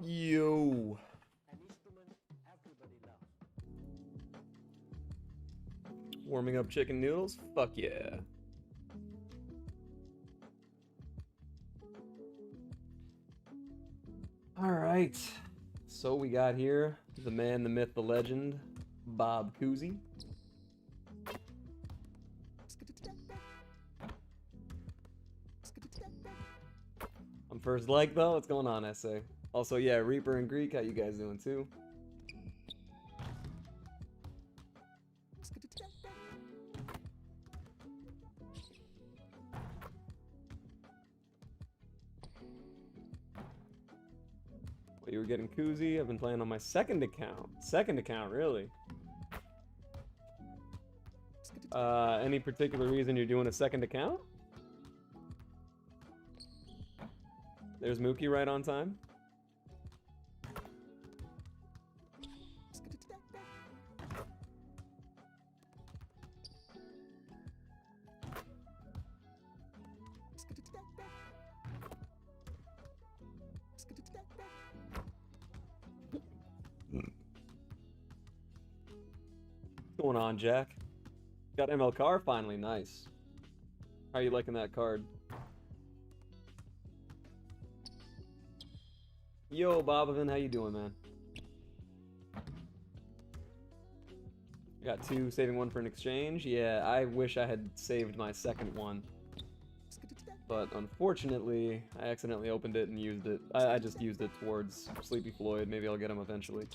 Yo. Warming up chicken noodles? Fuck yeah. Alright. So we got here the man, the myth, the legend, Bob Cousy. I'm first like though. What's going on, SA? Also, yeah, Reaper and Greek, how you guys doing too? Well, you were getting Cousy. I've been playing on my second account. Second account, really? Any particular reason you're doing a second account? There's Mookie right on time. What's going on, Jack? Got ML car finally, nice. How are you liking that card? Yo, Bobovan, how you doing, man? Got two, saving one for an exchange. Yeah, I wish I had saved my second one. But unfortunately, I accidentally opened it and used it. I just used it towards Sleepy Floyd. Maybe I'll get him eventually.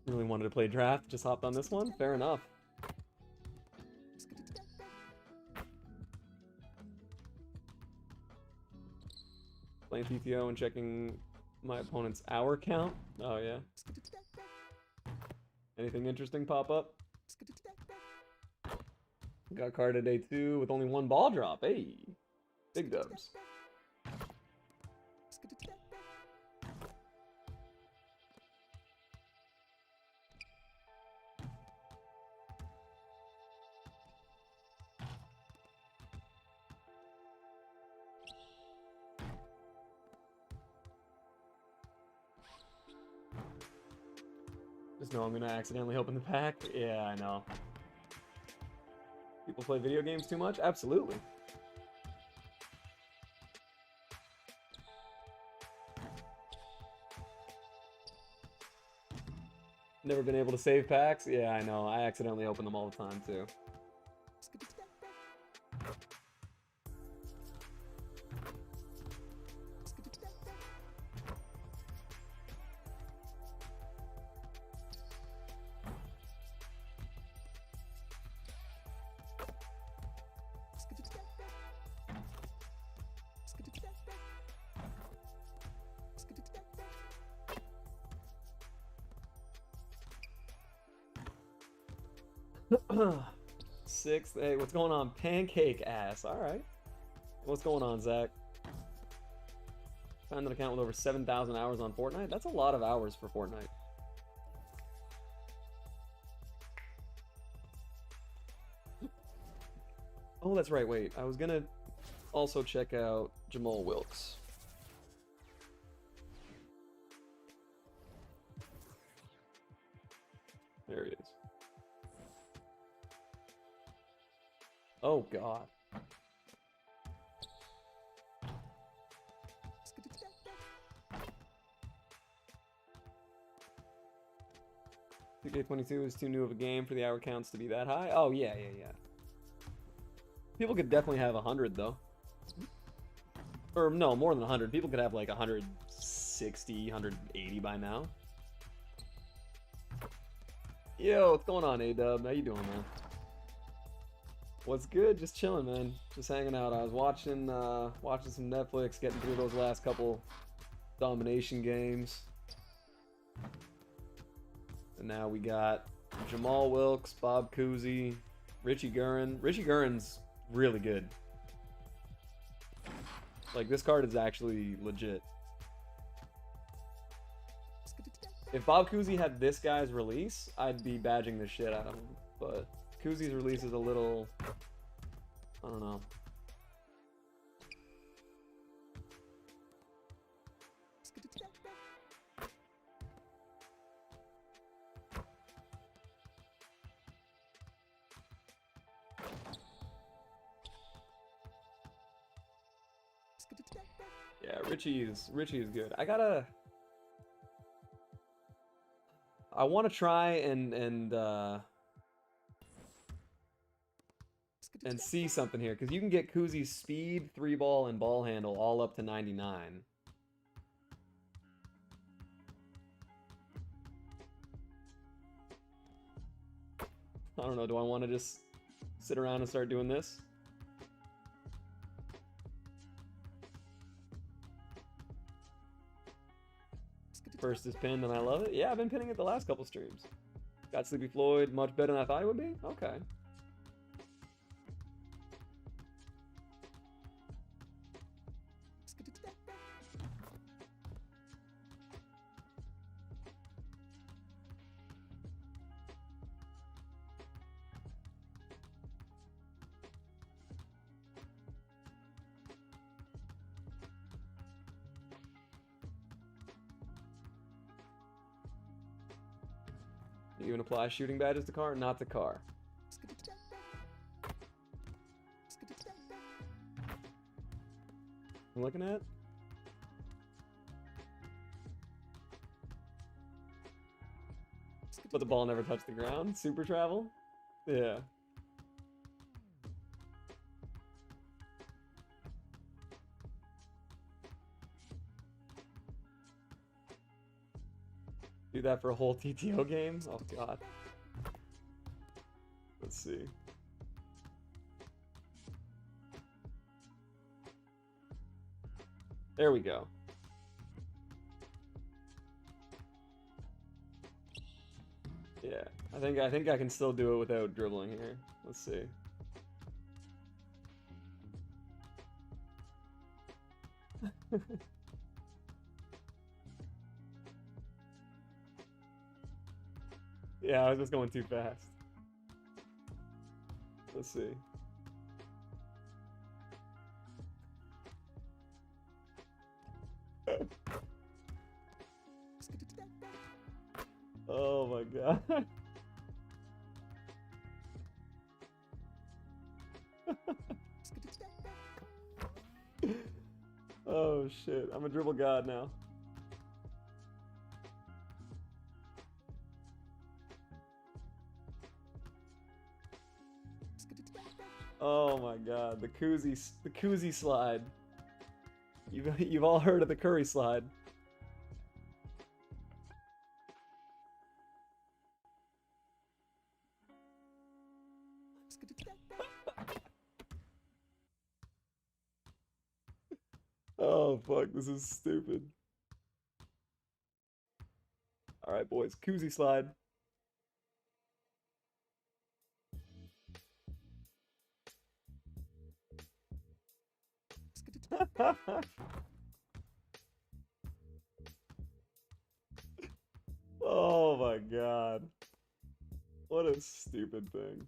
Really wanted to play draft, just hopped on this one. Fair enough. Playing PTO and checking my opponent's hour count. Oh yeah. Anything interesting pop up? Got card today too with only one ball drop. Hey, big dubs. Just know I'm gonna accidentally open the pack. Yeah, I know. People play video games too much? Absolutely. Never been able to save packs? Yeah, I know. I accidentally open them all the time too. Sixth. Hey, what's going on? Pancake ass. Alright. What's going on, Zach? Found an account with over 7,000 hours on Fortnite? That's a lot of hours for Fortnite. Oh, that's right. Wait. I was gonna also check out Jamal Wilkes. There he is. Oh, God. MBA2K22 is too new of a game for the hour counts to be that high? Oh, yeah. People could definitely have 100, though. Or, no, more than 100. People could have, like, 160, 180 by now. Yo, what's going on, A-Dub? How you doing, man? What's good? Just chilling, man. Just hanging out. I was watching some Netflix, getting through those last couple domination games. And now we got Jamal Wilkes, Bob Cousy, Richie Guerin. Richie Guerin's really good. Like, this card is actually legit. If Bob Cousy had this guy's release, I'd be badging the shit out of him. But Cousy's release is a little, I don't know. Yeah, Richie is good. I want to try and see something here, because you can get Cousy's speed, 3-ball, and ball handle all up to 99. I don't know, do I want to just sit around and start doing this? First is pinned and I love it. Yeah, I've been pinning it the last couple streams. Got Sleepy Floyd much better than I thought it would be? Okay. You even apply shooting badges to car? Not to car. I'm looking at? But the ball never touched the ground? Super travel? Yeah. Do that for a whole TTO game? Oh god. Let's see. There we go. Yeah, I think I can still do it without dribbling here. Let's see. Yeah, I was just going too fast. Let's see. Oh my god. Oh shit, I'm a dribble god now. Oh my god, the Cousy slide. You've all heard of the Curry slide. Oh fuck, this is stupid. All right, boys, Cousy slide. Oh my god. What a stupid thing.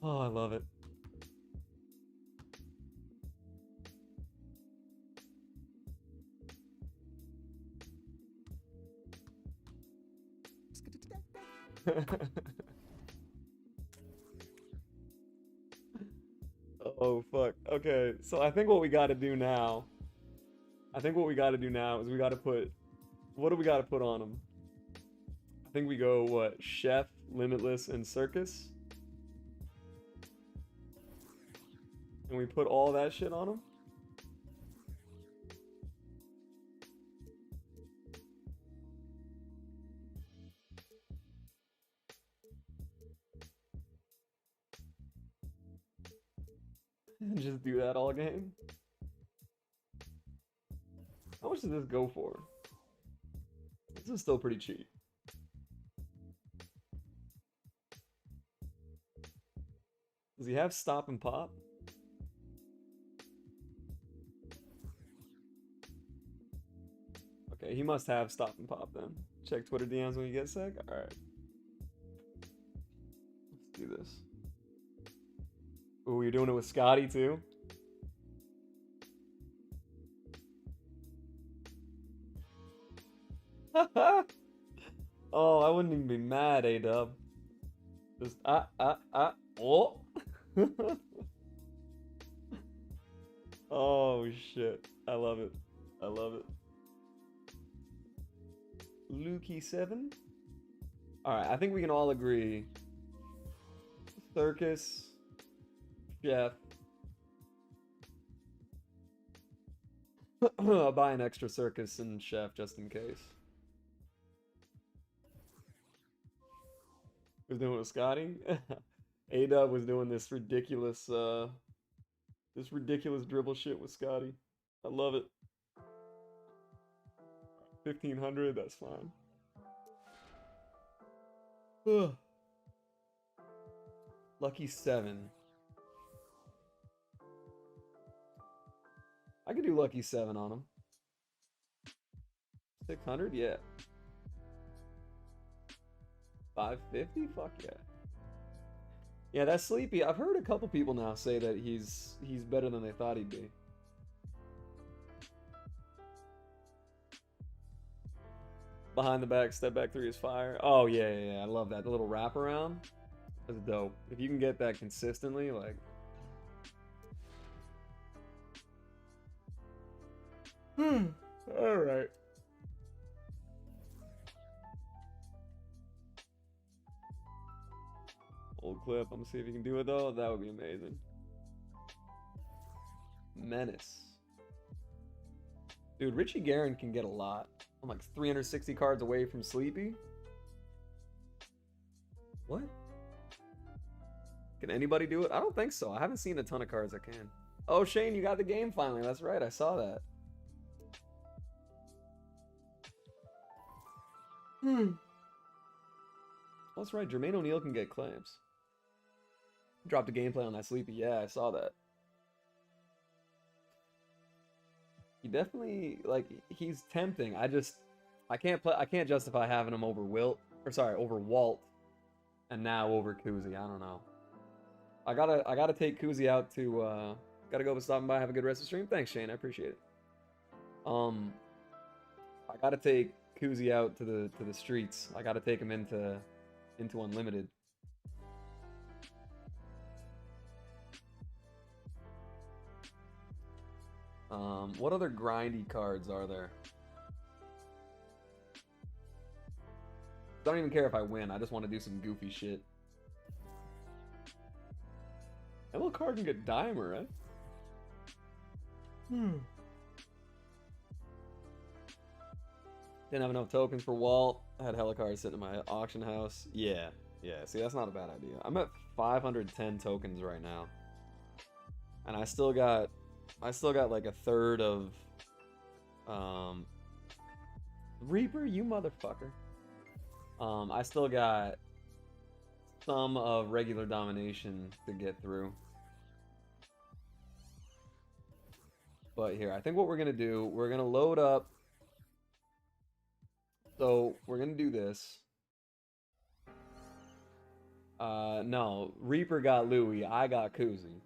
Oh, I love it. Oh fuck. Okay, so I think what we got to do now. I think what we got to do now is we got to put. What do we got to put on them? I think we go what? Chef, Limitless, and Circus. And we put all that shit on them. And just do that all game. How much does this go for? This is still pretty cheap. Does he have stop and pop? Okay, he must have stop and pop then. Check Twitter DMs when you get sick. Alright. Let's do this. Ooh, you're doing it with Scotty too? Oh, I wouldn't even be mad, A-Dub. Just, oh. Oh, shit. I love it. I love it. Lukey 7? Alright, I think we can all agree. Circus. Chef. I'll buy an extra circus and chef just in case. Was doing it with Scotty? A-Dub was doing this ridiculous dribble shit with Scotty. I love it. 1500, that's fine. Ugh. Lucky 7. I could do lucky 7 on him. 600, yeah. 550, fuck yeah. Yeah, that's sleepy. I've heard a couple people now say that he's better than they thought he'd be. Behind the back, step back 3 is fire. Oh yeah, yeah, yeah. I love that. The little wraparound. That's dope. If you can get that consistently, like. All right. Old clip. I'm gonna see if you can do it though. That would be amazing. Menace. Dude, Richie Guerin can get a lot. I'm like 360 cards away from Sleepy. What? Can anybody do it? I don't think so. I haven't seen a ton of cards that can. Oh, Shane, you got the game finally. That's right. I saw that. That's right. Jermaine O'Neal can get claims. Dropped a gameplay on that Sleepy. Yeah, I saw that. He definitely, like, he's tempting. I can't justify having him over over Walt, and now over Cousy. I don't know. I gotta take Cousy out to, gotta go stopping by, have a good rest of the stream. Thanks, Shane, I appreciate it. I gotta take Cousy out to the streets. I gotta take him into Unlimited. What other grindy cards are there? Don't even care if I win. I just want to do some goofy shit. That little card can get Dimer, right? Didn't have enough tokens for Walt. I had hella cards sitting in my auction house. Yeah. See, that's not a bad idea. I'm at 510 tokens right now. And I still got like a third of Reaper, you motherfucker. I still got some of regular domination to get through. But here, I think what we're gonna do, we're gonna load up. So we're gonna do this. No, Reaper got Louis, I got Cousy.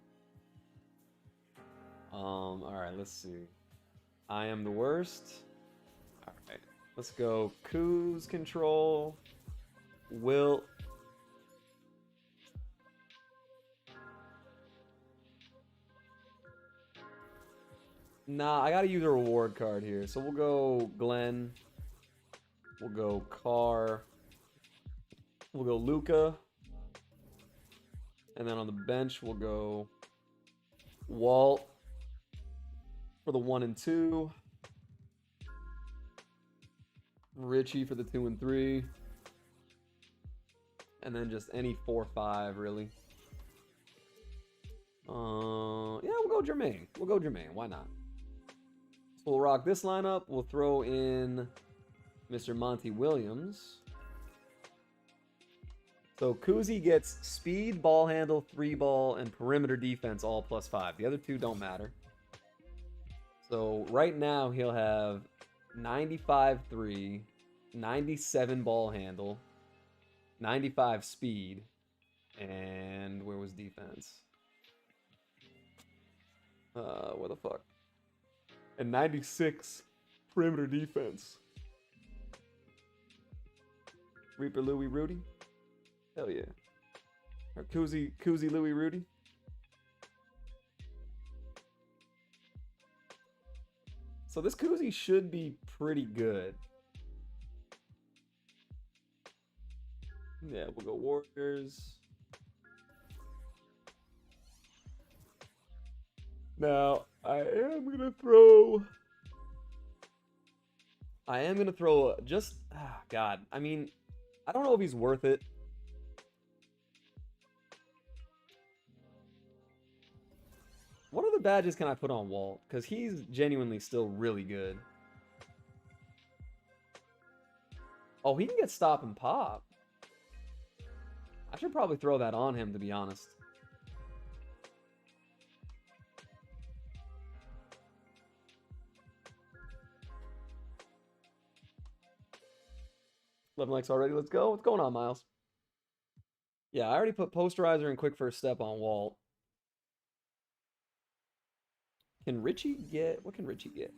Alright, let's see. I am the worst. Alright, let's go Coos control. Wilt. Nah, I gotta use a reward card here. So we'll go Glenn. We'll go Carr. We'll go Luca. And then on the bench, we'll go Walt for the 1 and 2. Richie for the 2 and 3. And then just any 4-5, really. Yeah, we'll go Jermaine. Why not? So we'll rock this lineup. We'll throw in Mr. Monty Williams. So Cousy gets speed, ball handle, 3-ball, and perimeter defense all +5. The other two don't matter. So right now he'll have 95 3, 97 ball handle, 95 speed, and where was defense? What the fuck? And 96 perimeter defense. Reaper Louie Rudy? Hell yeah. Or Cousy Louie Rudy? So this Cousy should be pretty good. Yeah, we'll go Warriors. Now, I am gonna throw just, God, I mean, I don't know if he's worth it. What other badges can I put on Walt? Because he's genuinely still really good. Oh, he can get stop and pop. I should probably throw that on him, to be honest. Eleven likes already. Let's go. What's going on, Miles? Yeah, I already put posterizer and quick first step on Walt. Can Richie get... What can Richie get?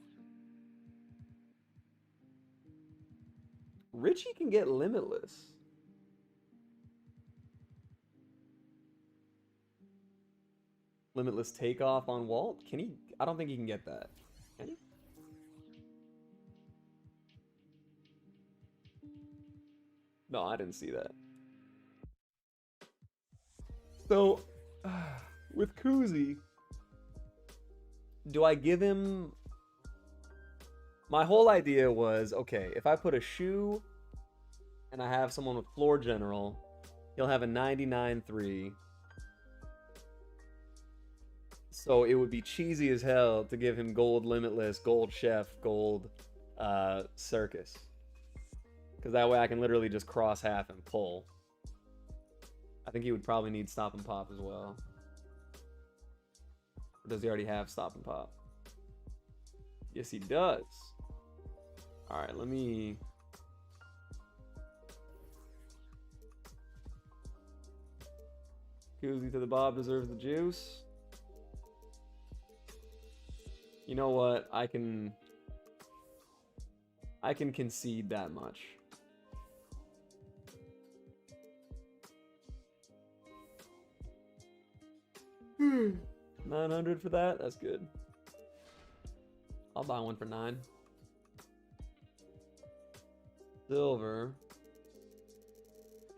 Richie can get limitless. Limitless takeoff on Walt? Can he? I don't think he can get that. Can he? No, I didn't see that. So, with Cousy, do I give him... My whole idea was, okay, if I put a shoe and I have someone with floor general, he'll have a 99-3. So it would be cheesy as hell to give him gold limitless, gold chef, gold circus. Because that way I can literally just cross half and pull. I think he would probably need stop and pop as well. Or does he already have stop and pop? Yes, he does. Alright, let me... Cousy to the Bob deserves the juice. You know what? I can concede that much. $900 for that? That's good. I'll buy one for 9. Silver.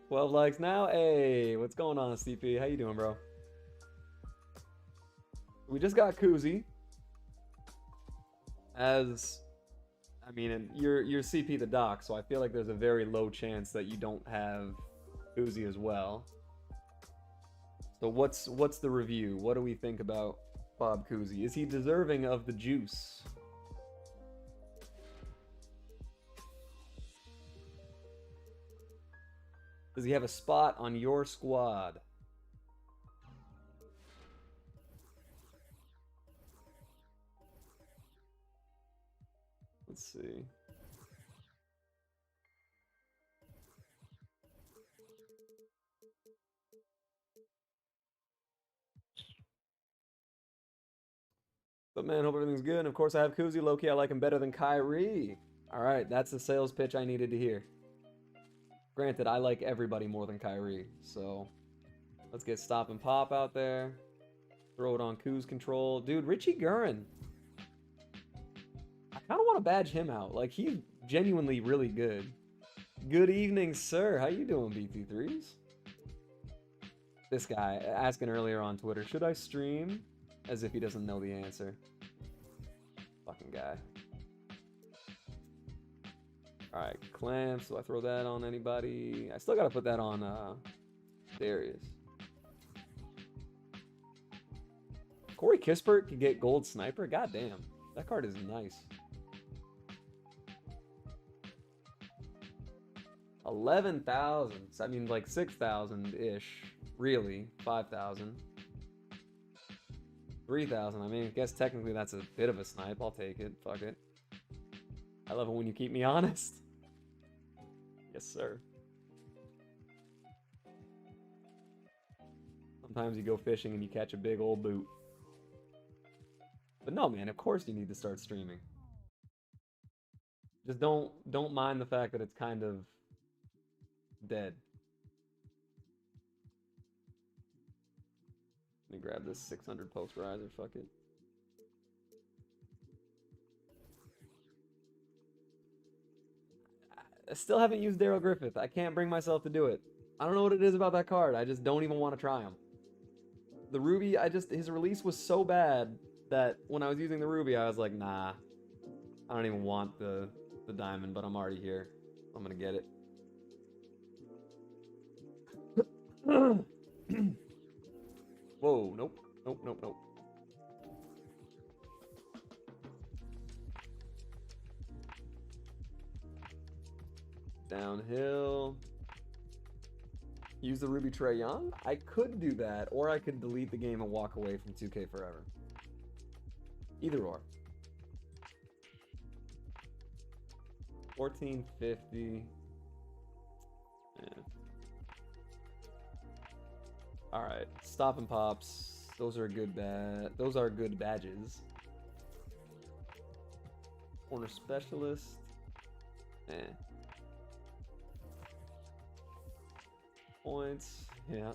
12 likes now. Hey, what's going on, CP? How you doing, bro? We just got Cousy. As, I mean, you're CP the doc, so I feel like there's a very low chance that you don't have Cousy as well. So what's the review? What do we think about Bob Cousy? Is he deserving of the juice? Does he have a spot on your squad? Let's see. But man, hope everything's good. And of course, I have Cousy. Low-key, I like him better than Kyrie. All right, that's the sales pitch I needed to hear. Granted, I like everybody more than Kyrie, so let's get stop and pop out there. Throw it on Kuz control. Dude, Richie Gurin. I kind of want to badge him out. Like, he's genuinely really good. Good evening, sir. How you doing, BT3s? This guy asking earlier on Twitter, should I stream? As if he doesn't know the answer. Fucking guy. Alright, clamps. Do I throw that on anybody? I still gotta put that on Darius. Corey Kispert can get gold sniper? God damn. That card is nice. 11,000. I mean, like 6,000-ish. Really. 5,000. 3,000. I mean, I guess technically that's a bit of a snipe. I'll take it. Fuck it. I love it when you keep me honest. Yes, sir. Sometimes you go fishing and you catch a big old boot. But no, man, of course you need to start streaming. Just don't mind the fact that it's kind of dead. Let me grab this 600 posterizer, fuck it. I still haven't used Daryl Griffith. I can't bring myself to do it. I don't know what it is about that card. I just don't even want to try him. The Ruby, his release was so bad that when I was using the Ruby, I was like, nah, I don't even want the diamond, but I'm already here. I'm gonna get it. Whoa, nope, nope, nope, nope. Downhill. Use the Ruby Trae Young? I could do that, or I could delete the game and walk away from 2K forever. Either or. 1450. Yeah. Alright, stop and pops. Those are good badges. Corner specialist. Points, yeah.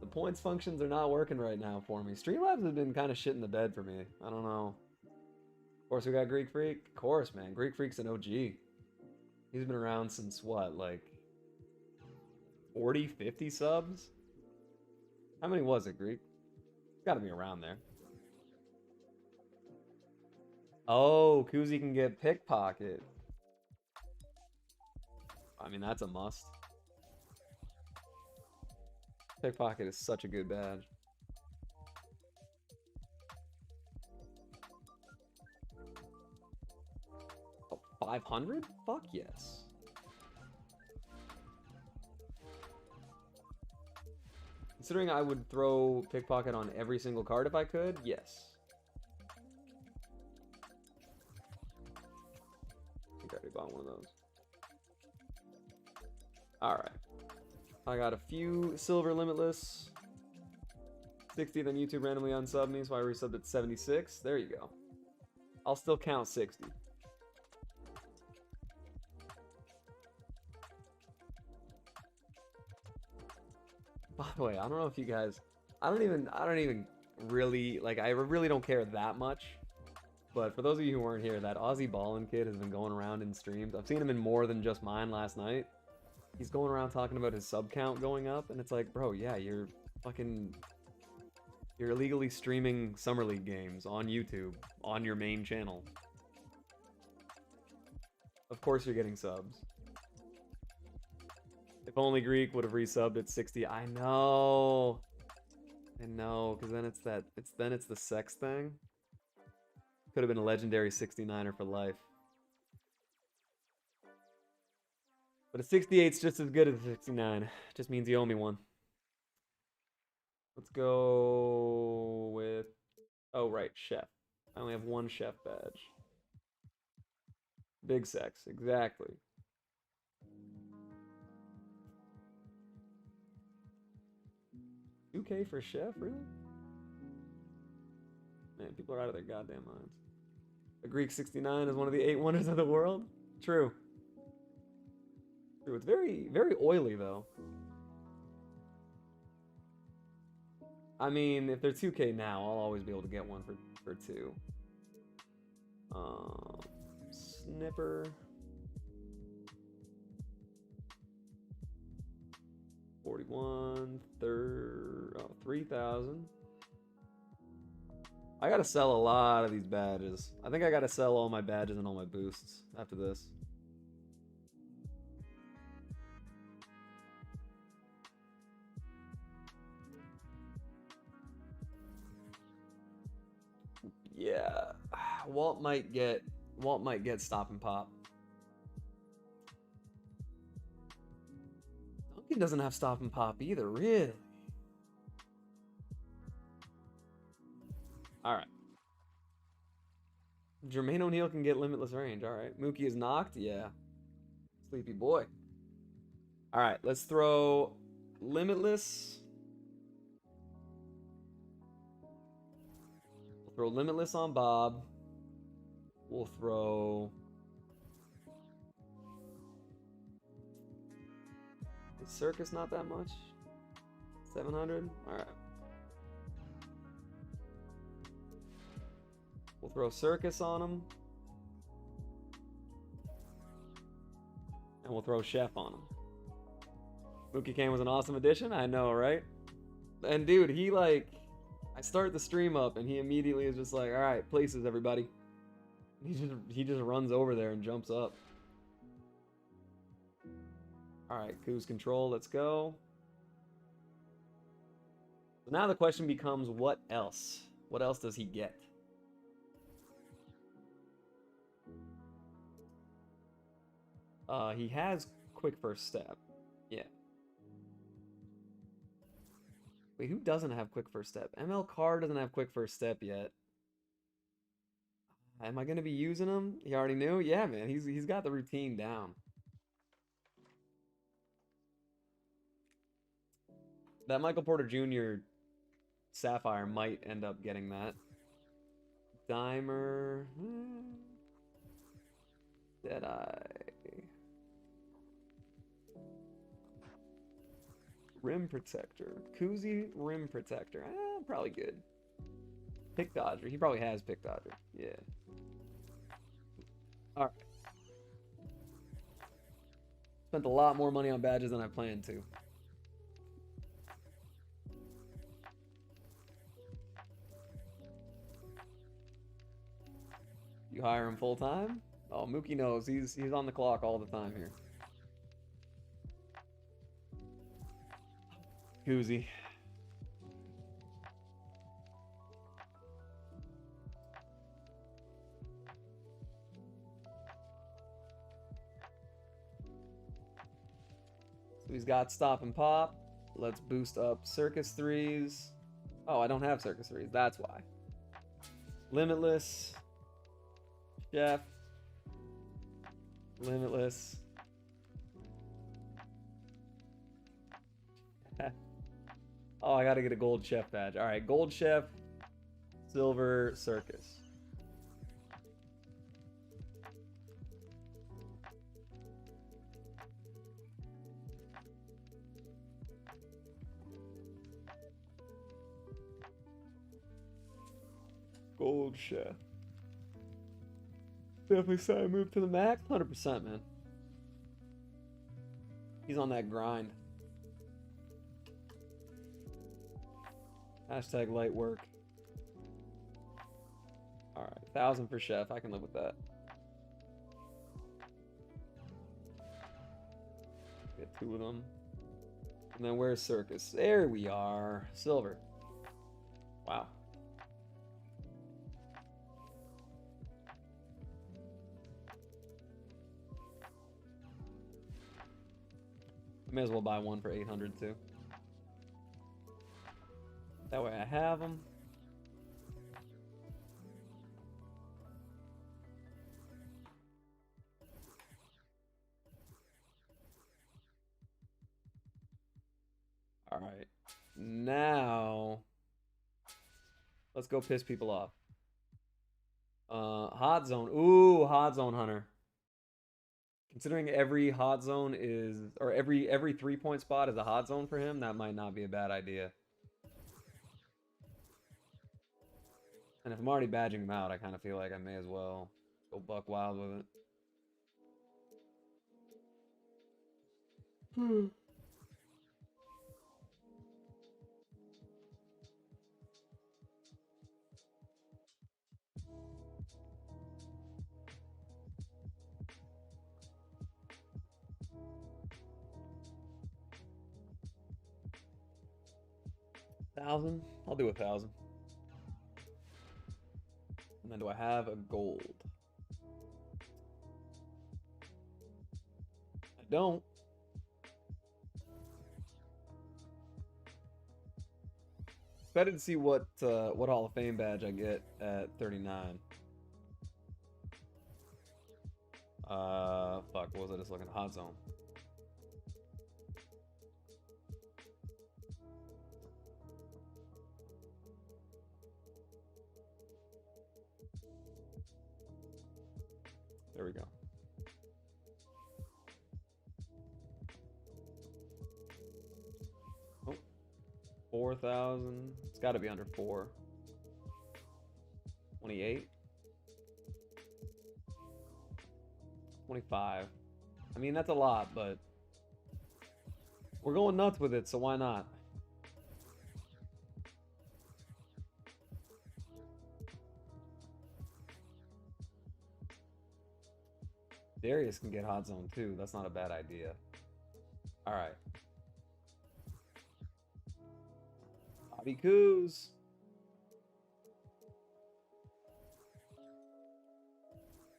The points functions are not working right now for me. Streamlabs have been kind of shit in the bed for me. I don't know. Of course, we got Greek Freak. Of course, man. Greek Freak's an OG. He's been around since what, like 40, 50 subs? How many was it, Greek? It's gotta be around there. Oh, Cousy can get Pickpocket. I mean, that's a must. Pickpocket is such a good badge. Oh, 500? Fuck yes. Considering I would throw Pickpocket on every single card if I could, yes. I think I already bought one of those. Alright. I got a few silver limitless. 60, then YouTube randomly unsubbed me, so I resubbed at 76. There you go. I'll still count 60. By the way, I don't know if you guys... I don't even really... Like, I really don't care that much. But for those of you who weren't here, that Aussie Ballin' kid has been going around in streams. I've seen him in more than just mine last night. He's going around talking about his sub count going up, and it's like, bro, yeah, you're illegally streaming Summer League games on YouTube, on your main channel. Of course you're getting subs. If only Greek would have resubbed at 60. I know, because then it's the sex thing. Could have been a legendary 69er for life. But a 68's just as good as a 69. Just means you owe me one. Let's go with... Oh, right, chef. I only have one chef badge. Big sex, exactly. $2K for chef, really? Man, people are out of their goddamn minds. A Greek 69 is one of the 8 wonders of the world? True. True. It's very, very oily, though. I mean, if they're 2K now, I'll always be able to get one for 2. Snipper. 41, 3,000. I gotta sell a lot of these badges. I think I gotta sell all my badges and all my boosts after this. Yeah, Walt might get stop and pop. Duncan doesn't have stop and pop either, really. All right. Jermaine O'Neal can get limitless range. All right. Mookie is knocked. Yeah. Sleepy boy. All right. Let's throw limitless. We'll throw Limitless on Bob. We'll throw... Is Circus not that much? 700? Alright. We'll throw Circus on him. And we'll throw Chef on him. Mookie Kane was an awesome addition, I know, right? And dude, he like... I start the stream up and he immediately is just like, alright, places everybody. He just runs over there and jumps up. Alright, Kuz control, let's go. So now the question becomes, what else? What else does he get? He has quick first step. Yeah. Wait, who doesn't have quick first step? ML Carr doesn't have quick first step yet. Am I gonna be using him? He already knew? Yeah, man. He's got the routine down. That Michael Porter Jr. Sapphire might end up getting that. Dimer. Deadeye. Rim Protector. Cousy Rim Protector. Probably good. Pick Dodger. He probably has Pick Dodger. Yeah. Alright. Spent a lot more money on badges than I planned to. You hire him full time? Oh, Mookie knows. He's on the clock all the time here. Cousy. So he's got Stop and Pop. Let's boost up Circus 3s. Oh, I don't have Circus 3s. That's why. Limitless. Chef. Limitless. Oh, I gotta get a gold chef badge. Alright, gold chef, silver circus. Gold chef. Definitely side move to the max. 100%, man. He's on that grind. Hashtag light work. Alright, 1,000 for chef. I can live with that. Get 2 of them. And then where's circus? There we are. Silver. Wow. I may as well buy one for 800 too. That way I have them. All right. Now, let's go piss people off. Hot zone. Ooh, hot zone hunter. Considering every hot zone is, or every 3-point spot is a hot zone for him, that might not be a bad idea. And if I'm already badging him out, I kind of feel like I may as well go buck wild with it. $1,000? I'll do 1,000. And then do I have a gold? I don't. Excited to see what Hall of Fame badge I get at 39. Fuck, what was I just looking at? Hot zone. There we go. Oh, 4,000. It's got to be under 4. 28. 25. I mean, that's a lot, but we're going nuts with it, so why not? Darius can get hot zone too. That's not a bad idea. All right. Bobby Coos.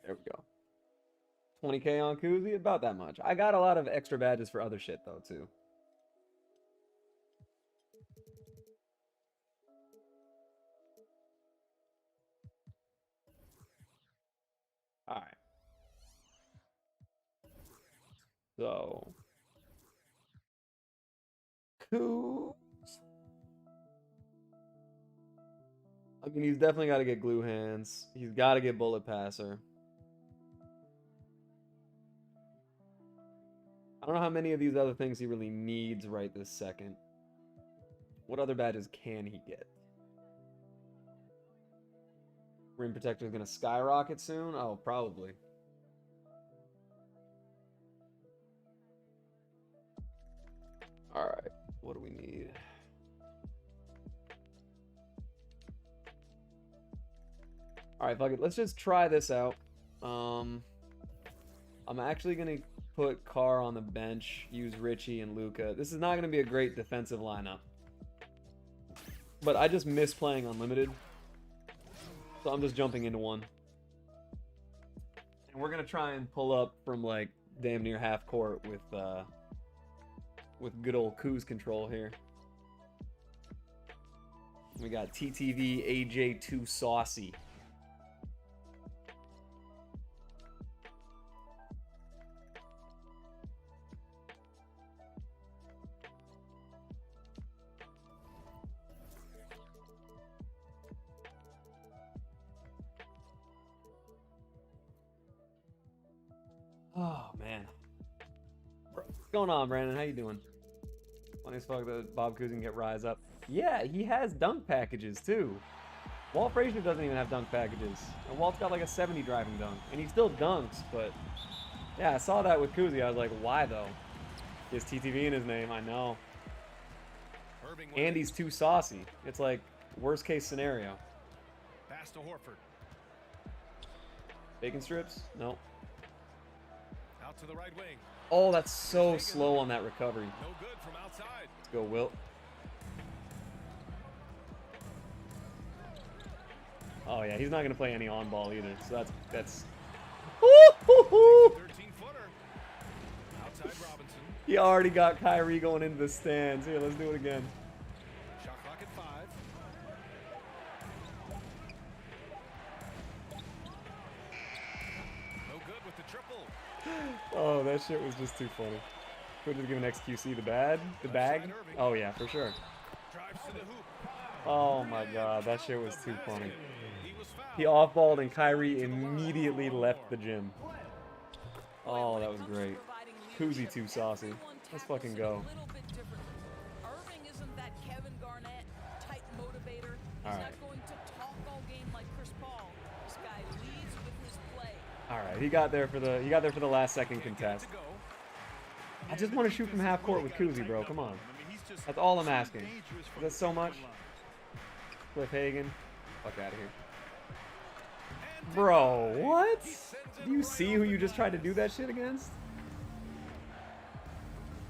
There we go. 20K on Cousy, about that much. I got a lot of extra badges for other shit though too. All right. So, Coos. I mean, he's definitely got to get glue hands. He's got to get bullet passer. I don't know how many of these other things he really needs right this second. What other badges can he get? Rim protector is going to skyrocket soon? Oh, probably. All right, what do we need? All right, fuck it. Let's just try this out. I'm actually going to put Carr on the bench, use Richie and Luka. This is not going to be a great defensive lineup. But I just miss playing unlimited. So I'm just jumping into one. And we're going to try and pull up from like damn near half court with good old Coos control here. We got TTV AJ2 Saucy. Oh man, what's going on, Brandon? How you doing? Funny as fuck that Bob Cousy can get rise up. Yeah, he has dunk packages too. Walt Frazier doesn't even have dunk packages, and Walt's got like a 70 driving dunk, and he still dunks. But yeah, I saw that with Cousy. I was like, why though? He has TTV in his name. I know. And he's too saucy. It's like worst case scenario. Pass to Horford. Bacon strips? No. Out to the right wing. Oh, that's so slow on that recovery. No good from outside. Let's go, Wilt. Oh yeah, he's not gonna play any on ball either. So that's. 13-footer. Outside Robinson. He already got Kyrie going into the stands. Here, let's do it again. Shot clock at 5. No good with the triple. Oh, that shit was just too funny. Could have given XQC the bag. Oh yeah, for sure. Drives to the hoop. Oh my god, that shit was too funny. He off-balled and Kyrie immediately left the gym. Oh, that was great. Cousy too saucy. Let's fucking go. Irving isn't that Kevin Garnett type motivator. He's All right. not going to talk all game like Chris Paul. This guy leads with his play. All right, he got there for the last second contest. I just want to shoot from half court with Cousy, bro. Come on. That's all I'm asking. Is that so much? Cliff Hagan. Fuck out of here. Bro, what? Do you see who you just tried to do that shit against?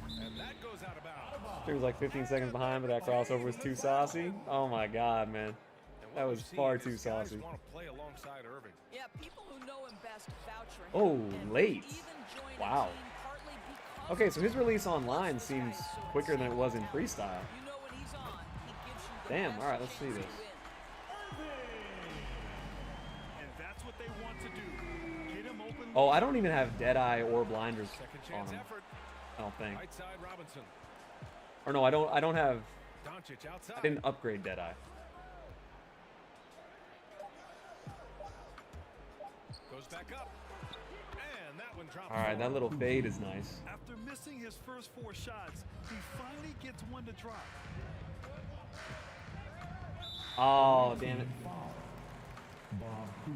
And that goes out of bounds. He was like 15 seconds behind, but that crossover was too saucy. Oh my god, man. That was far too saucy. Want to play alongside Irving. Yeah, people who know him best vouch for him. Oh, and late. even join a Wow. team partly because Okay, of so his him. release online seems quicker than it was in freestyle. You know when he's on, he gives you the Damn, best alright, let's see chance to this. win. And that's what they want to do. Hit him open. Oh, I don't even have Deadeye or Blinders Second on chance him. effort. I don't think. Right side Robinson. Or no, I don't have. Doncic outside. I didn't upgrade Deadeye. Goes back up. All right, that little fade is nice. After missing his first 4 shots, he finally gets one to drop. Oh, damn it.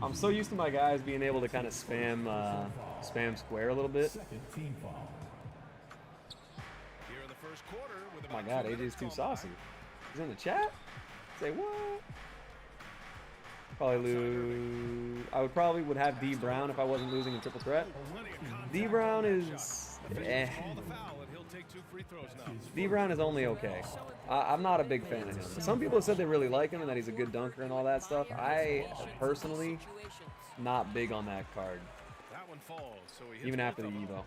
I'm so used to my guys being able to kind of spam square a little bit. Oh my god, AJ's too saucy. He's in the chat? Say what? Probably lose. I probably would have D Brown if I wasn't losing in triple threat. D Brown is D Brown is only okay. I'm not a big fan of him. Some people have said they really like him and that he's a good dunker and all that stuff. I personally not big on that card. Even after the Evo.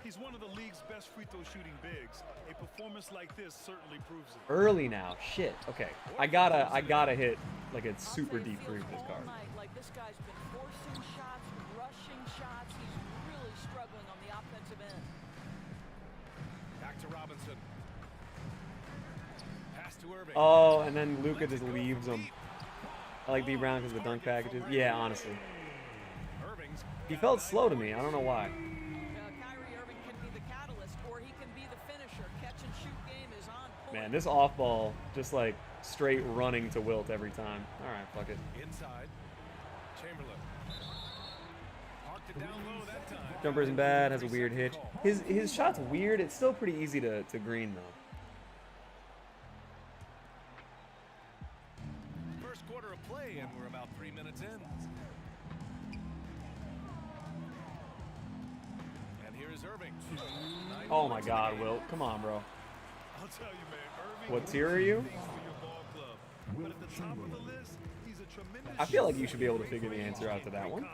He's one of the league's best free throw shooting bigs. A performance like this certainly proves it. Early now, shit. Okay, I gotta hit like a super deep three with this card. Like this guy's been forcing shots, rushing shots. He's really struggling on the offensive end. Back to Robinson. Pass to Irving. Oh, and then Luka just leaves him. I like D Brown because of the dunk packages. Yeah, honestly. He felt slow to me. I don't know why. Man, this off ball just like straight running to Wilt every time. All right, fuck it. Inside. Chamberlain. Parked it down low that time. Jumper isn't bad. Has a weird hitch. His shot's weird. It's still pretty easy to green though. First quarter of play, and we're about 3 minutes in. And here is Irving. Oh my God, Wilt. Come on, bro. I'll tell you, man, Irving, What tier are you? but at the top of the list, he's a tremendous I feel like you should be able to figure the answer out to that one.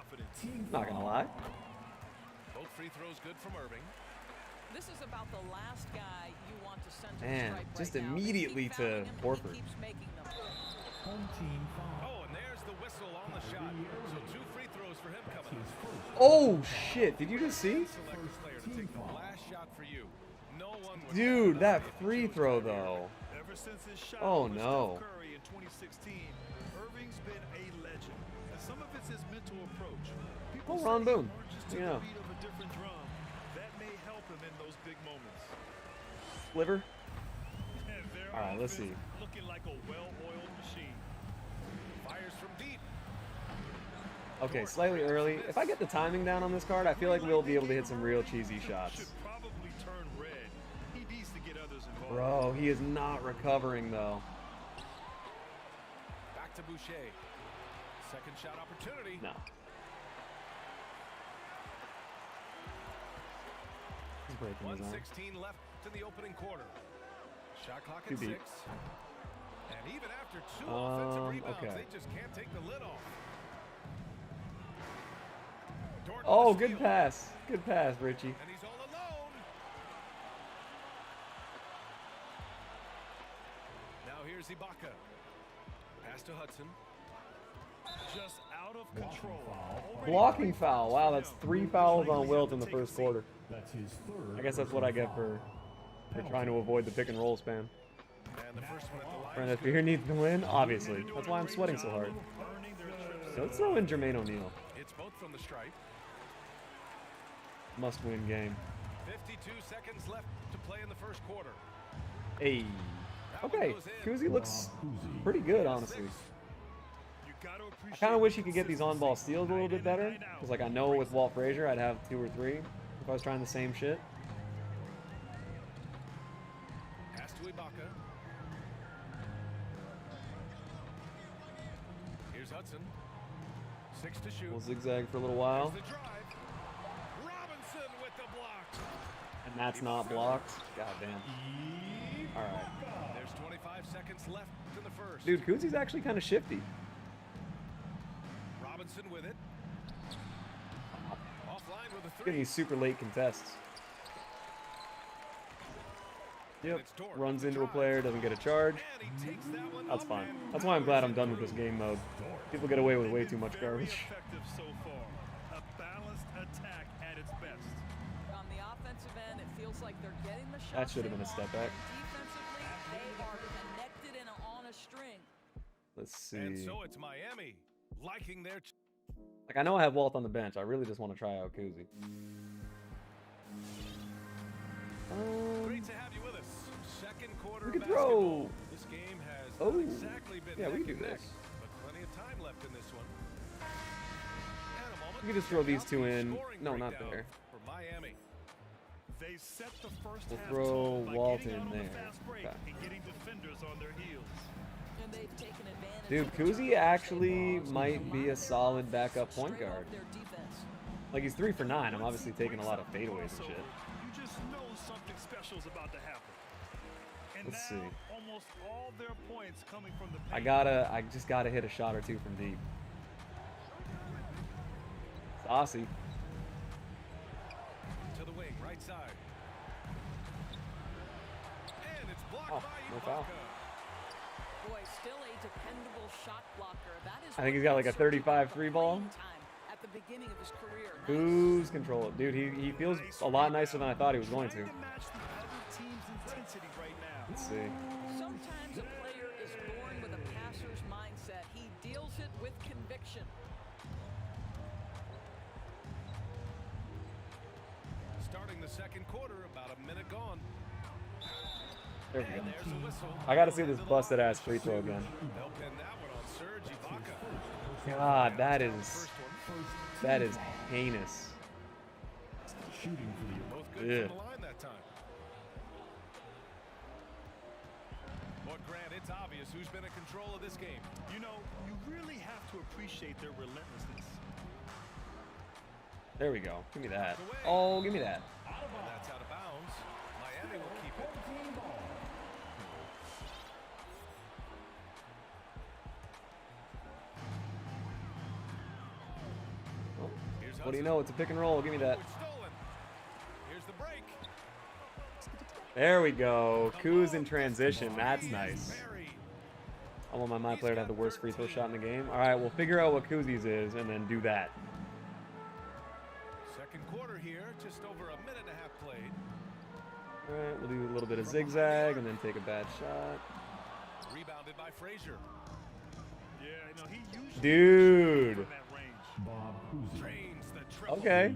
Not gonna lie. Both free throws good from Irving. This is about the last guy you want to send to Man, the stripe just right now. immediately Keep to fouling him, and he Horford. keeps making them. Oh, and there's the whistle on the shot. So 2 free throws for him coming up. Oh shit! Did you just see? Select a player to take the last shot for you. No one would Dude, that free throw though. Ever since his shot Oh, over no. Steph Curry in 2016, Irving's been a legend. And some of it's his mental approach. People Oh, Ron say he Boone. marches to You know. the beat of a different drum. That may help him in those big moments. Sliver. And their All right, let's offense see. looking like a well-oiled machine. fires from deep. Okay, slightly early. If I get the timing down on this card, I feel like we'll be able to hit some real cheesy shots. Should probably turn red. He needs to get others involved. Bro, he is not recovering though. Back to Boucher. Second shot opportunity. No. He's breaking his arm. 1:16 left to the opening quarter. Shot clock Too at deep. 6. And even after 2 offensive rebounds, okay. they just can't take the lid off. Dort Oh, with the good steal. pass. Good pass, Richie. And he's all alone. Now here's Ibaka. Pass to Hudson. Just out of control. Blocking foul. Wow, that's 3 fouls on Wilt in the first quarter. I guess that's what I get for trying to avoid the pick and roll spam. And the first one at the line. Friend, if here needs to win, obviously. That's why I'm sweating so hard. Earning their trips. So let's throw in Jermaine O'Neal. It's both from the stripe. Must win game. 52 seconds left to play in the first quarter. Hey. That one Okay, goes in. Kuzi looks pretty good, honestly. You gotta I appreciate kind of wish he the could get these on-ball steals a little bit better. Because, like, I know with Walt Frazier, I'd have 2 or 3 if I was trying the same shit. Pass to Ibaka. Here's Hudson. 6 to shoot. We'll zigzag for a little while. Here's the drive. Robinson with the block. And that's not blocked. God damn. Alright. There's 25 seconds left in the first. Dude, Kuzi's actually kind of shifty. Robinson with it. Offline with a Getting 3. these super late contests. Yep. Runs into a player, doesn't get a charge. And he takes that one That's up fine. and That's why I'm glad I'm powers done with this game mode. People get away with way too much very garbage. effective so far. A balanced attack at its best. On the offensive end, it feels like they're getting the shots. That should have they been a step want, back. and defensively, they are connected and on a string. Let's And see. so it's Miami liking their Like, I know I have Walt on the bench. I really just want to try out Cousy. Great to have you with us. Second quarter We can of throw. basketball. This game has Oh. not exactly been Yeah, we neck can do and neck, this. but plenty of time left in this one. And a moment We can just to throw check these out two the in. scoring No, not breakdown there. for Miami. They set the first We'll half throw tone by Walt getting in out on the there. fast break Okay. and getting defenders on their heels. And they've taken advantage Dude, of the Cousy turnovers actually they've might caused. be a solid backup point Straight off guard. their defense. Like, he's 3 for 9. I'm Once obviously he taking a breaks lot of out the fadeaways and crossover, shit. You just know something special's about to happen. And Let's now, see. almost all their points coming from the paint. I just gotta hit a shot or two from deep. Saucy. To the wing, right side. And it's blocked Oh, by no foul. Ibaka. Boy, still a dependable shot blocker. That is I think he's what got like a makes him 35 free ball. playing time at the beginning of his career. Who's control? Dude, he feels a lot nicer than I thought he was going to. Trying match the other team's intensity right now. Let's see. Sometimes a player is born with a passer's mindset. He deals it with conviction. Starting the second quarter, about a minute gone. There we go. And there's a whistle. I gotta see this busted ass free throw again. They'll pin that one on Serge Ibaka. God, that is First one. heinous. Both good Yeah. from the line that time. But Grant, it's obvious who's been in control of this game. You know, you really have to appreciate their relentlessness. There we go. Give me that. Oh, give me that. And that's out of bounds. Miami will keep it. Here's What do you know? It's a pick and roll. Give me that. It's stolen. Here's the break. There we go. Kuz in transition. That's nice. Barry. I want my player to have the worst free throw shot in the game. All right, we'll figure out what Kuzi's is and then do that. Second quarter here, just over a minute and a half played. All right, we'll do a little bit of zigzag and then take a bad shot. Rebounded by Frazier. Yeah, you know, he usually Dude. from that range. Drains the triple. Okay.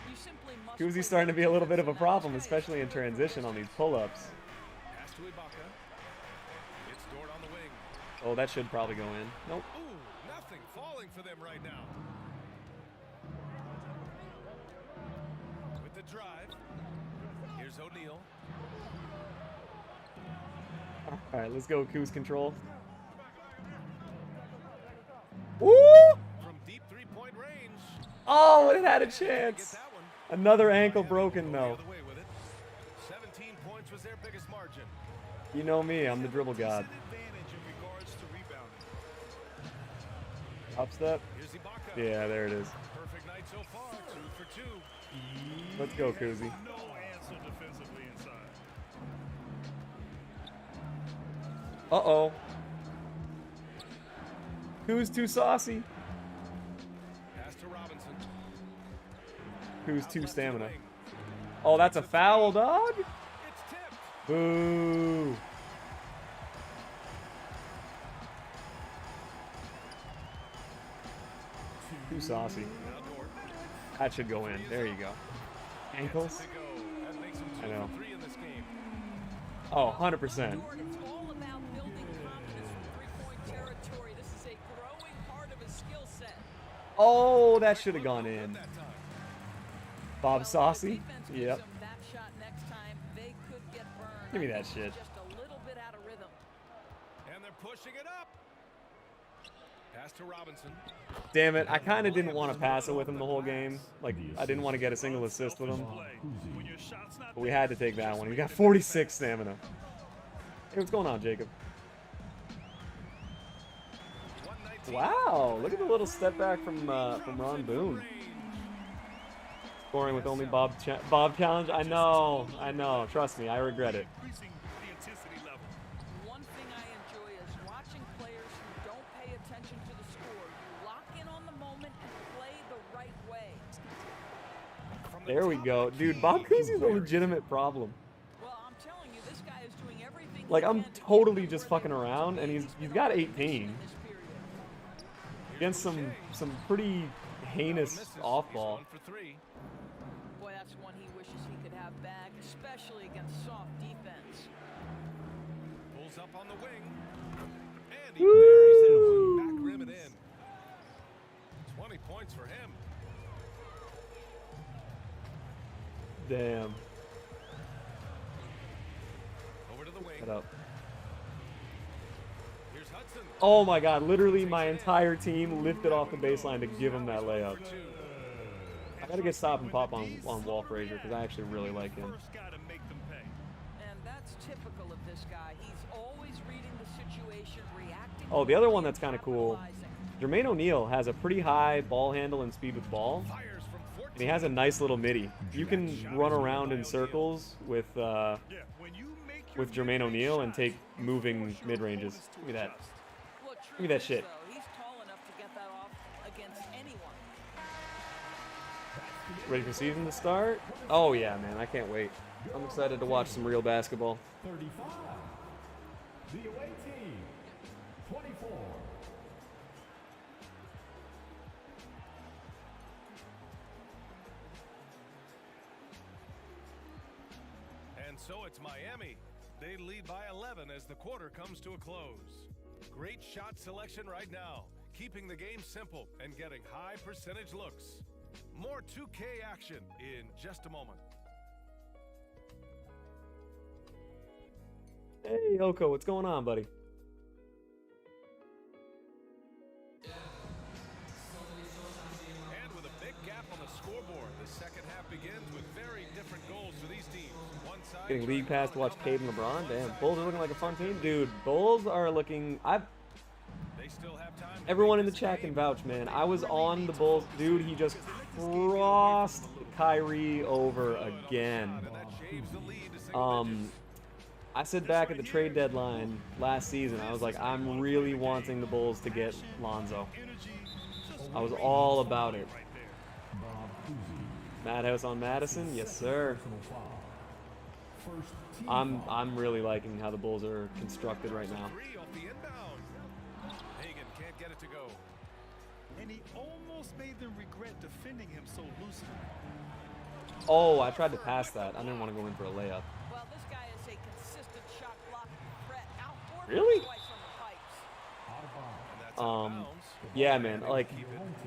You simply must Kuzi's play starting to be a little bit of a defense. problem, especially in transition on these pull-ups. Pass to Ibaka. It's Dort on the wing. Oh, that should probably go in. Nope. Ooh, nothing falling for them right now. With the drive. Here's O'Neal. All right, let's go Kuz control. Woo! From deep three-point range. Oh, it had a Get chance. that one. Another ankle broken Go the though. other way with it. 17 points was their biggest margin. You know me, I'm the dribble god. Decent advantage in regards to rebounding. Up step. Here's Ibaka. Yeah, there it is. Perfect night so far. 2 for 2. Let's go, Kuzi. No answer defensively inside. Uh-oh. Who's too saucy? Pass to Robinson. Who's Out too left to the stamina? wing. Oh, that's a foul, dog? It's tipped. Boo. Too saucy. Now Dort. That should go in. There you go. Ankles? To go. That makes him 2 I know. for 3 in this game. Oh, 100%. Dort, it's all about building confidence from three-point territory. This is a growing part of his skill set. Oh, that should have gone Good in. that time. Bob Well, if Saucy? the defense gives Yep. them that shot next time, they could get burned. Give me I that think shit. Just a little bit out of rhythm. And they're pushing it up. Pass to Robinson. Damn it, I kind of didn't want to pass it with him the whole game. Like, I didn't want to get a single assist with him. Play. When your shot's not But we there, had to take that just one. He make got the 46 stamina. Hey, what's going on, Jacob? 119. Wow, look at the little step back from Ron Boone. Scoring with only Bob challenge. I know. Trust me, I regret it. increasing the intensity level. One thing I enjoy is watching players who don't pay attention to the score. You lock in on the moment and play the right way. From the There we top go, of the dude. key, Bob Cousy's a very legitimate problem. Well, I'm telling you, this guy is doing everything. Like, he I'm can to totally get them just where fucking they want to around, be. and he's been got on a mission 18. in this period. against some pretty heinous off ball. Boy, that's one he wishes he could have back, especially against soft defense. Pulls up on the wing. And he buries that one. Back rim it in. 20 points for him. Damn. Over to the wing. Head up. Here's Hudson. Oh my god, literally my entire team lifted off the baseline to give him that layup. I gotta get stop and pop on Wall Frazier because I actually really like him. And that's typical of this guy. He's always reading the situation, reacting. Oh, the other one that's kind of cool. Jermaine O'Neal has a pretty high ball handle and speed with the ball. And he has a nice little midi. You can run around in circles with Jermaine O'Neal and take moving mid-ranges. Give me that. Give me that shit. He's tall enough to get that off against anyone. Ready for season to start? Oh yeah, man, I can't wait. I'm excited to watch some real basketball. 35. The away team, 24. And so it's Miami. They lead by 11 as the quarter comes to a close. Great shot selection right now, keeping the game simple and getting high percentage looks. More 2K action in just a moment. Hey, Oko, what's going on, buddy? And with a big gap on the scoreboard, the second half begins with very different goals for these teams. One side Getting league pass to watch Cade and LeBron. Damn, Bulls are looking like a fun team, dude. Bulls are looking. They still have time. Everyone in the chat can vouch, man. I was on the Bulls, dude. He just crossed Kyrie over again. I said back at the trade deadline last season, I was like, I'm really wanting the Bulls to get Lonzo. I was all about it. Bob Cousy. Madhouse on Madison, yes sir. First team I'm really liking how the Bulls are constructed right now. Three off the inbound. Hagan can't get it to go. And he almost made them regret defending him so loosely. Oh, I tried to pass that. I didn't want to go in for a layup. Well, this guy is a consistent shot blocking threat. Out Really? twice from the pipes. out of bounds. And that's out of bounds. Yeah, man. Like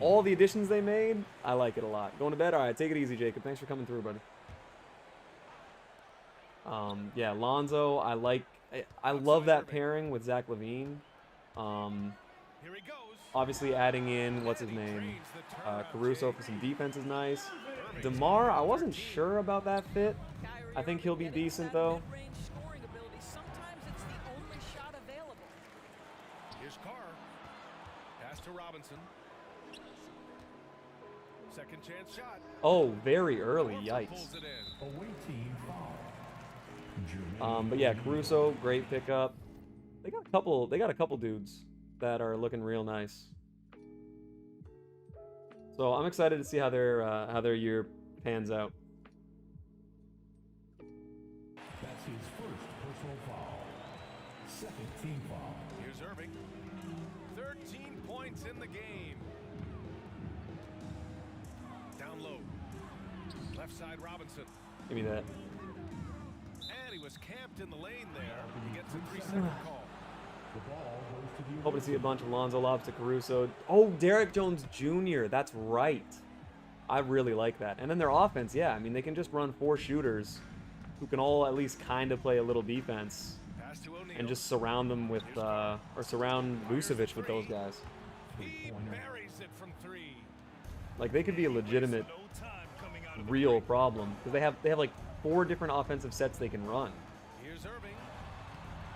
all the additions they made, I like it a lot. Going to bed? All right, take it easy, Jacob. Thanks for coming through, buddy. Yeah, Lonzo, I love that pairing with Zach LaVine. Here he goes. Obviously adding in, what's his name, Caruso for some defense is nice. DeMar, I wasn't sure about that fit. I think he'll be decent, though. Mid-range scoring ability. Sometimes it's the only shot available. Here's Carr. Pass to Robinson. Second chance shot. Oh, very early, Horford yikes. pulls it in. Away team foul. Jermaine But yeah, Caruso, great pickup. They got a couple dudes that are looking real nice. So I'm excited to see how their year pans out. That's his first personal foul. Second team foul. Here's Irving. 13 points in the game. Down low. Left side Robinson. Give me that. And he was camped in the lane there. He gets a 3-second call. The ball goes to the Hoping to see a bunch of Lonzo lobs to Caruso. Oh, Derek Jones Jr. That's right. I really like that. And then their offense, yeah. I mean, they can just run 4 shooters who can all at least kind of play a little defense Pass to O'Neal. and just surround them with, or surround Vucevic with those guys. He buries it from 3. Like, they could be a legitimate, No time coming out of the real break. problem. Because they have like 4 different offensive sets they can run. Here's Irving.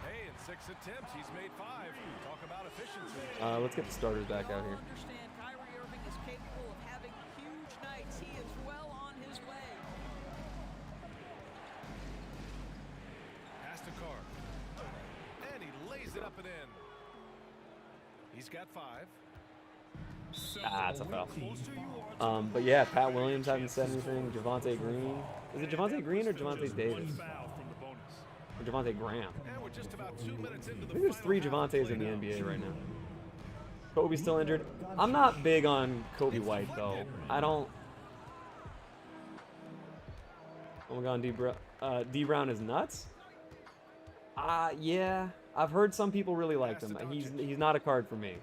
Hey, in 6 attempts, he's made 5. Talk about efficiency. Let's get the starters back out here. Understand Kyrie Irving is capable of having huge nights. He is well on his way. Pass to Carr. And he lays it up and in. He's got 5. Ah, it's a foul. But yeah, Pat Williams hasn't said anything. Javante Green. Is it Javante Green or Javante Davis? Foul from the bonus. Or Javante Graham? And we're just about 2 minutes into I the think there's 3 final half Javantes in the play now. NBA right now. Kobe's still injured. I'm not big on Kobe White though. I don't. Oh my God, D Brown is nuts. Yeah, I've heard some people really like him. He's not a card for me.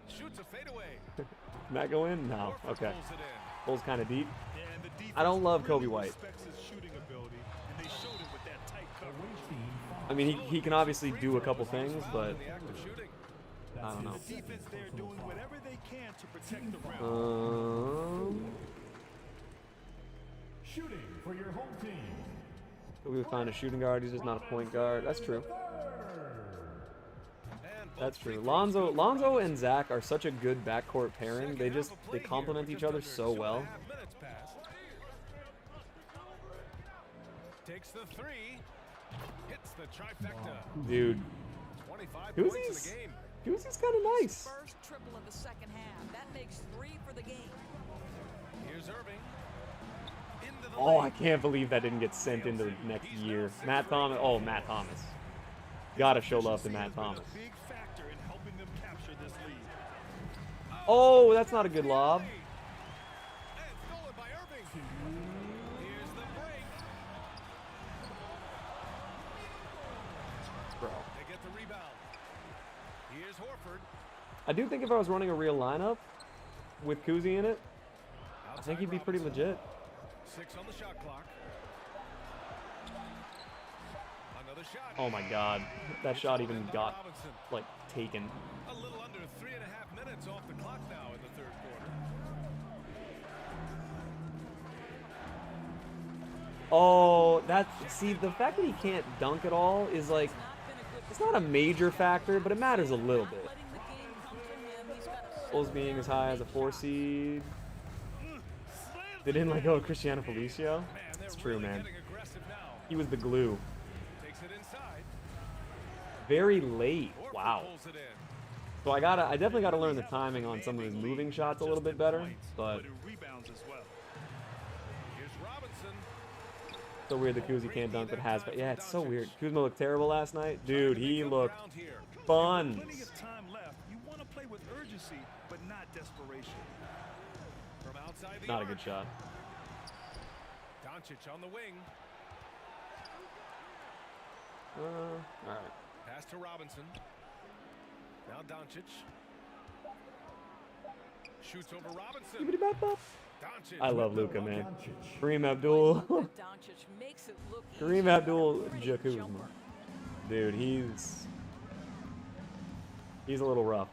Shoots a fadeaway. Can that go in? No. Horford Okay. pulls it in. Hole's kind of deep. Yeah, and the defense I don't love Kobe really White. respects his shooting ability, and they showed it with that tight coverage. I mean, he can obviously do a couple things, but In the act of shooting. I don't know. The defense there doing whatever they can to protect the rim. Shooting for your home team. We would find a shooting guard. He's just not a point guard. That's true. That's true. Lonzo and Zach are such a good backcourt pairing. They complement each other so well. Takes the three. Hits the trifecta. Dude, 25 points in the game. Cousy's kind of nice. First triple of the second half. That makes 3 for the game. Here's Irving. Into the Oh, lane. I can't believe that didn't get sent into the next year. Matt Thomas. Oh, Matt Thomas. Gotta show love to Matt Thomas. Big factor in helping them capture this lead. Oh, that's not a good lob. And stolen by Irving. Here's the break. Bro. They get the rebound. Here's Horford. I do think if I was running a real lineup with Cousy in it, I think he'd be pretty legit. 6 on the shot clock. Another shot. Oh my God. That shot even got, Robinson. like, taken. A little under 3.5 minutes off the clock now in the third quarter. Oh, see, the fact that he can't dunk at all is like, it's not a major factor, but it matters a little bit. Letting the game come to him. He's got a Bulls being as high as a 4 seed. They didn't let go of Cristiano Felicio. It's true, man. Getting aggressive now. He was the glue. Takes it inside. Very late. Horford Wow. pulls it in. So I definitely gotta learn the timing on some of his moving shots a little bit better. But in rebounds as well. Here's Robinson. so weird that Cousy can't dunk, but has. But yeah, it's so weird. Kuzma looked terrible last night, dude. He looked Around here. buns. Plenty of time left. You want to play with urgency, but not desperation. From outside the Not a arc. good shot. Doncic on the wing. All right. Pass to Robinson. Now Doncic. Shoots over Robinson. Doncic. I love Luka, man. Kareem Abdul. Doncic makes it look Kareem easy. Abdul Great Jacuzma. jumper. Dude, he's a little rough.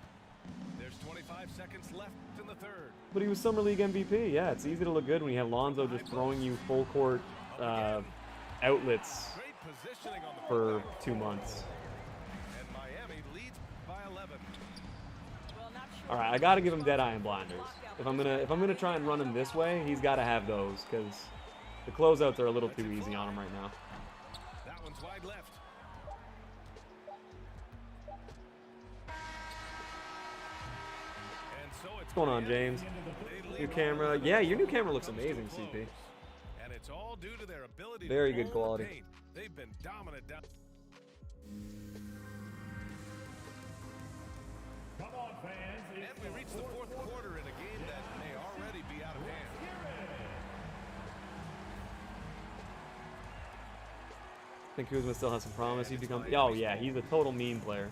There's 25 seconds left in the third. But he was Summer League MVP. Yeah, it's easy to look good when you have Lonzo just throwing you full court outlets Great positioning on the for putback. 2 months. And Miami leads by 11. Well, not sure All right, I gotta give him Deadeye and Blinders. If I'm gonna try and run him this way, he's gotta have those because the closeouts are a little too easy on him right now. That one's wide left. And so it's What's going on, James? New camera. Yeah, your new camera looks amazing, CP. And it's all due to their ability Very to good own the quality. paint. They've been dominant down. Come on, fans. And we reach the fourth quarter in a game that may already be out of hand. I think Kuzma still has some promise. He's become. Oh yeah, he's a total meme player.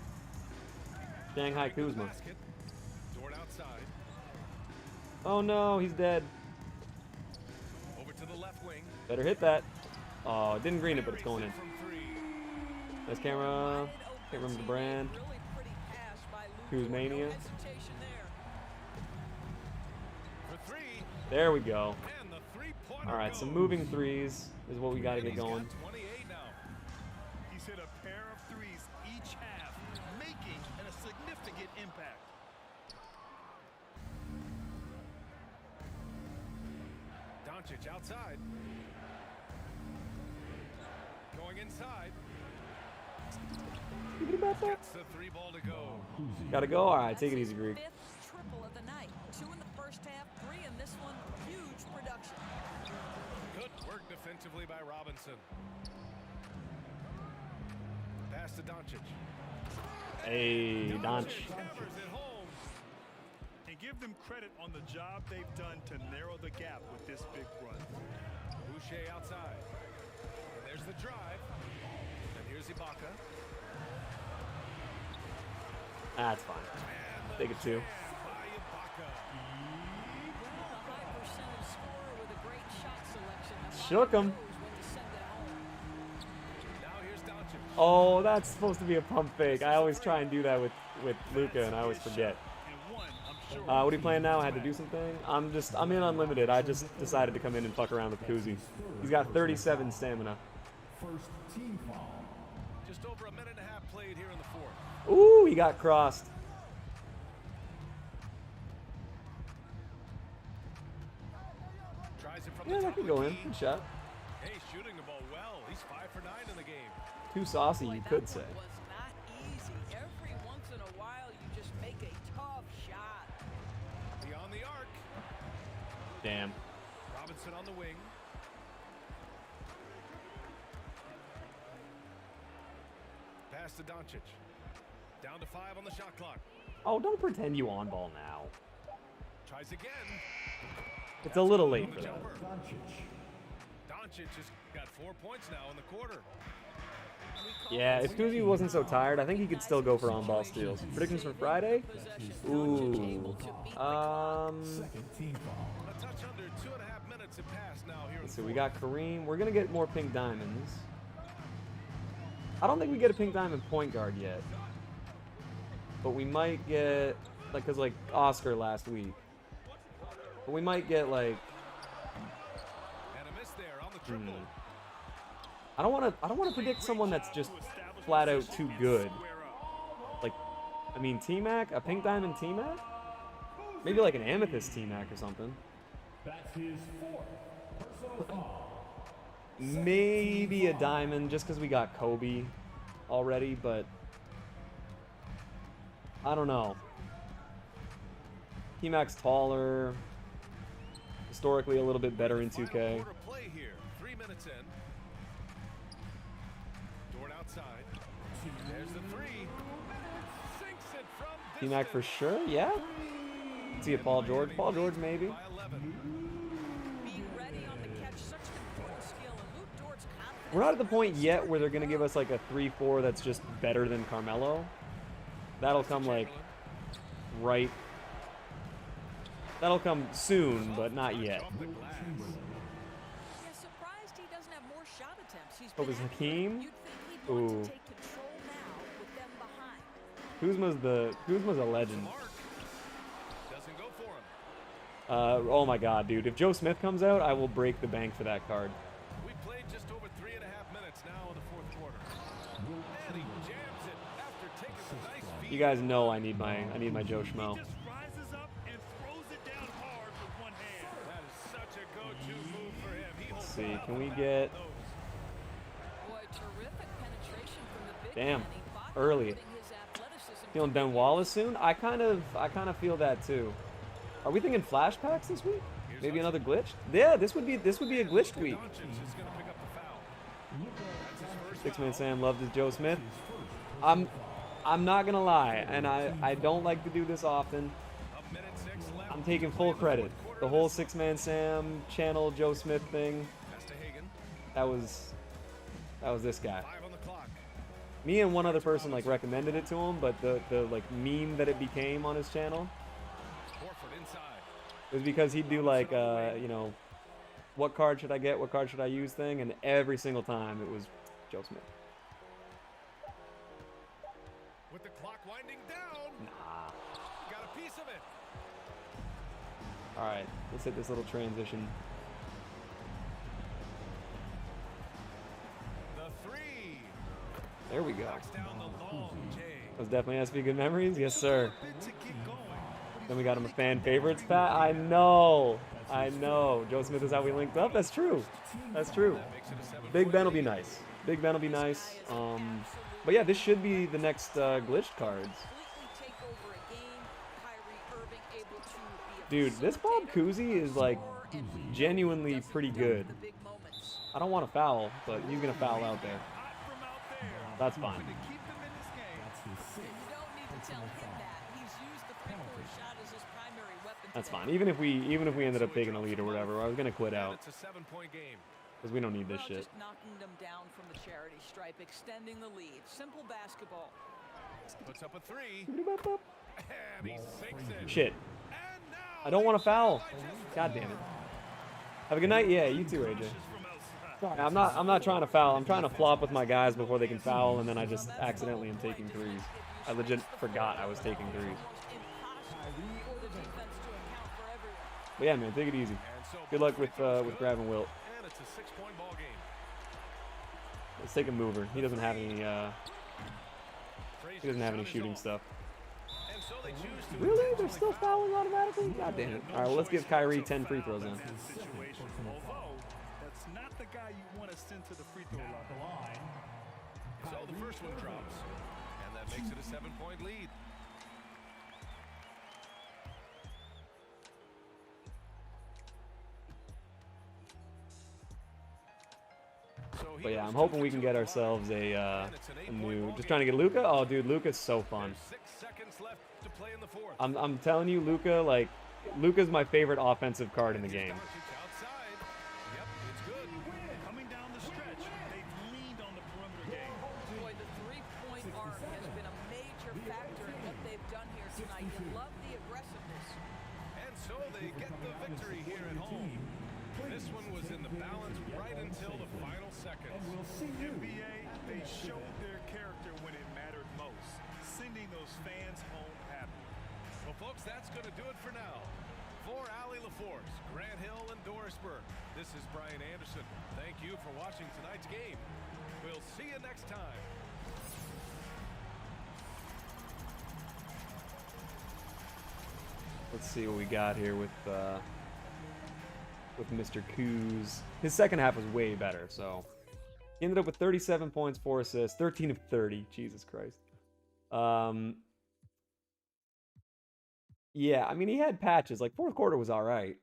Shanghai Kuzma. Basket. Dort outside. Oh no, he's dead. Over to the left wing. Better hit that. Oh, it didn't green it, but it's going in. From three. Nice camera. Can't remember the brand. really pretty pass by Luka. Kuzmania. No hesitation there. For three. There we go. And the three-pointer All right, goes. some moving threes is what we got to get He's got going. 28 now. He's hit a pair of threes each half, making a significant impact. Doncic outside. Going inside. Gets the three ball to go. Gotta go. All right, take it That's easy, his Greek. fifth triple of the night. 2 in the first half, 3 in this one. Huge production. Good work defensively by Robinson. Pass to Doncic. Hey, Donch. Hammers it home. And give them credit on the job they've done to narrow the gap with this big run. Boucher outside. And there's the drive. And here's Ibaka. That's fine. Take it 2. By Ibaka. Well, a high percentage scorer with a great shot selection. The Shook him. knows when to send it home. Now here's Doncic. Oh, that's supposed to be a pump fake. I always try and do that with Luka, and I always forget. And one, I'm sure What are you playing now? I had to do something. I'm in unlimited. I just decided to come in and fuck around with Cousy. He's got 37 stamina. First team foul. Just over a minute and a half played here in the fourth. Ooh, he got crossed. Tries it from Yeah, the that top could of go the in. key. Good shot. Hey, shooting the ball well. He's 5 for 9 in the game. Too saucy, Boy, you that could one say. was not easy. Every once in a while, you just make a tough shot. Beyond the arc. Damn. Robinson on the wing. Pass to Doncic. Down to 5 on the shot clock. Oh, don't pretend you on ball now. Tries again. It's a little late for that. Doncic has got 4 points now in the quarter. Yeah, if Cousy wasn't so tired, I think he could still go for on-ball steals. Predictions for Friday? Ooh. Second team foul. A touch under 2.5 minutes have passed now here. Let's see, we got Kareem. We're going to get more pink diamonds. I don't think we get a pink diamond point guard yet. But we might get, like, because, like, Oscar last week. But we might get, like, And a miss there on the triple. I don't want to predict someone that's just flat out too good. Like, I mean, T-Mac, a pink diamond T-Mac? Maybe like an amethyst T-Mac or something. That's his fourth personal foul. Maybe a diamond just because we got Kobe already, but I don't know. T-Mac's taller, historically a little bit better in 2K. Final quarter play here. 3 minutes in. Dort outside. There's the 3. Sinks it from T-Mac for sure, yeah. See it, Paul George. Paul George maybe. by 11. Being ready on the catch, such an important skill, and Luke Dort's confidence. We're not at the point yet where they're going to give us like a 3-4 that's just better than Carmelo. That'll come like right. That'll come soon, but not yet. Off the glass. Yeah, surprised he doesn't have more shot attempts. He's What been was accurate. Hakeem? You'd think he'd want Ooh. to take control now with them behind. Kuzma's a legend. Mark. Doesn't go for him. Oh my god, dude. If Joe Smith comes out, I will break the bank for that card. We played just over 3.5 minutes now in the fourth quarter. And he jams it after taking the nice feed. You guys know I need my Joe Schmo. He just rises up and throws it down hard with one hand. That is such a go-to move for him. He holds See, on can we to get those. Boy, terrific penetration from the big Damn, man. Ibaka early. putting his athleticism feeling to Ben good Wallace soon? I kind of feel that too. Are we thinking flash packs this week? Maybe another glitch? Yeah, this would be a glitched week. Doncic is going to pick up the foul. That's his first Six-man foul. Sam loved his Joe Smith. I'm not gonna lie, and I don't like to do this often. A minute 6 left. I'm taking full credit. The whole Six-Man Sam channel Joe Smith thing. Pass to Hagan. That was this guy. 5 on the clock. Me and one other person like recommended it to him, but the like meme that it became on his channel Horford inside. was because he'd do like you know, what card should I get? What card should I use? Thing, and every single time it was Joe Smith. With the clock winding down. Nah. Got a piece of it. All right, let's hit this little transition. The 3. There we go. Knocks down the long J. Those definitely has to be good memories. Yes, sir. Bit to get going. Then we got him a fan favorites, Pat. I know. Joe Smith is how we linked up. That's true. Makes it a 7-point Big Ben will be lead. nice. Big Ben will be nice. But yeah, this should be the next glitched cards. completely take over a game. Kyrie Irving able to be a Dude, this Bob Cousy is like genuinely pretty good. the big moments. I don't want to foul, but he's gonna foul out there. Hot from out there. That's fine. To keep them in this game. That's his sixth You know, personal foul. He's used the three-point shot as his primary weapon. That's today. fine. Even if we ended up taking a lead or whatever, I was gonna quit out It's a 7-point game. because we don't need this Well, shit. just knocking them down from the charity stripe, extending the lead. Simple basketball. Puts up a three. Boop. And he sinks it. Shit. And now I don't want to foul. by just God damn it. Have a good night. Yeah, you too, AJ. Sorry, I'm not trying to foul. I'm trying to flop with my guys before they can foul, and then I just accidentally am taking threes. I legit forgot I was taking threes. Impossible for the defense to account for everyone. But yeah, man, take it easy. And so Good luck free with throws good, grabbing Wilt. And it's a 6-point ball game. Let's take a mover. He doesn't have any shooting stuff. And so they choose to Really? They're still fouling automatically? God damn it. All right, well, let's give Kyrie 10 free throws then. Situation. Although that's not the guy you want to send to the free throw At the line. line. So the first one drops. And that makes it a 7-point lead. So he But yeah, goes I'm to hoping the we can get line. ourselves a And it's an 8-point new. ball Just trying to game. get Luca. Oh, dude, Luca's so fun. There's 6 seconds left to play in the fourth. I'm telling you, Luca's my favorite offensive card in the game. Doncic outside. Yep, it's good. Coming down the stretch, they've leaned on the perimeter game. Boy, the three-point arc has been a major factor in what they've done here tonight. You love the aggressiveness. And so they get the victory here at home. This one was in the balance right until the final seconds. And we'll see you. NBA, they showed their character when it mattered most, sending those fans home happy. Well, folks, that's going to do it for now. For Allie LaForce, Grant Hill, and Dorisburg, this is Brian Anderson. Thank you for watching tonight's game. We'll see you next time. Let's see what we got here with Mr. Coos. His second half was way better, so he ended up with 37 points, 4 assists, 13 of 30. Jesus Christ. Yeah, I mean, he had patches. Like, fourth quarter was all right.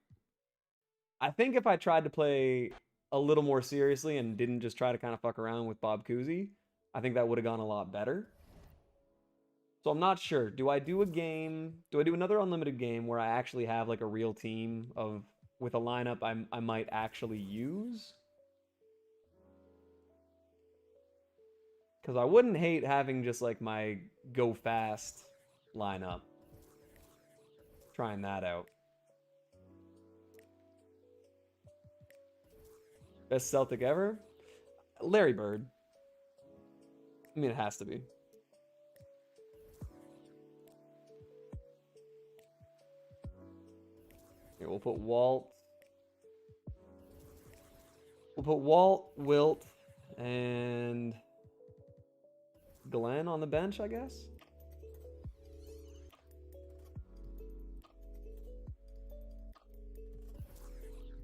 I think if I tried to play a little more seriously and didn't just try to kind of fuck around with Bob Cousy, I think that would have gone a lot better. So I'm not sure. Do I do a game? Do I do another unlimited game where I actually have like a real team with a lineup I might actually use? Because I wouldn't hate having just like my go fast lineup. Trying that out. Best Celtic ever? Larry Bird. I mean, it has to be. Here, we'll put Walt. We'll put Walt, Wilt, and Glenn on the bench, I guess.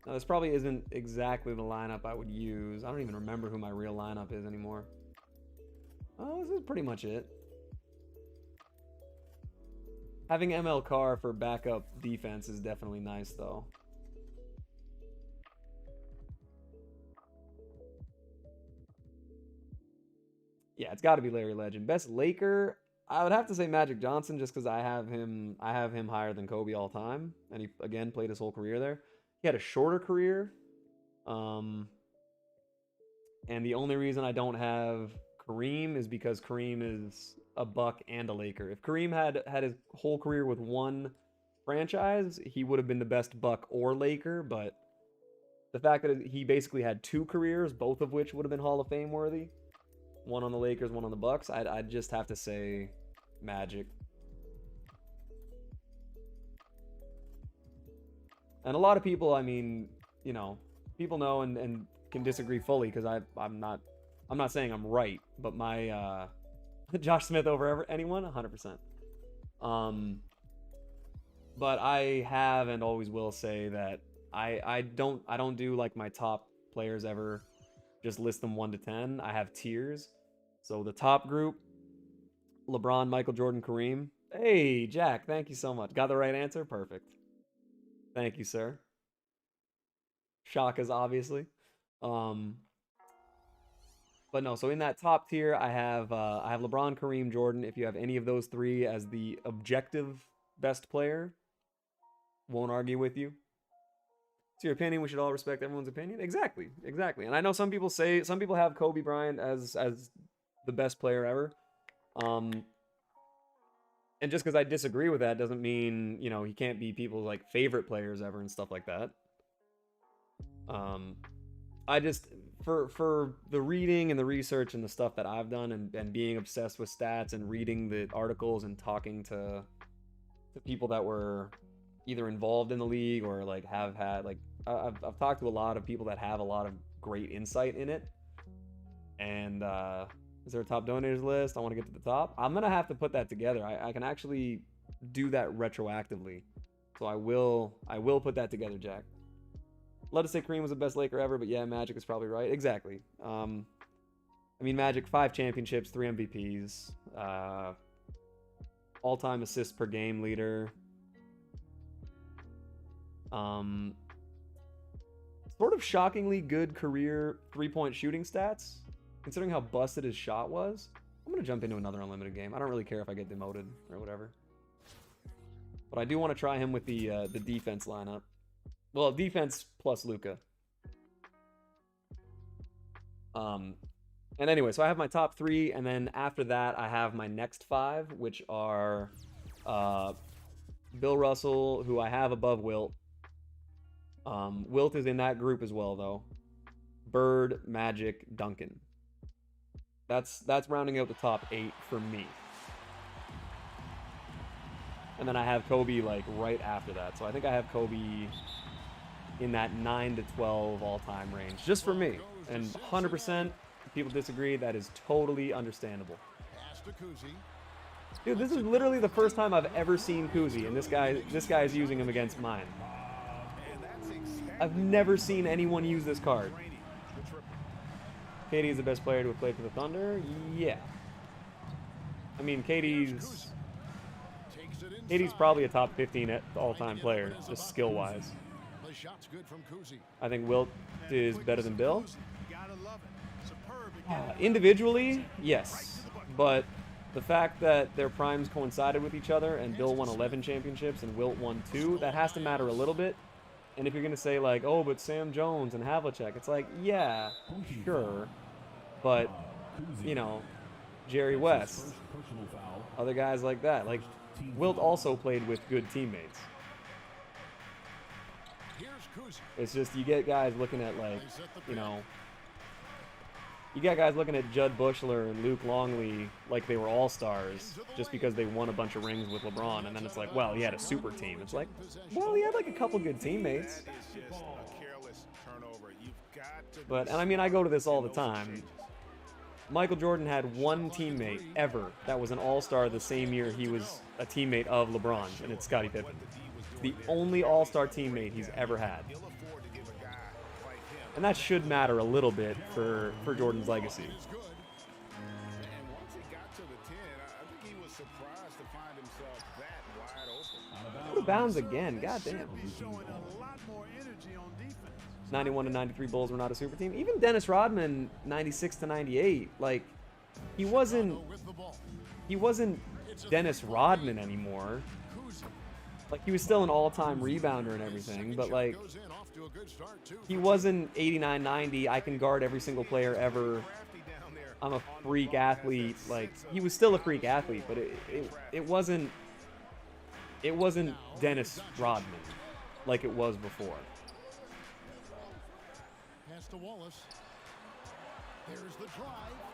Now, this probably isn't exactly the lineup I would use. I don't even remember who my real lineup is anymore. Oh, this is pretty much it. Having ML Carr for backup defense is definitely nice, though. Yeah, it's got to be Larry Legend. Best Laker, I would have to say Magic Johnson, just because I have him higher than Kobe all time, and he again played his whole career there. He had a shorter career, and the only reason I don't have Kareem is because Kareem is a Buck and a Laker. If Kareem had his whole career with one franchise, he would have been the best Buck or Laker, but the fact that he basically had two careers, both of which would have been Hall of Fame worthy, one on the Lakers, one on the Bucks, I'd just have to say Magic. And a lot of people, I mean, you know, people know and can disagree fully because I'm not saying I'm right, but my Josh Smith over anyone 100%. But I have and always will say that I don't do like my top players ever just list them 1 to 10. I have tiers. So the top group: LeBron, Michael Jordan, Kareem. Hey Jack, thank you so much. Got the right answer? Perfect. Thank you, sir. Shaka's obviously. But no, so in that top tier, I have LeBron, Kareem, Jordan. If you have any of those three as the objective best player, won't argue with you. It's your opinion. We should all respect everyone's opinion. Exactly, exactly. And I know some people have Kobe Bryant as the best player ever. And just because I disagree with that doesn't mean, you know, he can't be people's like favorite players ever and stuff like that. I just for the reading and the research and the stuff that I've done and being obsessed with stats and reading the articles and talking to people that were either involved in the league or like have had like I've talked to a lot of people that have a lot of great insight in it. And is there a top donators list? I want to get to the top. I'm gonna have to put that together. I can actually do that retroactively, so I will put that together, Jack. Love to say Kareem was the best Laker ever, but yeah, Magic is probably right. Exactly. I mean, Magic, 5 championships, 3 MVPs, all-time assists per game leader. Sort of shockingly good career 3-point shooting stats, considering how busted his shot was. I'm gonna jump into another unlimited game. I don't really care if I get demoted or whatever, but I do want to try him with the defense lineup. Well, defense plus Luka. And anyway, so I have my top 3, and then after that, I have my next 5, which are Bill Russell, who I have above Wilt. Wilt is in that group as well, though. Bird, Magic, Duncan. That's rounding out the top 8 for me. And then I have Kobe like right after that. So I think I have Kobe in that 9 to 12 all-time range, just for me. And 100%, if people disagree, that is totally understandable. Dude, this is literally the first time I've ever seen Cousy, and this guy is using him against mine. I've never seen anyone use this card. KD is the best player to have played for the Thunder? Yeah. I mean, KD's probably a top 15 all-time player, just skill-wise. I think Wilt is better than Bill. Individually, yes. But the fact that their primes coincided with each other and Bill won 11 championships and Wilt won 2, that has to matter a little bit. And if you're going to say, like, oh, but Sam Jones and Havlicek, it's like, yeah, sure. But, you know, Jerry West, other guys like that. Like, Wilt also played with good teammates. It's just you get guys looking at, like, you know, you got guys looking at Judd Bushler and Luke Longley like they were all-stars just because they won a bunch of rings with LeBron, and then it's like, well, he had a super team. It's like, well, he had like a couple good teammates. But, and I mean, I go to this all the time. Michael Jordan had one teammate ever that was an all-star the same year he was a teammate of LeBron, and it's Scottie Pippen. The only all-star teammate he's ever had. And that should matter a little bit for Jordan's legacy. Out of bounds again, goddamn. 91 to 93 Bulls were not a super team. Even Dennis Rodman, 96 to 98, like, he wasn't Dennis Rodman anymore. Like, he was still an all-time rebounder and everything, but, like, he wasn't 89-90, I can guard every single player ever, I'm a freak athlete. Like, he was still a freak athlete, but it wasn't Dennis Rodman like it was before.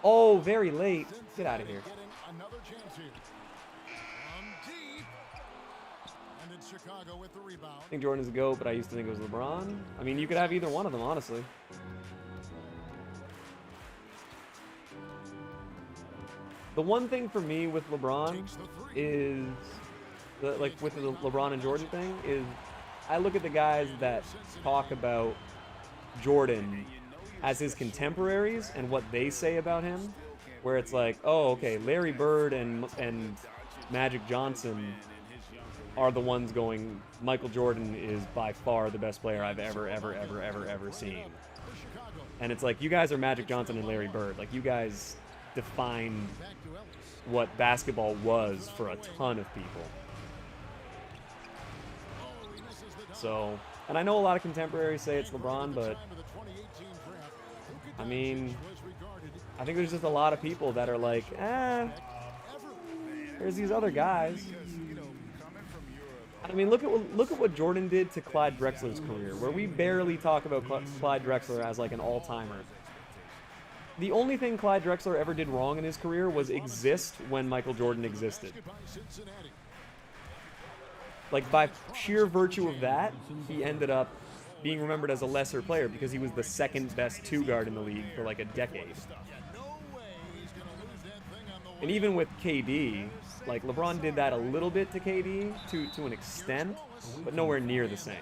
Oh, very late. Get out of here. I think Jordan is a GOAT, but I used to think it was LeBron. I mean, you could have either one of them, honestly. The one thing for me with LeBron is, with the LeBron and Jordan thing, is I look at the guys that talk about Jordan as his contemporaries and what they say about him, where it's like, oh, okay, Larry Bird and Magic Johnson are the ones going, Michael Jordan is by far the best player I've ever seen. And it's like, you guys are Magic Johnson and Larry Bird. Like, you guys defined what basketball was for a ton of people. So, and I know a lot of contemporaries say it's LeBron, but I mean, I think there's just a lot of people that are like, there's these other guys. I mean, look at what Jordan did to Clyde Drexler's career, where we barely talk about Clyde Drexler as like an all-timer. The only thing Clyde Drexler ever did wrong in his career was exist when Michael Jordan existed. Like, by sheer virtue of that, he ended up being remembered as a lesser player because he was the second best two guard in the league for like a decade. And even with KD, like, LeBron did that a little bit to KD to an extent, but nowhere near the same.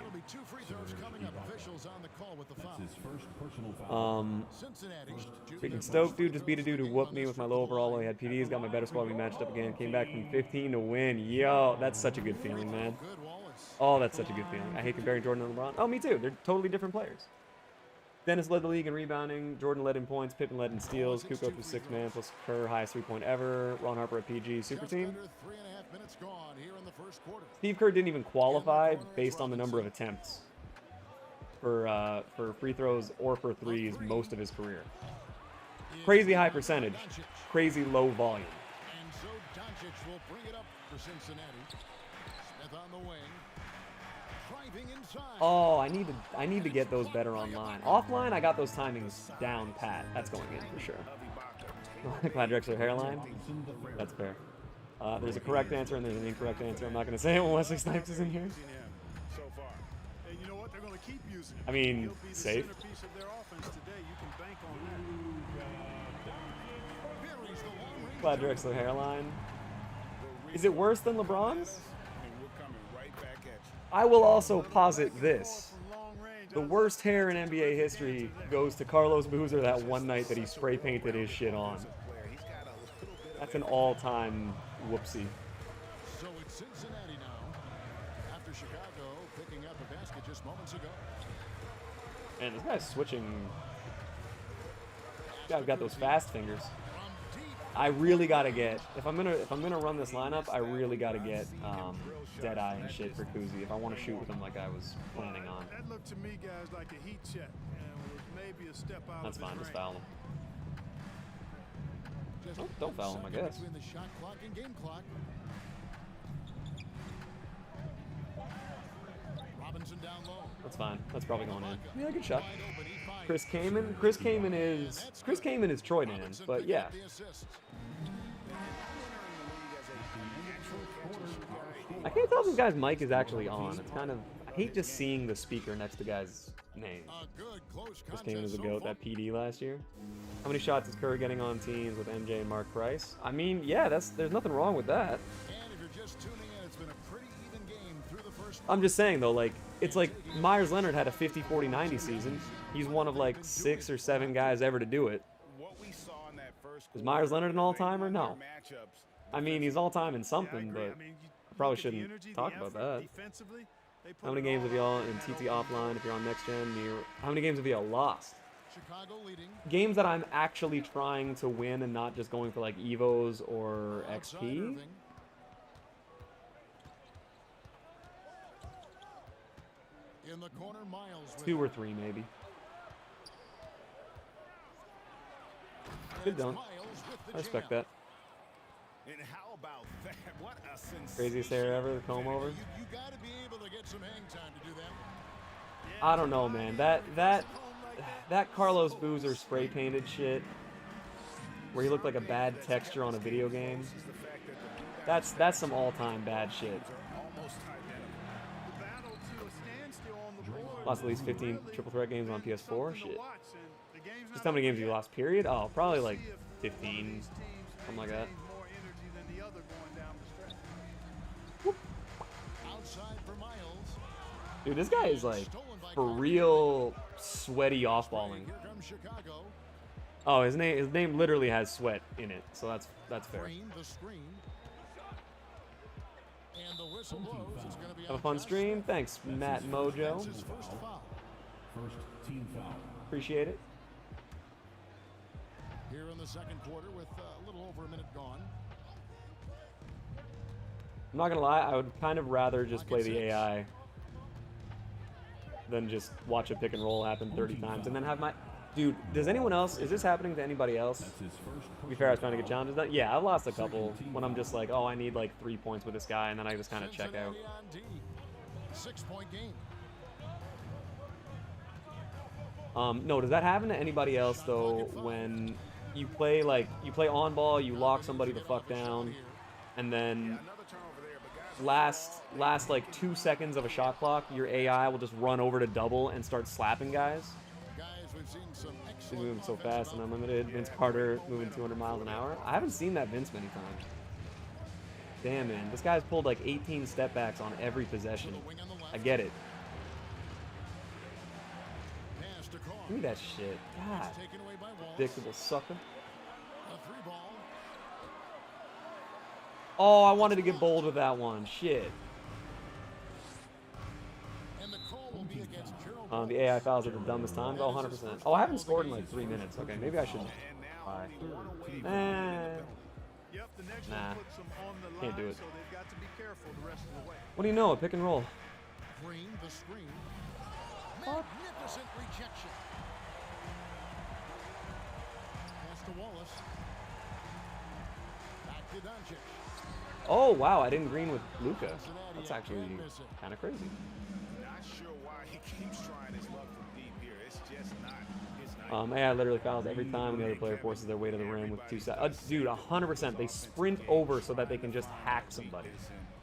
Freaking stoked, dude. Just beat a dude who whooped me with my low overall while he had PDs. Got my better squad. We matched up again. Came back from 15 to win. Yo, that's such a good feeling, man. Oh, that's such a good feeling. I hate comparing Jordan and LeBron. Oh, me too. They're totally different players. Dennis led the league in rebounding. Jordan led in points. Pippen led in steals. Kukoc was 6 man plus Kerr, highest 3-point ever. Ron Harper at PG. Super team. Steve Kerr didn't even qualify based on the number of attempts for free throws or for threes most of his career. Crazy high percentage. Crazy low volume. Oh, I need to get those better online. Offline, I got those timings down pat. That's going in for sure. Clyde Drexler hairline. That's fair. There's a correct answer and there's an incorrect answer. I'm not going to say it when Wesley Snipes is in here. I mean, safe. Clyde Drexler hairline. Is it worse than LeBron's? I will also posit this. The worst hair in NBA history goes to Carlos Boozer that one night that he spray painted his shit on. That's an all-time whoopsie. So it's Cincinnati now. After Chicago picking up a basket just moments ago. Man, this guy's switching. This guy's got those fast fingers. I really gotta get, if I'm gonna run this lineup, I really gotta get Deadeye and shit for Cousy if I want to shoot with him like I was planning on. That looked to me, guys, like a heat check, and was maybe a step out. That's of fine, his just range. foul him. Oh, don't foul him, I guess. Between the shot clock and game clock. Robinson down low. That's fine. That's probably going in. Yeah, good shot. Chris Kaman. Chris Kaman is Troy Dan, but yeah. I can't tell if this guy's mic is actually on. It's kind of, I hate just seeing the speaker next to guys' names. Chris Kaman was a GOAT, that PD last year. How many shots is Kerr getting on teams with MJ and Mark Price? I mean, yeah, there's nothing wrong with that. I'm just saying though, like, it's like Myers Leonard had a 50-40-90 season. He's one of like 6 or 7 guys ever to do it. Is Myers Leonard an all-timer? No. I mean, he's all-time in something, but I probably shouldn't talk about that. How many games have y'all in TT offline if you're on next gen? How many games have y'all lost? Games that I'm actually trying to win and not just going for like Evos or XP? In the corner, Miles 2 or 3 maybe. Good dunk. I respect that. And how about that? What a sensation. Craziest hair ever, the comb over. You got to be able to get some hang time to do that. I don't know, man. That Carlos Boozer spray painted shit, where he looked like a bad texture on a video game. That's some all-time bad shit. Lost at least 15 triple threat games on PS4. Shit. Just how many games you lost, period? Oh, probably like 15. Something like that. Whoop. Dude, this guy is like for real sweaty off-balling. Oh, his name literally has sweat in it, so that's fair. Have a fun stream. Thanks, Matt Mojo. First team foul. Appreciate it. Here in the second quarter with a little over a minute gone. I'm not gonna lie, I would kind of rather just play the AI than just watch a pick and roll happen 30 times and then have my... Dude, does anyone else... Is this happening to anybody else? To be fair, I was trying to get challenges done. Yeah, I've lost a couple when I'm just like, oh, I need like 3 points with this guy, and then I just kind of check out. 6-point game. No, does that happen to anybody else, though, when you play on ball, you lock somebody the fuck down, and then last like 2 seconds of a shot clock, your AI will just run over to double and start slapping guys? He's moving so fast and unlimited. Vince Carter moving 200 miles an hour. I haven't seen that Vince many times. Damn, man. This guy's pulled like 18 step backs on every possession. I get it. Give me that shit. God. Predictable sucker. Oh, I wanted to get bold with that one. Shit. The AI fouls at the dumbest times. Oh, 100%. Oh, I haven't scored in like 3 minutes. Okay, maybe I should try. Nah. Can't do it. What do you know? A pick and roll. Green, the screen. Magnificent rejection. Pass to Wallace. Back to Doncic. Oh, wow. I didn't green with Luka. That's actually kind of crazy. Not sure why he keeps trying his luck from deep here. It's just not his night. AI literally fouls every time the other player forces their way to the rim with 2 seconds. Dude, 100%. They sprint over so that they can just hack somebody.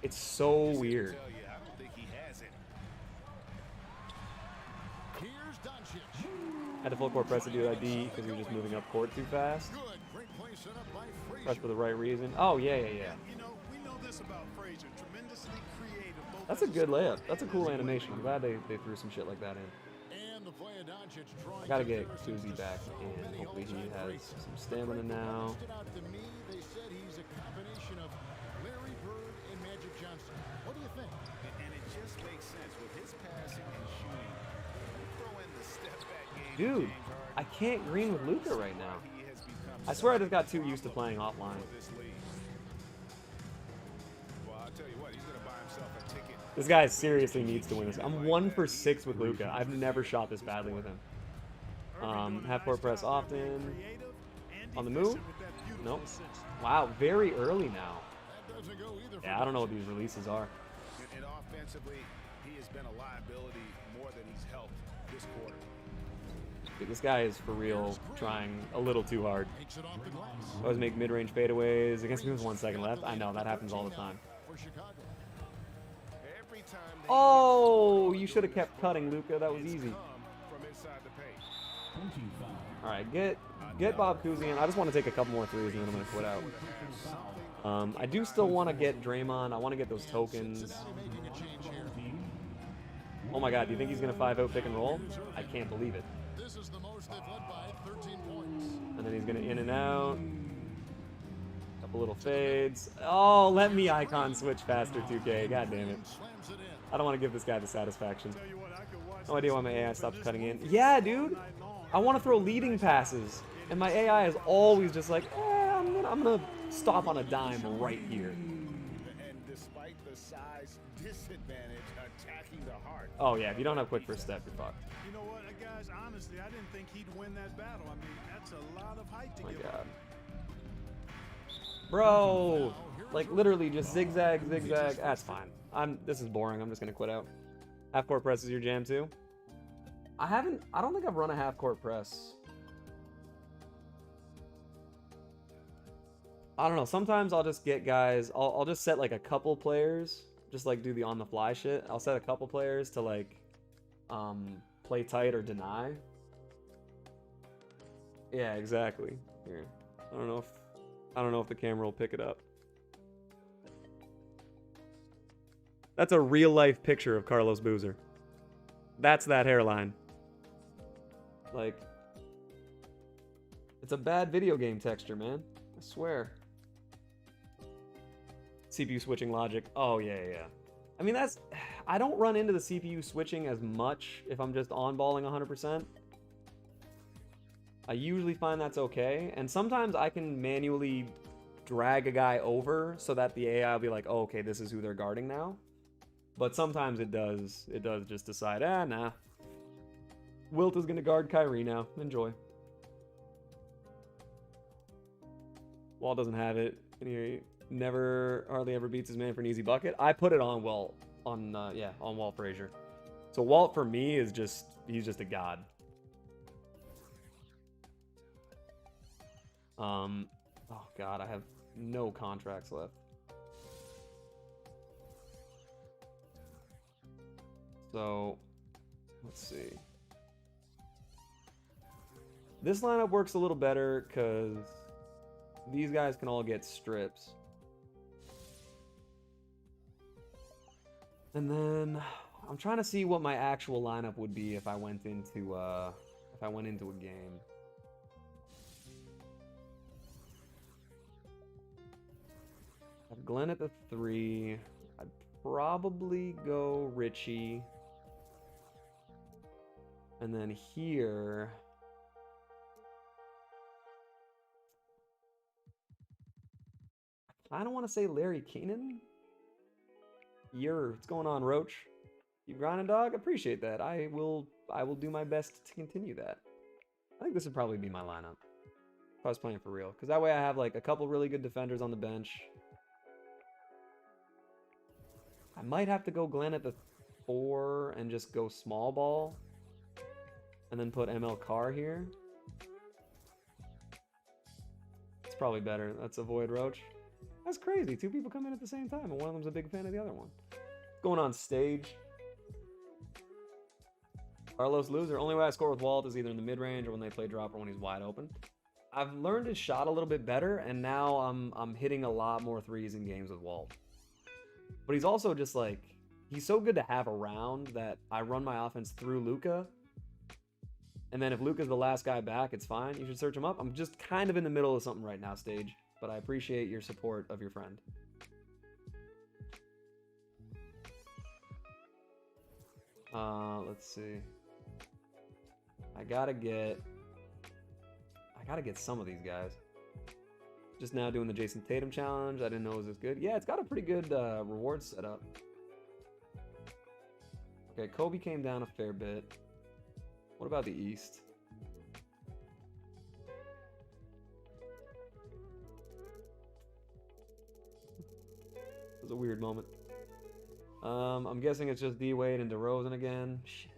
It's so weird. Had to full court press to do ID because he was just moving up court too fast. Press for the right reason. Oh, yeah. That's a good layup. That's a cool animation. I'm glad they threw some shit like that in. I gotta get Cousy back, and hopefully he has some stamina now. They said he's a combination of Larry Bird and Magic Johnson. What do you think? And it just makes sense with his passing and shooting. Throw in the step back game. Dude, I can't green with Luka right now. I swear I just got too used to playing offline. This guy seriously needs to win this. I'm 1 for 6 with Luka. I've never shot this badly with him. Half court press often. On the move? Nope. Wow, very early now. Yeah, I don't know what these releases are. And offensively, he has been a liability more than he's helped this quarter. Dude, this guy is for real trying a little too hard. Always make mid-range fadeaways against me with 1 second left. I know, that happens all the time. Oh, you should have kept cutting, Luka. That was easy. All right, get Bob Cousy in. I just want to take a couple more threes and then I'm going to quit out. I do still want to get Draymond. I want to get those tokens. Oh my God, do you think he's going to 5-0 pick and roll? I can't believe it. And then he's going to in and out. Couple little fades. Oh, let me icon switch faster, 2K. God damn it. I don't want to give this guy the satisfaction. No idea why my AI stops cutting in. Yeah, dude. I want to throw leading passes. And my AI is always just like, I'm gonna stop on a dime right here. And despite the size disadvantage, attacking the heart. Oh yeah, if you don't have quick first step, you're fucked. You know what, guys, honestly, I didn't think he'd win that battle. I mean, that's a lot of height to give up. Bro, like literally just zigzag, zigzag. That's fine. This is boring. I'm just gonna quit out. Half court press is your jam too? I don't think I've run a half court press. I don't know. Sometimes I'll just get guys. I'll just set like a couple players, just like do the on the fly shit. I'll set a couple players to like play tight or deny. Yeah, exactly. Here, I don't know if the camera will pick it up. That's a real life picture of Carlos Boozer. That's that hairline. Like, it's a bad video game texture, man. I swear. CPU switching logic. Oh, yeah. I mean, I don't run into the CPU switching as much if I'm just on-balling 100%. I usually find that's okay. And sometimes I can manually drag a guy over so that the AI will be like, oh, okay, this is who they're guarding now. But sometimes it does just decide, nah. Wilt is going to guard Kyrie now. Enjoy. Wall doesn't have it. And he hardly ever beats his man for an easy bucket. I put it on Walt, on Walt Frazier. So Walt for me is he's just a god. Oh god, I have no contracts left. So, let's see. This lineup works a little better because these guys can all get strips. And then I'm trying to see what my actual lineup would be if I went into a game. I have Glenn at the 3. I'd probably go Richie. And then here, I don't want to say Larry Keenan. What's going on, Roach? You grinding, dog? Appreciate that. I will do my best to continue that. I think this would probably be my lineup if I was playing for real, because that way I have like a couple really good defenders on the bench. I might have to go Glenn at the 4 and just go small ball. And then put ML Carr here. It's probably better. Let's avoid Roach. That's crazy. 2 people come in at the same time, and one of them's a big fan of the other one. Going on stage. Carlos loser. Only way I score with Walt is either in the mid-range or when they play drop or when he's wide open. I've learned his shot a little bit better, and now I'm hitting a lot more threes in games with Walt. But he's also just like, he's so good to have around that I run my offense through Luka. And then if Luka's the last guy back, it's fine. You should search him up. I'm just kind of in the middle of something right now, Stage. But I appreciate your support of your friend. Let's see. I gotta get some of these guys. Just now doing the Jason Tatum challenge. I didn't know it was this good. Yeah, it's got a pretty good reward setup. Okay, Kobe came down a fair bit. What about the East? It was a weird moment. I'm guessing it's just D Wade and DeRozan again. Shit.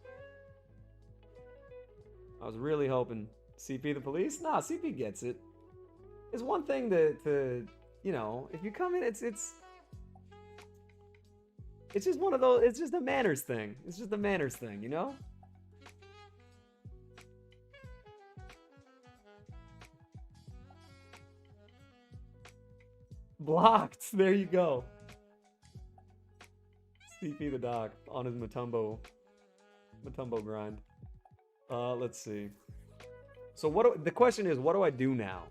I was really hoping CP the police. Nah, CP gets it. It's one thing to you know, if you come in, it's just one of those. It's just a manners thing. It's just a manners thing, you know. Blocked. There you go. CP the doc on his Mutombo grind. Let's see. So the question is, what do I do now?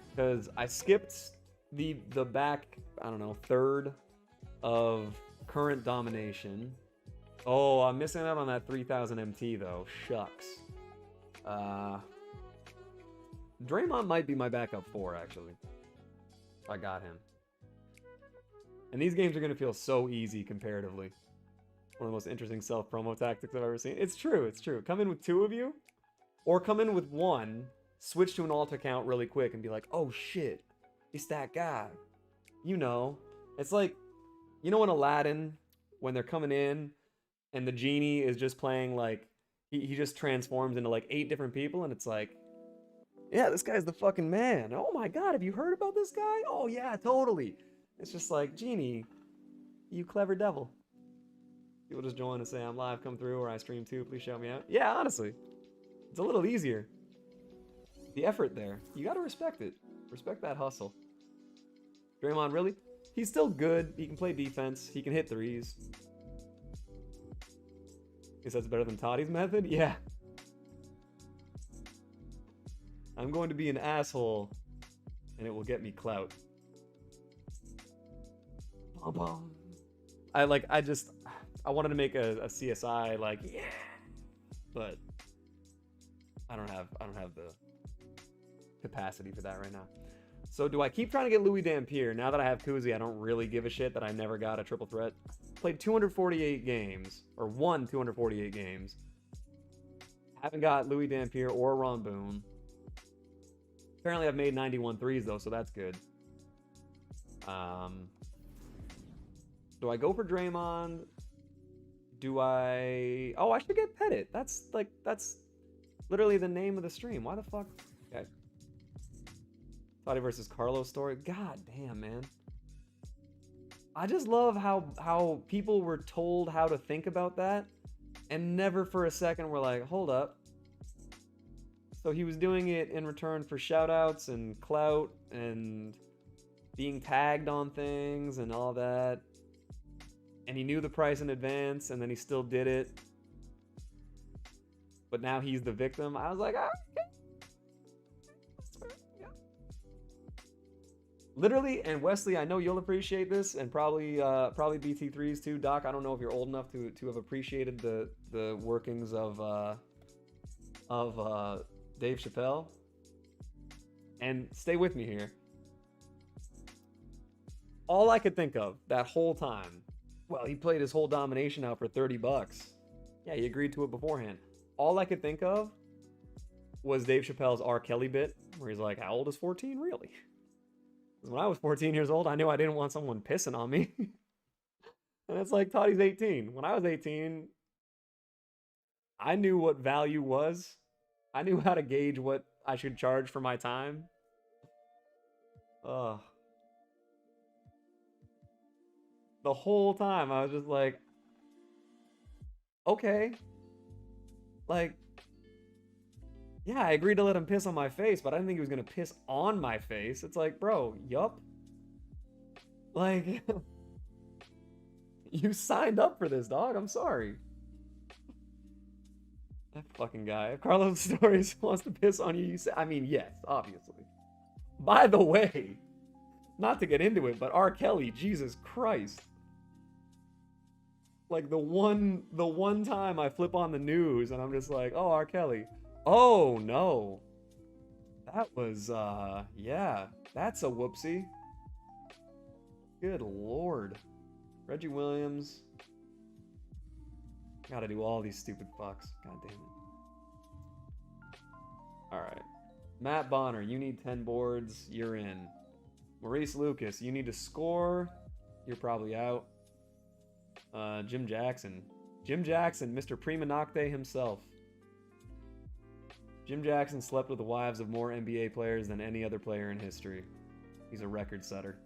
Because I skipped the back, I don't know, third of current domination. Oh, I'm missing out on that 3000 MT though. Shucks. Draymond might be my backup 4 actually. I got him. And these games are going to feel so easy comparatively. One of the most interesting self-promo tactics I've ever seen. It's true, it's true. Come in with 2 of you, or come in with 1, switch to an alt account really quick and be like, oh shit, it's that guy. You know, it's like, you know in Aladdin, when they're coming in, and the genie is just playing like, he just transforms into like 8 different people, and it's like, yeah, this guy's the fucking man. Oh my god, have you heard about this guy? Oh yeah, totally. It's just like, Genie, you clever devil. People just join and say, I'm live, come through, or I stream too, please shout me out. Yeah, honestly. It's a little easier. The effort there. You gotta respect it. Respect that hustle. Draymond, really? He's still good. He can play defense. He can hit threes. He says it's better than Toddy's method? Yeah. I'm going to be an asshole, and it will get me clout. I wanted to make a CSI like, yeah, but I don't have capacity for that right now. So do I keep trying to get Louis Dampier? Now that I have Cousy, I don't really give a shit that I never got a triple threat. Played 248 games, or won 248 games. Haven't got Louis Dampier or Ron Boone. Apparently I've made 91 threes though, so that's good. Do I go for Draymond? Do I... Oh, I should get Pettit. That's literally the name of the stream. Why the fuck? Okay. Totti versus Carlos story. God damn, man. I just love how people were told how to think about that and never for a second were like, hold up. So he was doing it in return for shoutouts and clout and being tagged on things and all that. And he knew the price in advance and then he still did it. But now he's the victim. I was like, ah, okay. Yeah. Literally, and Wesley, I know you'll appreciate this, and probably BT3s too. Doc, I don't know if you're old enough to have appreciated the workings of Dave Chappelle. And stay with me here. All I could think of that whole time, well, he played his whole domination out for $30. Yeah, he agreed to it beforehand. All I could think of was Dave Chappelle's R. Kelly bit, where he's like, how old is 14 really? Because when I was 14 years old, I knew I didn't want someone pissing on me. And it's like, Toddy's 18. When I was 18, I knew what value was. I knew how to gauge what I should charge for my time. Ugh. The whole time, I was just like, okay. Like, yeah, I agreed to let him piss on my face, but I didn't think he was going to piss on my face. It's like, bro, yup. Like, you signed up for this, dog. I'm sorry. That fucking guy. If Carlos Stories wants to piss on you, you say, I mean, yes, obviously. By the way, not to get into it, but R. Kelly, Jesus Christ. Like the one time I flip on the news and I'm just like, oh, R. Kelly. Oh, no. That was, yeah, that's a whoopsie. Good Lord. Reggie Williams. Gotta do all these stupid fucks. God damn it. Alright. Matt Bonner, you need 10 boards. You're in. Maurice Lucas, you need to score. You're probably out. Jim Jackson. Jim Jackson, Mr. Prima Nocte himself. Jim Jackson slept with the wives of more NBA players than any other player in history. He's a record setter.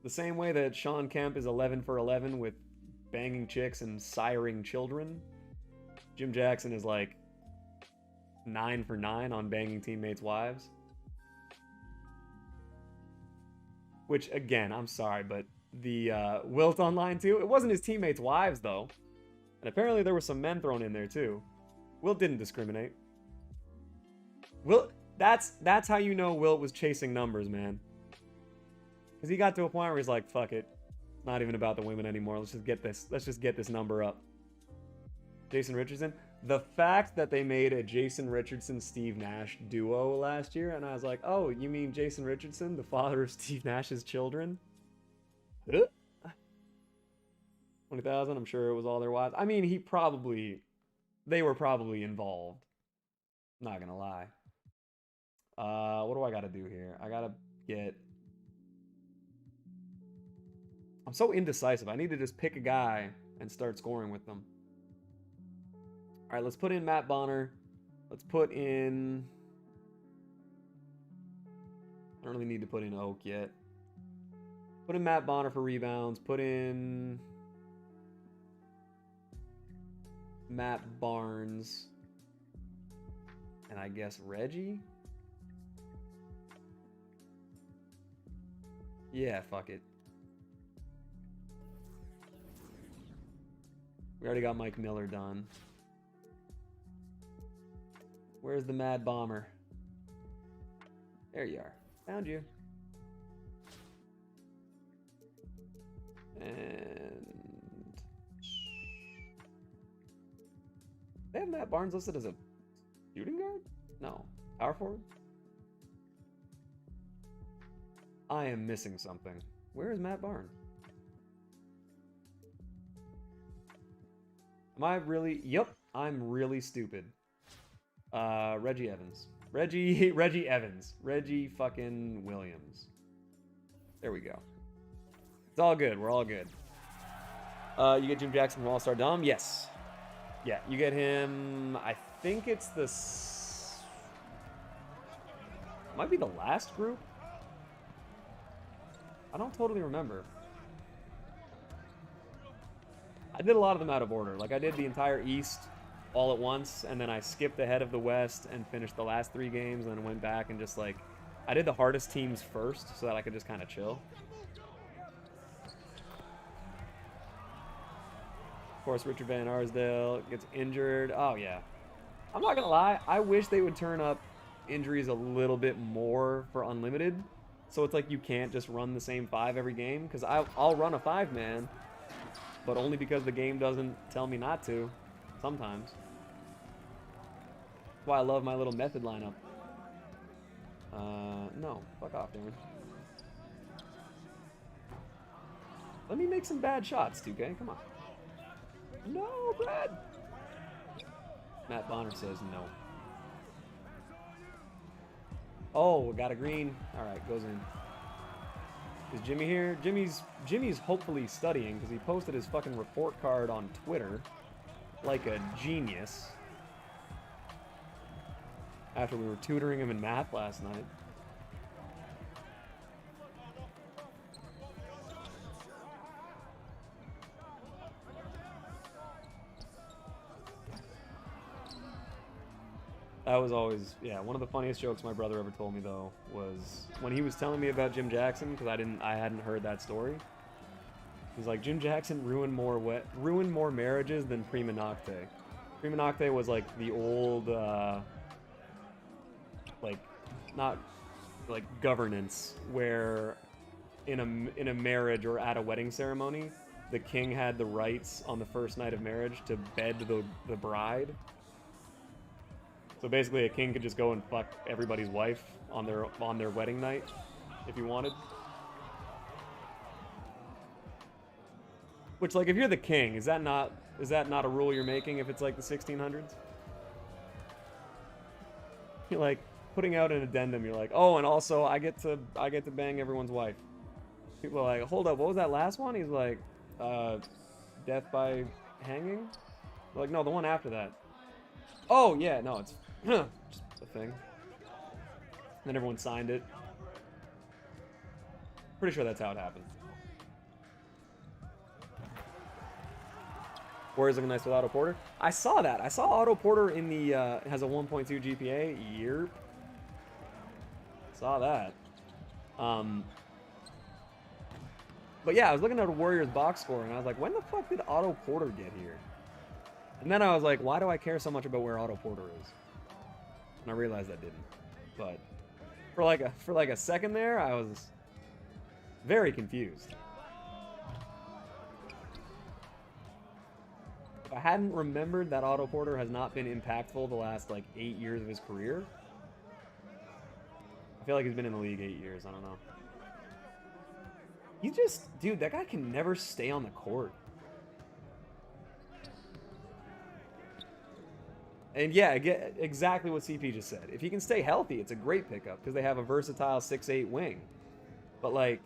The same way that Sean Kemp is 11 for 11 with banging chicks and siring children, Jim Jackson is like 9 for 9 on banging teammates' wives. Which, again, I'm sorry, but the Wilt online too, it wasn't his teammates' wives, though. And apparently there were some men thrown in there, too. Wilt didn't discriminate. Wilt, that's how you know Wilt was chasing numbers, man. Because he got to a point where he's like, fuck it. It's not even about the women anymore. Let's just get this number up. Jason Richardson. The fact that they made a Jason Richardson-Steve Nash duo last year, and I was like, oh, you mean Jason Richardson, the father of Steve Nash's children? 20,000, I'm sure it was all their wives. I mean, they were probably involved. Not gonna lie. What do I gotta do here? I gotta get... I'm so indecisive. I need to just pick a guy and start scoring with them. All right, let's put in Matt Bonner. Let's put in... I don't really need to put in Oak yet. Put in Matt Bonner for rebounds. Put in Matt Barnes. And I guess Reggie? Yeah, fuck it. We already got Mike Miller done. Where's the Mad Bomber? There you are. Found you. And they have Matt Barnes listed as a shooting guard? No. Power forward? I am missing something. Where is Matt Barnes? Am I really? Yep, I'm really stupid. Reggie Evans. Reggie Evans. Reggie fucking Williams. There we go. It's all good. We're all good. You get Jim Jackson from All-Star Dom? Yes. Yeah, you get him. I think it's the. Might be the last group. I don't totally remember. I did a lot of them out of order. Like, I did the entire East all at once, and then I skipped ahead of the West and finished the last 3 games, and then went back and just, like, I did the hardest teams first so that I could just kind of chill. Of course, Richard Van Arsdale gets injured. Oh, yeah. I'm not going to lie. I wish they would turn up injuries a little bit more for Unlimited. So it's like you can't just run the same 5 every game. Because I'll run a 5-man. But only because the game doesn't tell me not to. Sometimes. That's why I love my little method lineup. No. Fuck off, Darren. Let me make some bad shots, 2K. Come on. No, Brad! Matt Bonner says no. Oh, got a green. Alright, goes in. Is Jimmy here? Jimmy's hopefully studying because he posted his fucking report card on Twitter like a genius after we were tutoring him in math last night. That was always, yeah, one of the funniest jokes my brother ever told me, though, was when he was telling me about Jim Jackson, because I hadn't heard that story. He's like, Jim Jackson ruined more marriages than Prima Nocte. Prima Nocte was like the old, like, not like governance, where in a marriage or at a wedding ceremony, the king had the rights on the first night of marriage to bed the bride. So basically, a king could just go and fuck everybody's wife on their wedding night, if he wanted. Which, like, if you're the king, is that not a rule you're making if it's like the 1600s? You're like putting out an addendum. You're like, oh, and also I get to bang everyone's wife. People are like, hold up, what was that last one? He's like, death by hanging. They're like, no, the one after that. Oh yeah, no, it's just a thing. And then everyone signed it. Pretty sure that's how it happened. Warriors looking nice with Otto Porter. I saw that. I saw Otto Porter in the has a 1.2 GPA. Yerp. Saw that. But yeah, I was looking at a Warriors box score and I was like, when the fuck did Otto Porter get here? And then I was like, why do I care so much about where Otto Porter is? And I realized I didn't. But for like a second there, I was very confused. If I hadn't remembered that Otto Porter has not been impactful the last like 8 years of his career, I feel like he's been in the league 8 years. I don't know. Dude, that guy can never stay on the court. And yeah, I get exactly what CP just said. If he can stay healthy, it's a great pickup because they have a versatile 6'8" wing. But like,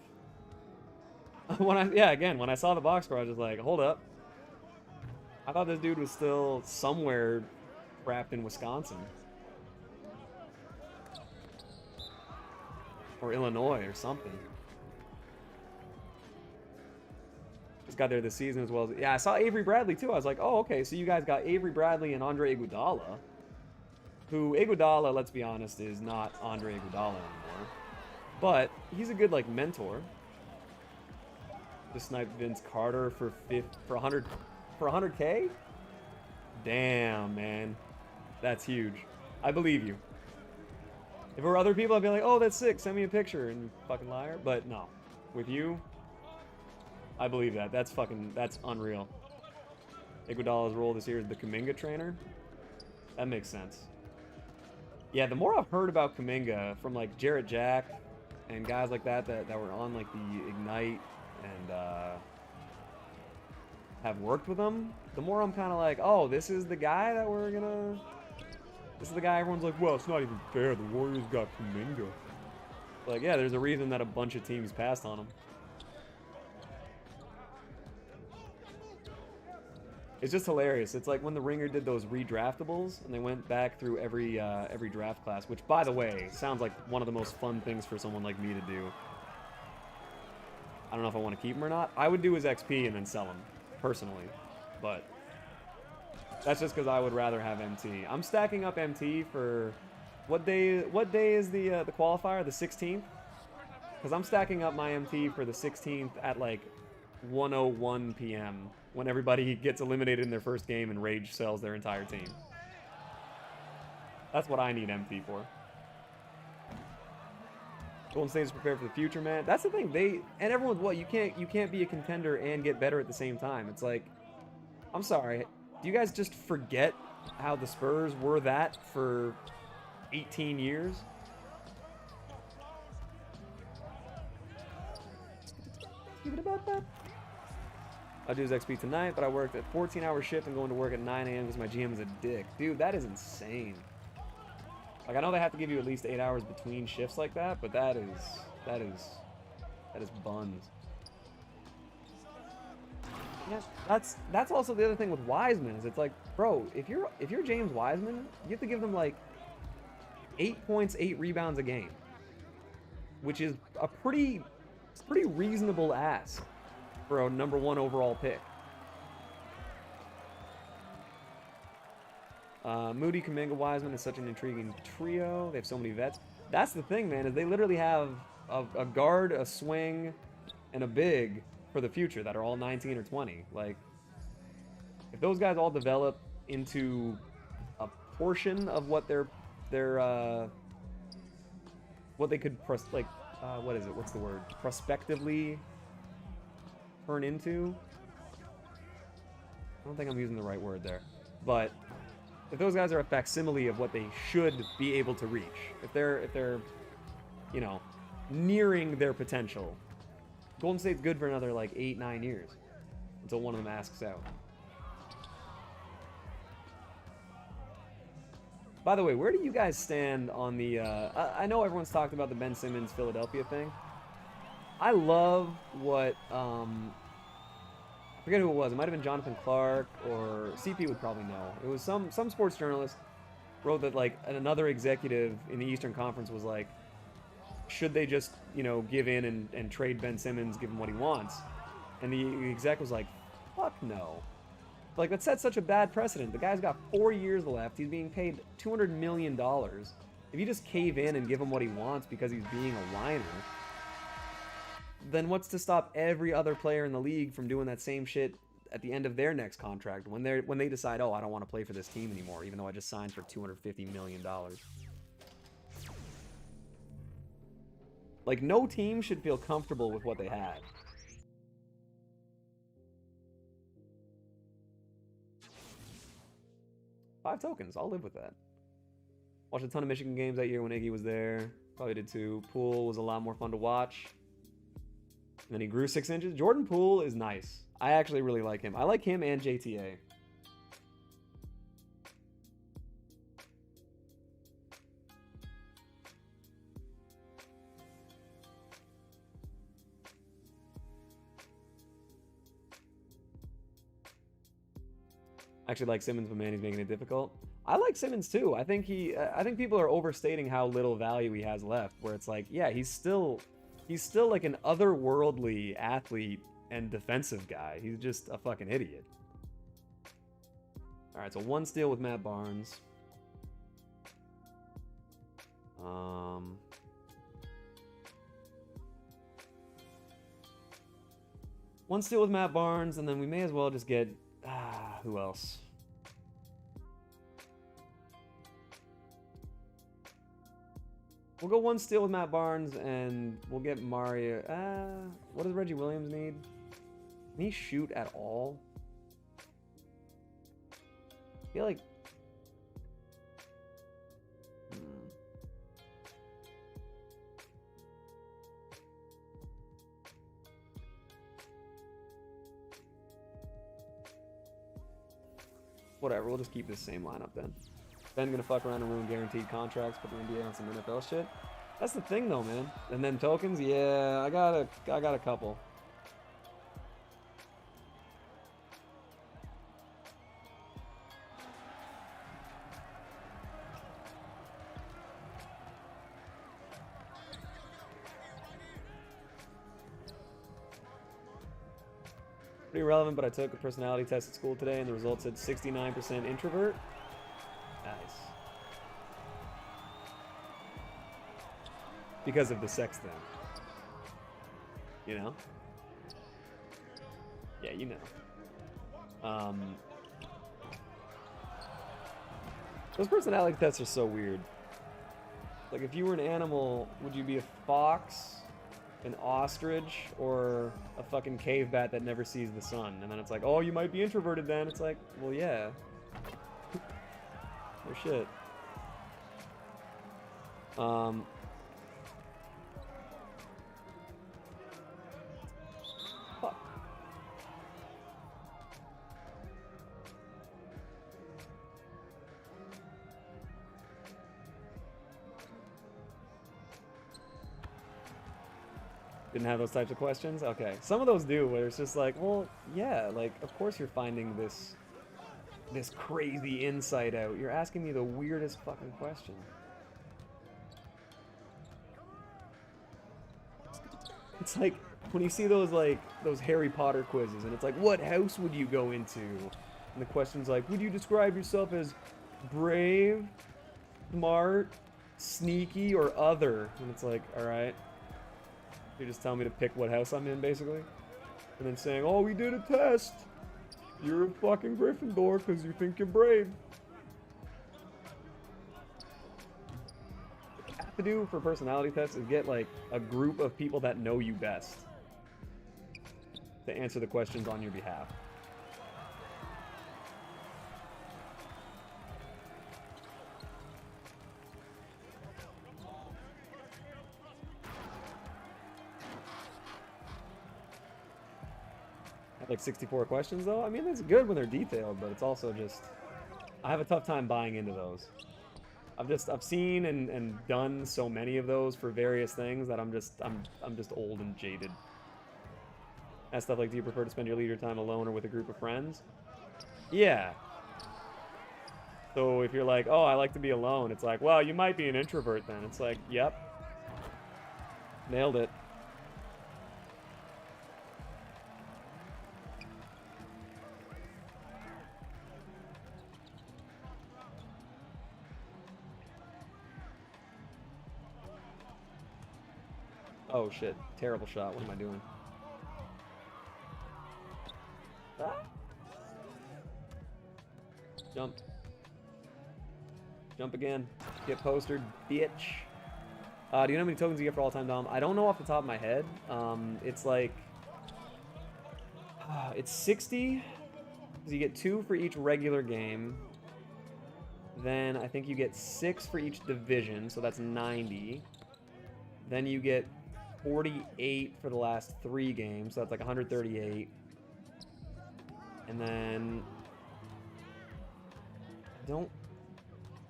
when I saw the box score, I was just like, hold up. I thought this dude was still somewhere trapped in Wisconsin. Or Illinois or something. Just got there this season as well as... Yeah, I saw Avery Bradley too. I was like, oh, okay, so you guys got Avery Bradley and Andre Iguodala. Who, Iguodala, let's be honest, is not Andre Iguodala anymore. But he's a good, like, mentor. Just sniped Vince Carter for 100K? Damn, man. That's huge. I believe you. If it were other people, I'd be like, oh, that's sick. Send me a picture, and you fucking liar. But no. With you, I believe that. That's unreal. Iguodala's role this year is the Kuminga trainer. That makes sense. Yeah, the more I've heard about Kuminga from like Jarrett Jack and guys like that that were on like the Ignite and have worked with him, the more I'm kind of like, oh, this is the guy that we're gonna. This is the guy everyone's like, well, it's not even fair. The Warriors got Kuminga. Like, yeah, there's a reason that a bunch of teams passed on him. It's just hilarious. It's like when the Ringer did those redraftables, and they went back through every draft class, which, by the way, sounds like one of the most fun things for someone like me to do. I don't know if I want to keep him or not. I would do his XP and then sell him, personally. But that's just because I would rather have MT. I'm stacking up MT for... What day is the qualifier? The 16th? Because I'm stacking up my MT for the 16th at like 1:01 p.m. when everybody gets eliminated in their first game and Rage sells their entire team. That's what I need MT for. Golden State is prepared for the future, man. That's the thing. And everyone's what? You can't be a contender and get better at the same time. It's like, I'm sorry. Do you guys just forget how the Spurs were that for 18 years? I'll do his XP tonight, but I worked at 14-hour shift and going to work at 9 a.m. because my GM is a dick. Dude, that is insane. Like, I know they have to give you at least 8 hours between shifts like that, but that is buns. Yeah, that's also the other thing with Wiseman is it's like, bro, if you're James Wiseman, you have to give them like 8 points, 8 rebounds a game, which is a pretty reasonable ask for a #1 overall pick. Moody, Kuminga, Wiseman is such an intriguing trio. They have so many vets. That's the thing, man, is they literally have a guard, a swing, and a big for the future that are all 19 or 20. Like, if those guys all develop into a portion of what what they could what is it? What's the word? Prospectively turn into? I don't think I'm using the right word there. But if those guys are a facsimile of what they should be able to reach, if they're, you know, nearing their potential, Golden State's good for another like 8-9 years until one of them asks out. By the way, where do you guys stand on the... I know everyone's talked about the Ben Simmons Philadelphia thing. I love what... I forget who it was. It might have been Jonathan Clark, or CP would probably know. It was some sports journalist wrote that, like, another executive in the Eastern Conference was like, should they just, you know, give in and trade Ben Simmons, give him what he wants? And the exec was like, fuck no. Like, that sets such a bad precedent. The guy's got 4 years left. He's being paid $200 million. If you just cave in and give him what he wants because he's being a whiner, then what's to stop every other player in the league from doing that same shit at the end of their next contract when they decide, oh, I don't want to play for this team anymore, even though I just signed for $250 million. Like, no team should feel comfortable with what they had. $5 tokens, I'll live with that. Watched a ton of Michigan games that year when Iggy was there. Probably did too. Poole was a lot more fun to watch. And then he grew 6 inches. Jordan Poole is nice. I actually really like him. I like him and JTA. I actually like Simmons, but man, he's making it difficult. I like Simmons too. I think people are overstating how little value he has left. Where it's like, yeah, he's still like an otherworldly athlete and defensive guy. He's just a fucking idiot. All right, so 1 steal with Matt Barnes. 1 steal with Matt Barnes, and then we may as well just get who else? We'll go 1 steal with Matt Barnes, and we'll get Mario. What does Reggie Williams need? Can he shoot at all? I feel like... Whatever, we'll just keep this same lineup then. Ben gonna fuck around and ruin guaranteed contracts, put the NBA on some NFL shit. That's the thing though, man. And then tokens, yeah, I got a couple. Pretty relevant, but I took a personality test at school today and the results said 69% introvert. Nice. Because of the sex thing. You know? Yeah, you know. Those personality tests are so weird. Like, if you were an animal, would you be a fox, an ostrich, or a fucking cave bat that never sees the sun? And then it's like, oh, you might be introverted then. It's like, well, yeah. No shit. Fuck. Didn't have those types of questions? Okay. Some of those do, where it's just like, well, yeah, like, of course you're finding this crazy insight out. You're asking me the weirdest fucking question. It's like, when you see those, like, those Harry Potter quizzes, and it's like, what house would you go into? And the question's like, would you describe yourself as brave, smart, sneaky, or other? And it's like, alright. You're just telling me to pick what house I'm in, basically? And then saying, oh, we did a test. You're a fucking Gryffindor because you think you're brave. What you have to do for personality tests is get, like, a group of people that know you best to answer the questions on your behalf. Like 64 questions though? I mean, it's good when they're detailed, but it's also just, I have a tough time buying into those. I've seen and done so many of those for various things that I'm just old and jaded. That stuff like, do you prefer to spend your leisure time alone or with a group of friends? Yeah. So if you're like, oh, I like to be alone, it's like, well, you might be an introvert then. It's like, yep. Nailed it. Oh shit, terrible shot. What am I doing? Ah. Jump. Jump again. Get postered, bitch. Do you know how many tokens you get for all-time Dom? I don't know off the top of my head. It's like... it's 60. So you get 2 for each regular game. Then I think you get 6 for each division, so that's 90. Then you get 48 for the last 3 games, so that's like 138. And then I don't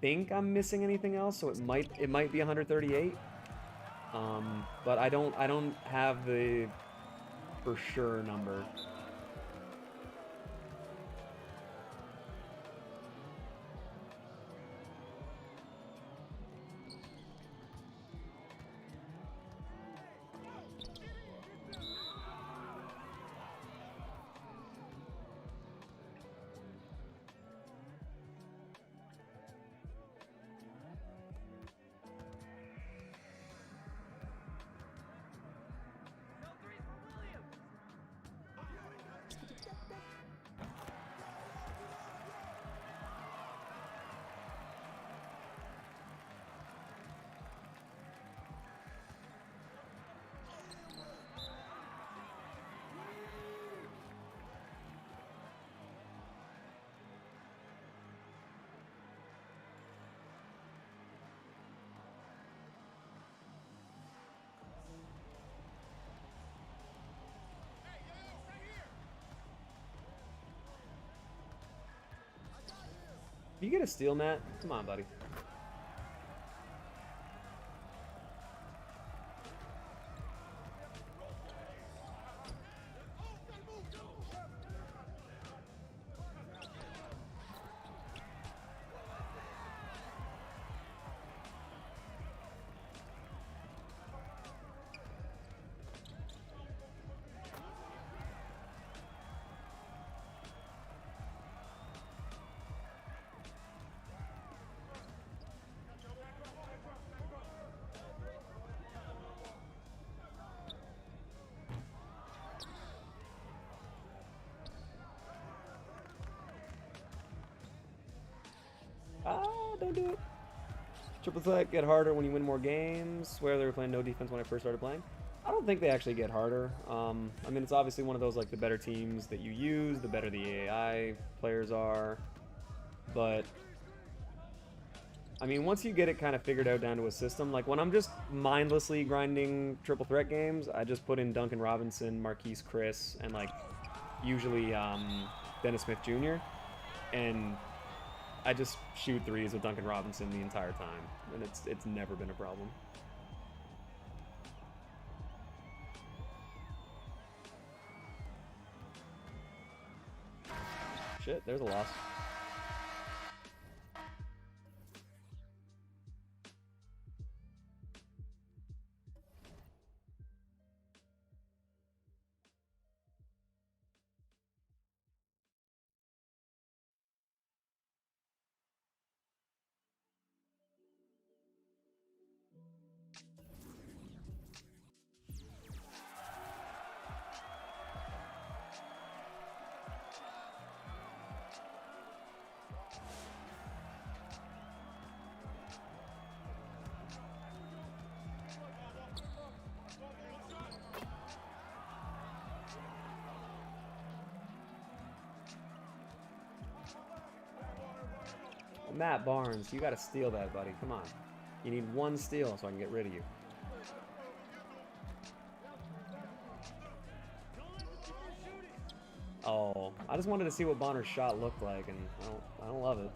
think I'm missing anything else, so it might be 138. But I don't have the for sure number. If you get a steal, Matt, come on, buddy. Don't do it. Triple threat get harder when you win more games. Swear they were playing no defense when I first started playing. I don't think they actually get harder. I mean, it's obviously one of those, like, the better teams that you use, the better the AI players are. But, I mean, once you get it kind of figured out down to a system, like when I'm just mindlessly grinding triple threat games, I just put in Duncan Robinson, Marquise Chris, and, like, usually Dennis Smith Jr. And I just shoot threes with Duncan Robinson the entire time, and it's never been a problem. Shit, there's a loss. Matt Barnes, you gotta steal that, buddy. Come on. You need one steal so I can get rid of you. Oh, I just wanted to see what Bonner's shot looked like, and I don't love it.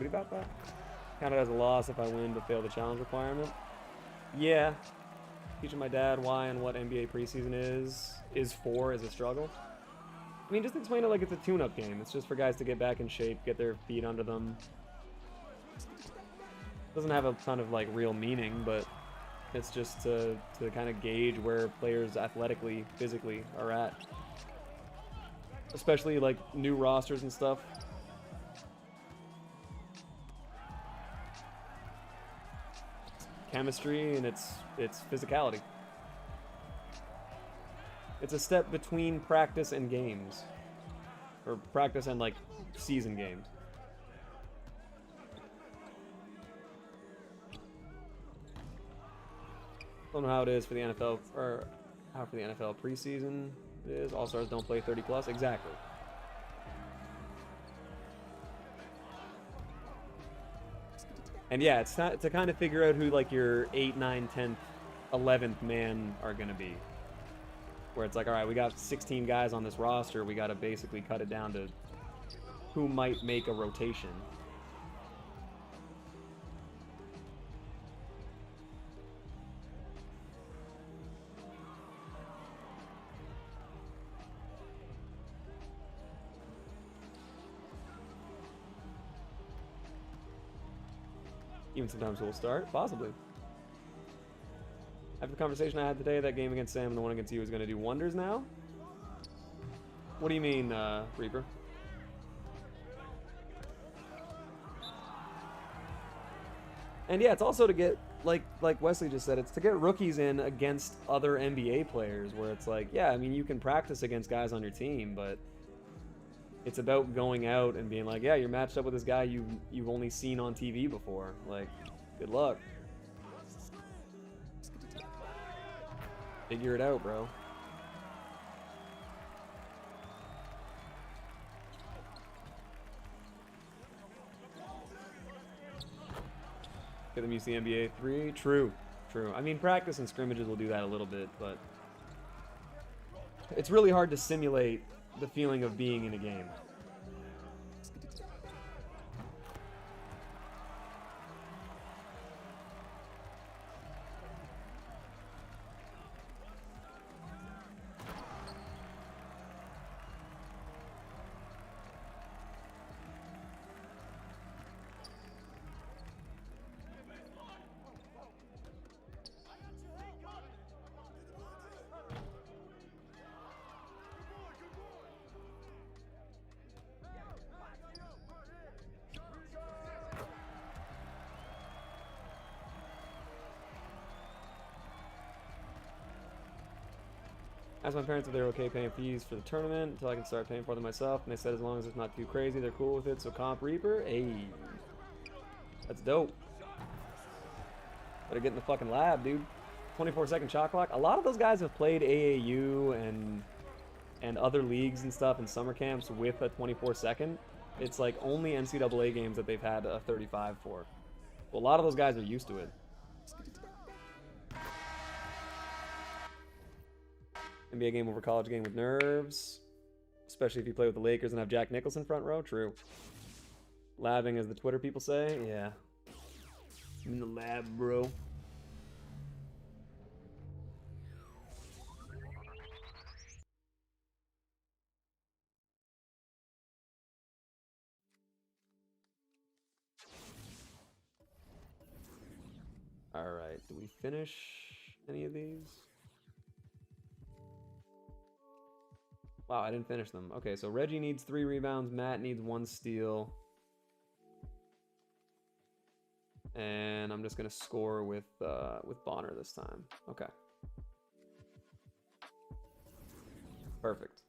About that. Counted as a loss if I win but fail the challenge requirement. Yeah. Teaching my dad why and what NBA preseason is for is a struggle. I mean, just explain it like it's a tune-up game. It's just for guys to get back in shape, get their feet under them. Doesn't have a ton of like real meaning, but it's just to kind of gauge where players athletically, physically are at. Especially like new rosters and stuff. Chemistry and its physicality. It's a step between practice and games, or practice and like season games. Don't know how it is for the NFL, or how for the NFL preseason is. All stars don't play 30 plus. Exactly. And yeah, it's not to kind of figure out who like your 8, 9, 10th, 11th man are going to be. Where it's like, all right, we got 16 guys on this roster. We got to basically cut it down to who might make a rotation. Even sometimes we'll start, possibly. After the conversation I had today, that game against Sam and the one against you is going to do wonders now? What do you mean, Reaper? And yeah, it's also to get, like Wesley just said, it's to get rookies in against other NBA players, where it's like, yeah, I mean, you can practice against guys on your team, but it's about going out and being like, yeah, you're matched up with this guy you've only seen on TV before. Like, good luck. Figure it out, bro. Get them used to the NBA 3. True. True. I mean, practice and scrimmages will do that a little bit, but it's really hard to simulate the feeling of being in a game. Asked my parents if they were okay paying fees for the tournament until I can start paying for them myself, and they said as long as it's not too crazy, they're cool with it. So comp Reaper, hey, that's dope. Better get in the fucking lab, dude. 24-second shot clock. A lot of those guys have played AAU and other leagues and stuff in summer camps with a 24-second. It's like only NCAA games that they've had a 35 for. Well, a lot of those guys are used to it. NBA game over college game with nerves. Especially if you play with the Lakers and have Jack Nicholson front row. True. Labbing, as the Twitter people say. Yeah. I'm in the lab, bro. Alright, do we finish any of these? Wow, I didn't finish them. Okay, so Reggie needs 3 rebounds. Matt needs 1 steal. And I'm just gonna score with Bonner this time. Okay. Perfect.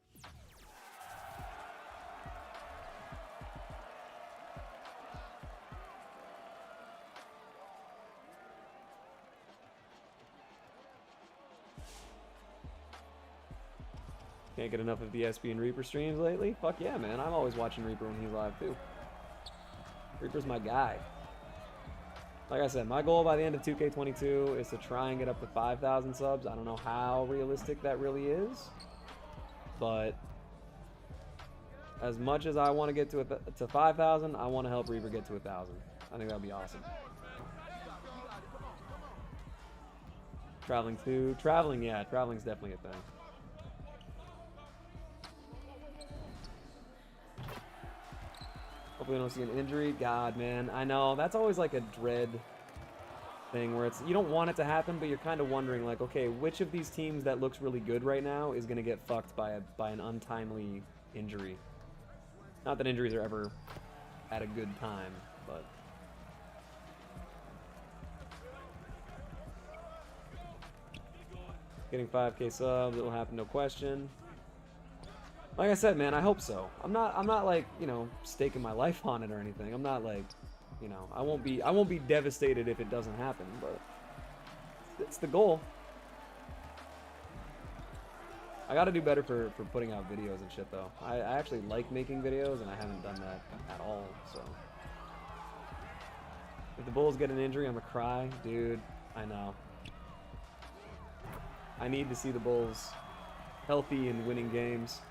Can't get enough of the SB and Reaper streams lately? Fuck yeah, man. I'm always watching Reaper when he's live, too. Reaper's my guy. Like I said, my goal by the end of 2K22 is to try and get up to 5,000 subs. I don't know how realistic that really is. But as much as I want to get to 5,000, I want to help Reaper get to 1,000. I think that would be awesome. Traveling too? Traveling, yeah. Traveling's definitely a thing. Hopefully we don't see an injury. God, man. I know. That's always like a dread thing where it's, you don't want it to happen, but you're kind of wondering, like, okay, which of these teams that looks really good right now is going to get fucked by an untimely injury? Not that injuries are ever at a good time, but... Getting 5K subs, it'll happen, no question. Like I said, man, I hope so. I'm not like, you know, staking my life on it or anything. I'm not like, you know, I won't be devastated if it doesn't happen, but it's the goal. I gotta do better for putting out videos and shit, though. I actually like making videos, and I haven't done that at all, so. If the Bulls get an injury, I'm gonna cry. Dude, I know. I need to see the Bulls healthy and winning games.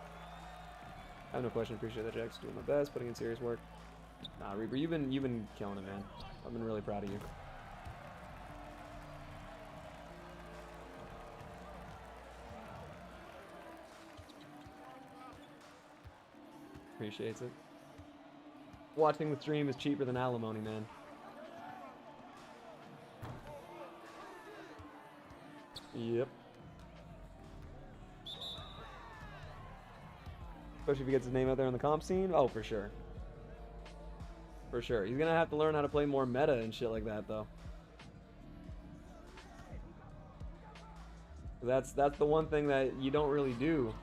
I have no question. Appreciate that, Jax. Doing my best, putting in serious work. Nah, Reaper, you've been killing it, man. I've been really proud of you. Appreciates it. Watching the stream is cheaper than alimony, man. Yep. Especially if he gets his name out there on the comp scene. Oh, for sure. For sure. He's gonna have to learn how to play more meta and shit like that, though. That's the one thing that you don't really do.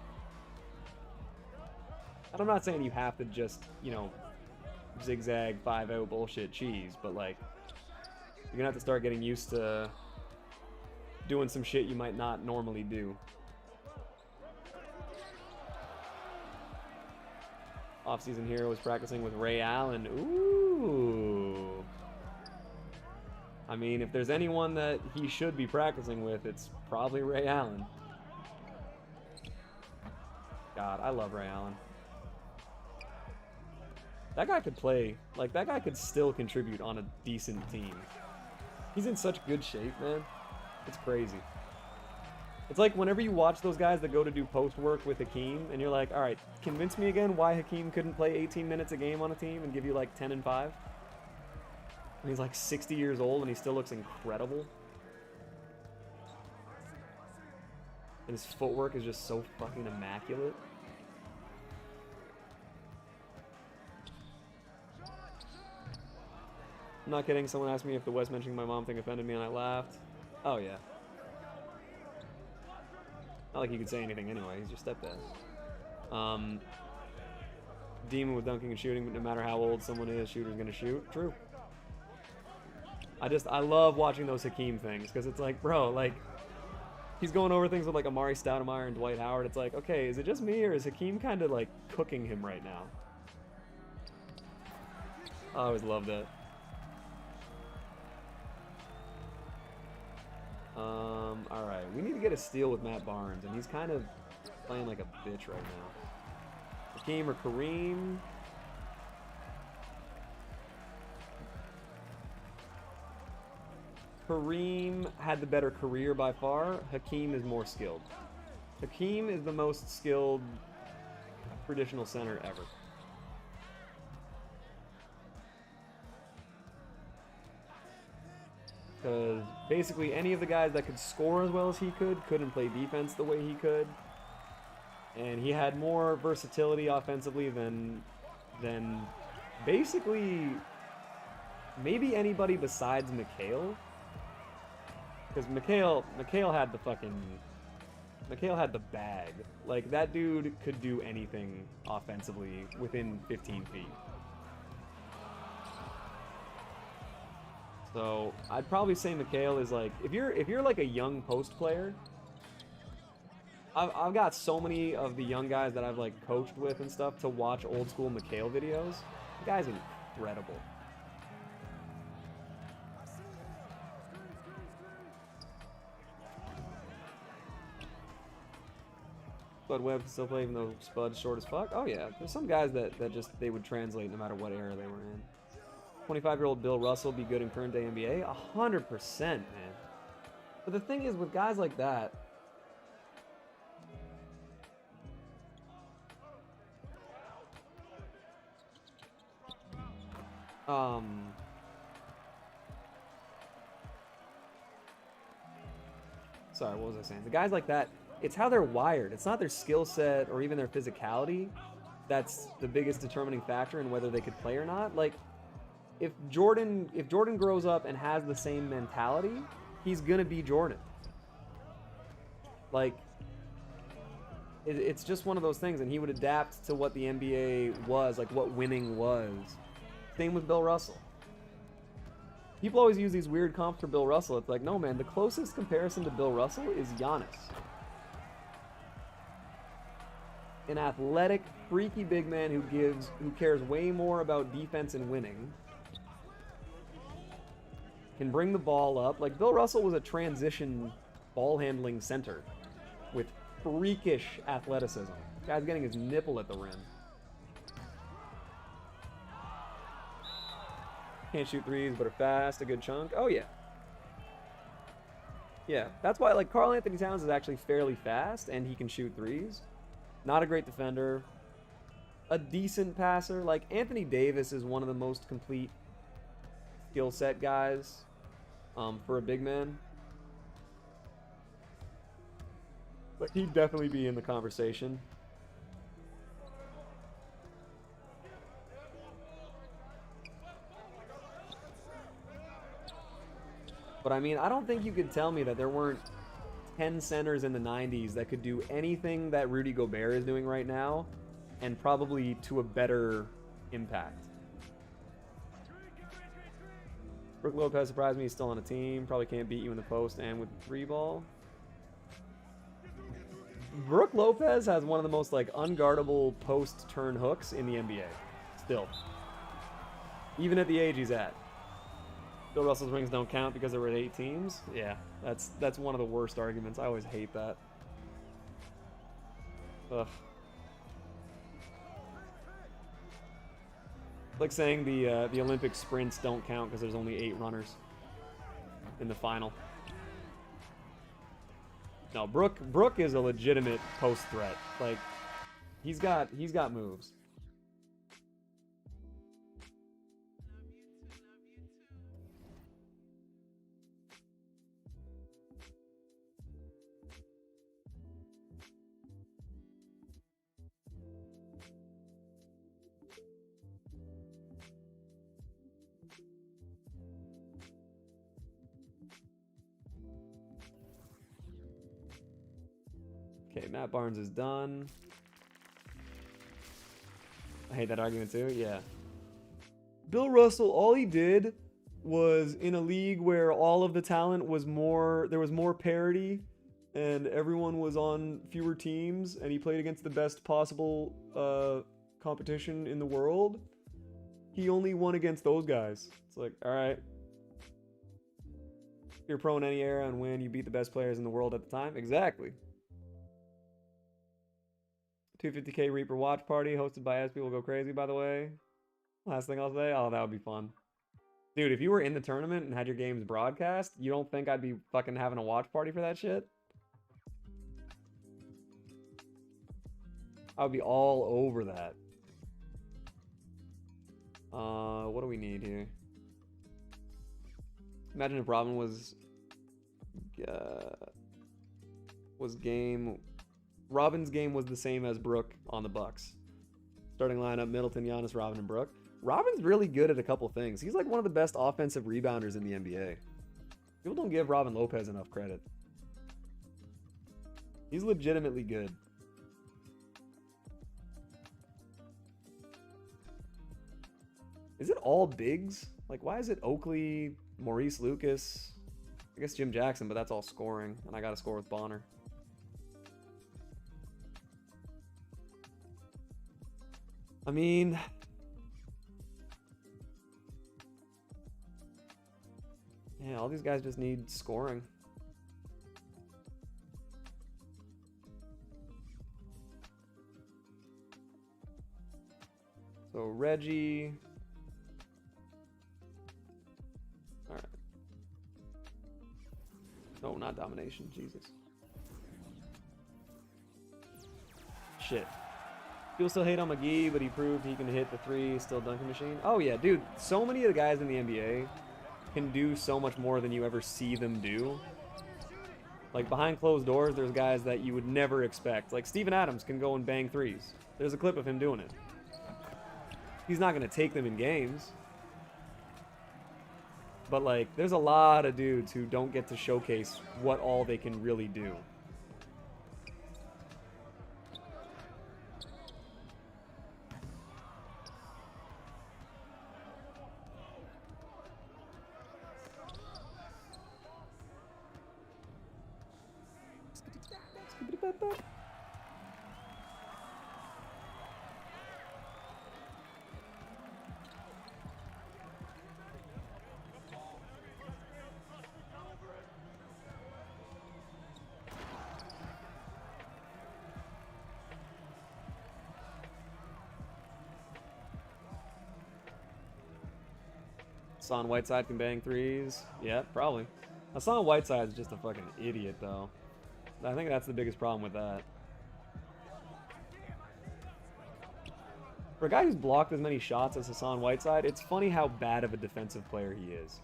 And I'm not saying you have to just, you know, zigzag 5-0 bullshit cheese, but like, you're gonna have to start getting used to doing some shit you might not normally do. Off-season hero was practicing with Ray Allen. Ooh. I mean, if there's anyone that he should be practicing with, it's probably Ray Allen. God, I love Ray Allen. That guy could play, like, that guy could still contribute on a decent team. He's in such good shape, man. It's crazy. It's like whenever you watch those guys that go to do post work with Hakeem, and you're like, all right, convince me again why Hakeem couldn't play 18 minutes a game on a team and give you like 10 and 5. And he's like 60 years old and he still looks incredible. And his footwork is just so fucking immaculate. I'm not kidding. Someone asked me if the West mentioning my mom thing offended me and I laughed. Oh yeah. Not like you could say anything anyway. He's your stepdad. Demon with dunking and shooting, but no matter how old someone is, shooter's gonna shoot. True. I love watching those Hakeem things because it's like, bro, like, he's going over things with like Amari Stoudemire and Dwight Howard. It's like, okay, is it just me or is Hakeem kind of like cooking him right now? I always loved that. Alright, we need to get a steal with Matt Barnes, and he's kind of playing like a bitch right now. Hakeem or Kareem? Kareem had the better career by far. Hakeem is more skilled. Hakeem is the most skilled traditional center ever. Because basically any of the guys that could score as well as he could couldn't play defense the way he could. And he had more versatility offensively than basically maybe anybody besides McHale. Because McHale had the bag. Like, that dude could do anything offensively within 15 feet. So I'd probably say McHale is like, if you're like a young post player, I've got so many of the young guys that I've like coached with and stuff to watch old school McHale videos. The guy's incredible. Spud Webb can still play even though Spud's short as fuck. Oh yeah, there's some guys that just they would translate no matter what era they were in. 25-year-old Bill Russell be good in current day NBA? 100%, man. But the thing is, with guys like that, sorry, what was I saying? The guys like that, it's how they're wired. It's not their skill set or even their physicality that's the biggest determining factor in whether they could play or not. Like, if Jordan grows up and has the same mentality, he's gonna be Jordan. Like, it's just one of those things, and he would adapt to what the NBA was, like what winning was. Same with Bill Russell. People always use these weird comps for Bill Russell. It's like, no man, the closest comparison to Bill Russell is Giannis. An athletic, freaky big man who cares way more about defense and winning. Can bring the ball up. Like, Bill Russell was a transition ball handling center with freakish athleticism. Guy's getting his nipple at the rim. Can't shoot threes, but are fast, a good chunk. Oh yeah. Yeah, that's why, like, Karl Anthony Towns is actually fairly fast and he can shoot threes. Not a great defender. A decent passer. Like, Anthony Davis is one of the most complete skill set guys for a big man. But he'd definitely be in the conversation. But I mean, I don't think you could tell me that there weren't 10 centers in the 90s that could do anything that Rudy Gobert is doing right now, and probably to a better impact. Brook Lopez surprised me. He's still on a team. Probably can't beat you in the post and with the 3-ball. Brook Lopez has one of the most, like, unguardable post turn hooks in the NBA. Still. Even at the age he's at. Bill Russell's rings don't count because there were 8 teams. Yeah, that's one of the worst arguments. I always hate that. Ugh. Like saying the Olympic sprints don't count because there's only 8 runners in the final. No, Brook is a legitimate post threat. Like he's got moves. Okay, Matt Barnes is done. I hate that argument too, yeah. Bill Russell, all he did was in a league where all of the talent was there was more parity and everyone was on fewer teams and he played against the best possible competition in the world. He only won against those guys. It's like, all right. You're pro in any era and win, you beat the best players in the world at the time. Exactly. 250K Reaper watch party hosted by SP will go crazy, by the way. Last thing I'll say, oh, that would be fun. Dude, if you were in the tournament and had your games broadcast, you don't think I'd be fucking having a watch party for that shit? I would be all over that. What do we need here? Imagine if Robin Robin's game was the same as Brook on the Bucks. Starting lineup: Middleton, Giannis, Robin, and Brook. Robin's really good at a couple things. He's like one of the best offensive rebounders in the NBA. People don't give Robin Lopez enough credit. He's legitimately good. Is it all bigs? Like, why is it Oakley, Maurice Lucas? I guess Jim Jackson, but that's all scoring, and I gotta score with Bonner. I mean, yeah, all these guys just need scoring. So Reggie. All right. No, not domination. Jesus. Shit. People still hate on McGee, but he proved he can hit the 3, still dunking machine. Oh yeah, dude. So many of the guys in the NBA can do so much more than you ever see them do. Like, behind closed doors, there's guys that you would never expect. Like, Steven Adams can go and bang 3s. There's a clip of him doing it. He's not going to take them in games. But, like, there's a lot of dudes who don't get to showcase what all they can really do. Hassan Whiteside can bang 3s. Yeah, probably. Hassan Whiteside's just a fucking idiot, though. I think that's the biggest problem with that. For a guy who's blocked as many shots as Hassan Whiteside, it's funny how bad of a defensive player he is.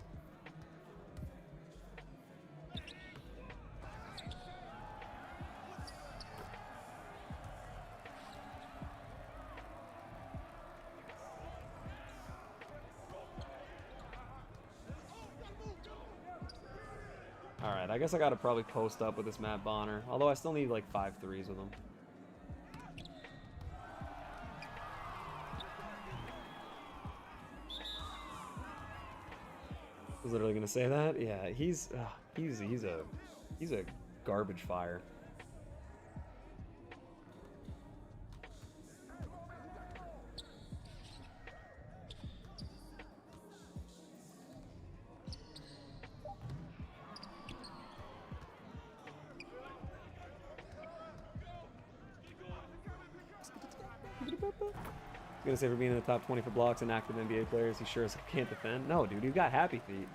Alright, I guess I gotta probably post up with this Matt Bonner. Although I still need like 5 3s with him. I was literally gonna say that. Yeah, he's a garbage fire. I'm gonna say for being in the top 20 for blocks and active NBA players, he sure as heck can't defend. No, dude, you've got happy feet.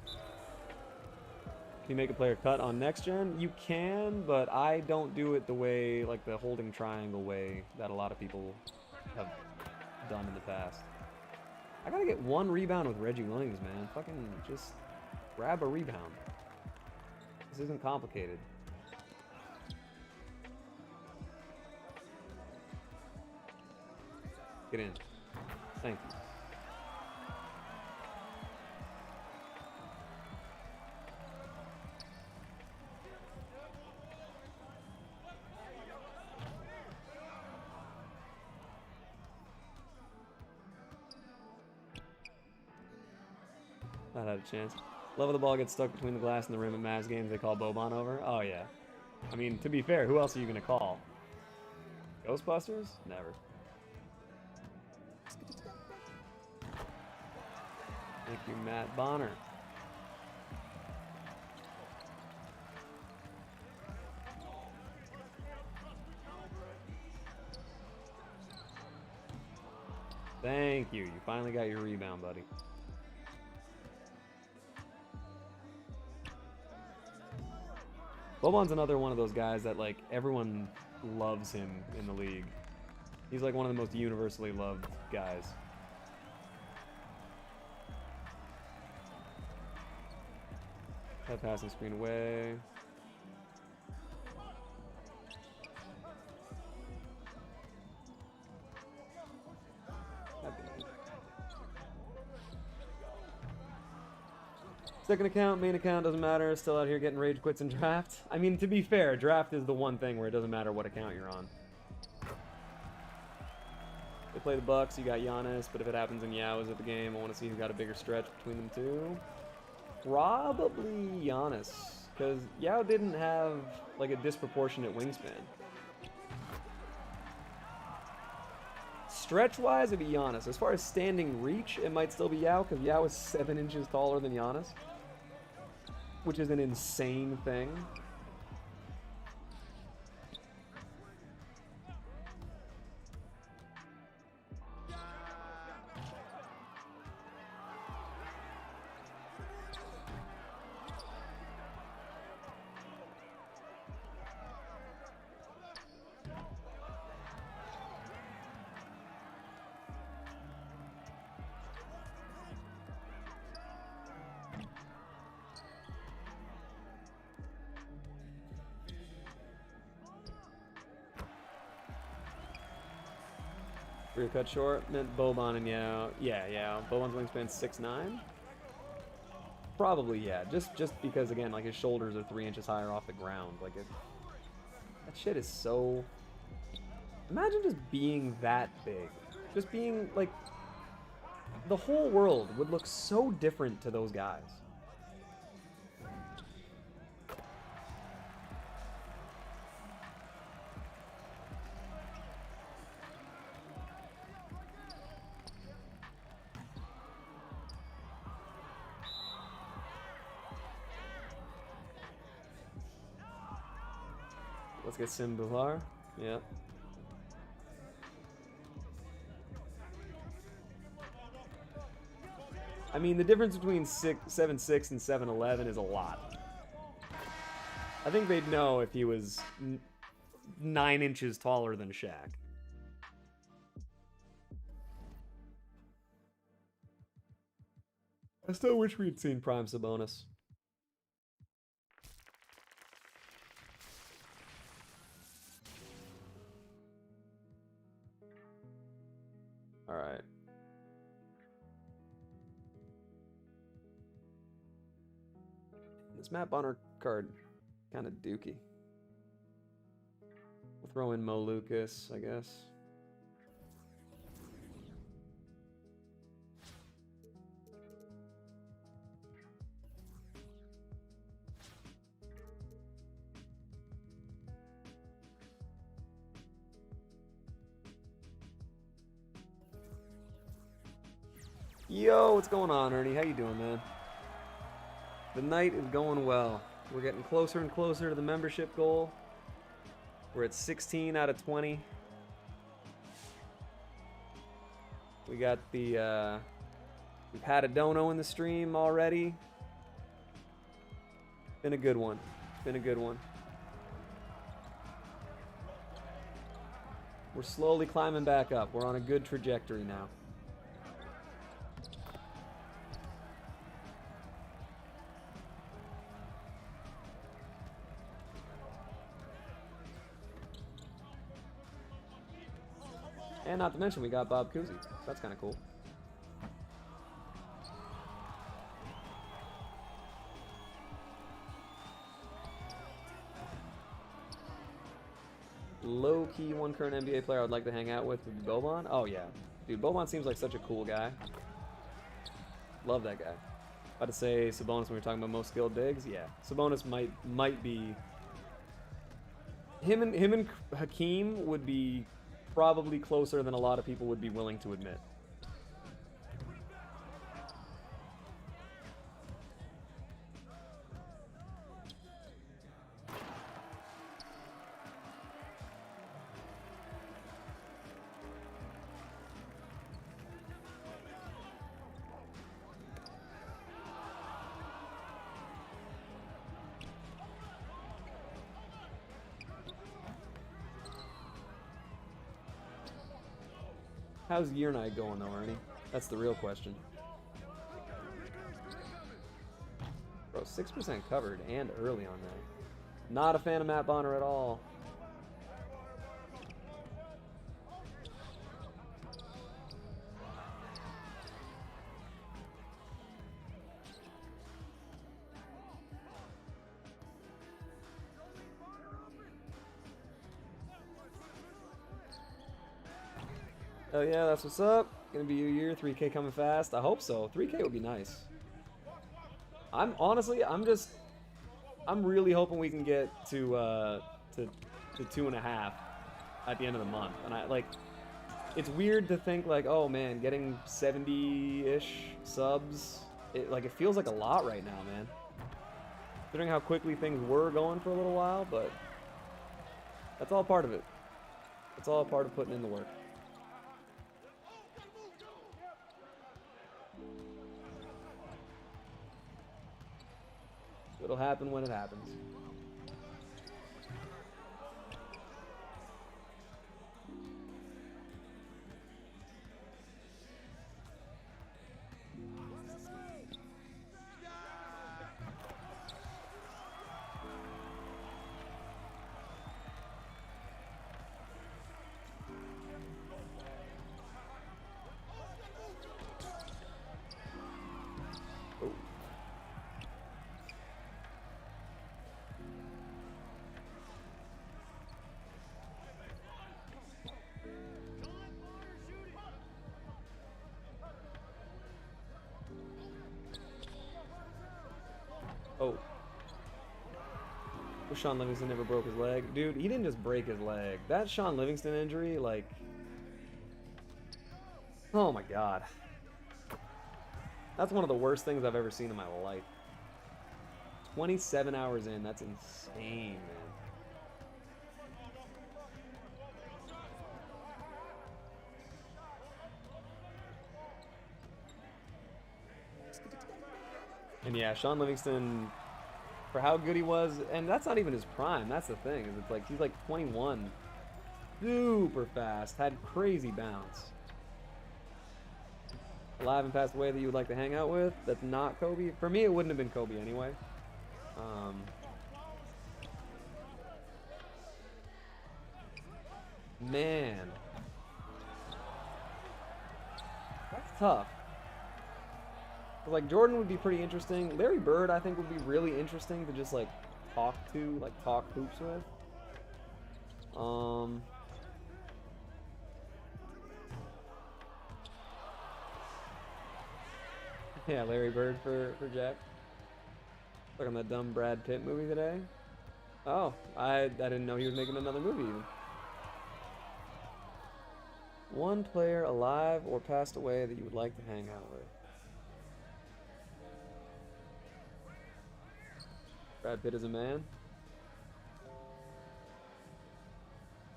Can you make a player cut on next gen? You can, but I don't do it the way, like the holding triangle way that a lot of people have done in the past. I gotta get one rebound with Reggie Williams, man. Fucking just grab a rebound. This isn't complicated. Get in. Thank you. Not had a chance. Love of the ball gets stuck between the glass and the rim at Mavs games. They call Boban over. Oh, yeah. I mean, to be fair, who else are you going to call? Ghostbusters? Never. Thank you, Matt Bonner. Thank you. You finally got your rebound, buddy. Boban's another one of those guys that, like, everyone loves him in the league. He's, like, one of the most universally loved guys. That passing screen away. Second account, main account, doesn't matter. Still out here getting rage quits in draft. I mean, to be fair, draft is the one thing where it doesn't matter what account you're on. They play the Bucks, you got Giannis, but if it happens and Yao is at the game, I want to see who's got a bigger stretch between them two. Probably Giannis, because Yao didn't have like a disproportionate wingspan. Stretch-wise, it'd be Giannis. As far as standing reach, it might still be Yao, because Yao is 7 inches taller than Giannis, which is an insane thing. Rear cut short, meant Boban and Yao. Yeah. Boban's wingspan's 6'9". Probably, yeah. Just because, again, like, his shoulders are 3 inches higher off the ground. Like, that shit is so... Imagine just being that big. Just being, like... The whole world would look so different to those guys. Let's get Sim Buhar. Yep. I mean, the difference between 7'6" and 7'11" is a lot. I think they'd know if he was 9 inches taller than Shaq. I still wish we'd seen Prime Sabonis. All right. This Matt Bonner card, kind of dookie. We'll throw in Mo Lucas, I guess. Yo, what's going on, Ernie? How you doing, man? The night is going well. We're getting closer and closer to the membership goal. We're at 16 out of 20. We got the, we've had a dono in the stream already. Been a good one. Been a good one. We're slowly climbing back up. We're on a good trajectory now. And not to mention, we got Bob Cousy. That's kind of cool. Low-key one current NBA player I'd like to hang out with would be Boban. Oh, yeah. Dude, Boban seems like such a cool guy. Love that guy. About to say Sabonis when we were talking about most skilled bigs. Yeah, Sabonis might be... Him and Hakeem would be probably closer than a lot of people would be willing to admit. How's year night going though, Ernie? That's the real question. Bro, 6% covered and early on that. Not a fan of Matt Bonner at all. Oh yeah, that's what's up. Gonna be your year, 3K coming fast. I hope so. 3K would be nice. I'm really hoping we can get to 2.5 at the end of the month. And it's weird to think like, oh man, getting 70-ish subs, it feels like a lot right now, man. Considering how quickly things were going for a little while, but that's all part of it. It's all a part of putting in the work. It'll happen when it happens. Oh. Sean Livingston never broke his leg. Dude, he didn't just break his leg. That Sean Livingston injury, like... Oh my god. That's one of the worst things I've ever seen in my life. 27 hours in, that's insane, man. And yeah, Sean Livingston, for how good he was, and that's not even his prime, that's the thing, is it's like, he's like 21. Super fast, had crazy bounce. Alive and passed away that you would like to hang out with, that's not Kobe. For me, it wouldn't have been Kobe anyway. Man. That's tough. Like, Jordan would be pretty interesting. Larry Bird, I think, would be really interesting to just, like, talk to, like, talk hoops with. Yeah, Larry Bird for Jack. Look on that dumb Brad Pitt movie today. Oh, I didn't know he was making another movie even. One player alive or passed away that you would like to hang out with. Brad Pitt is a man.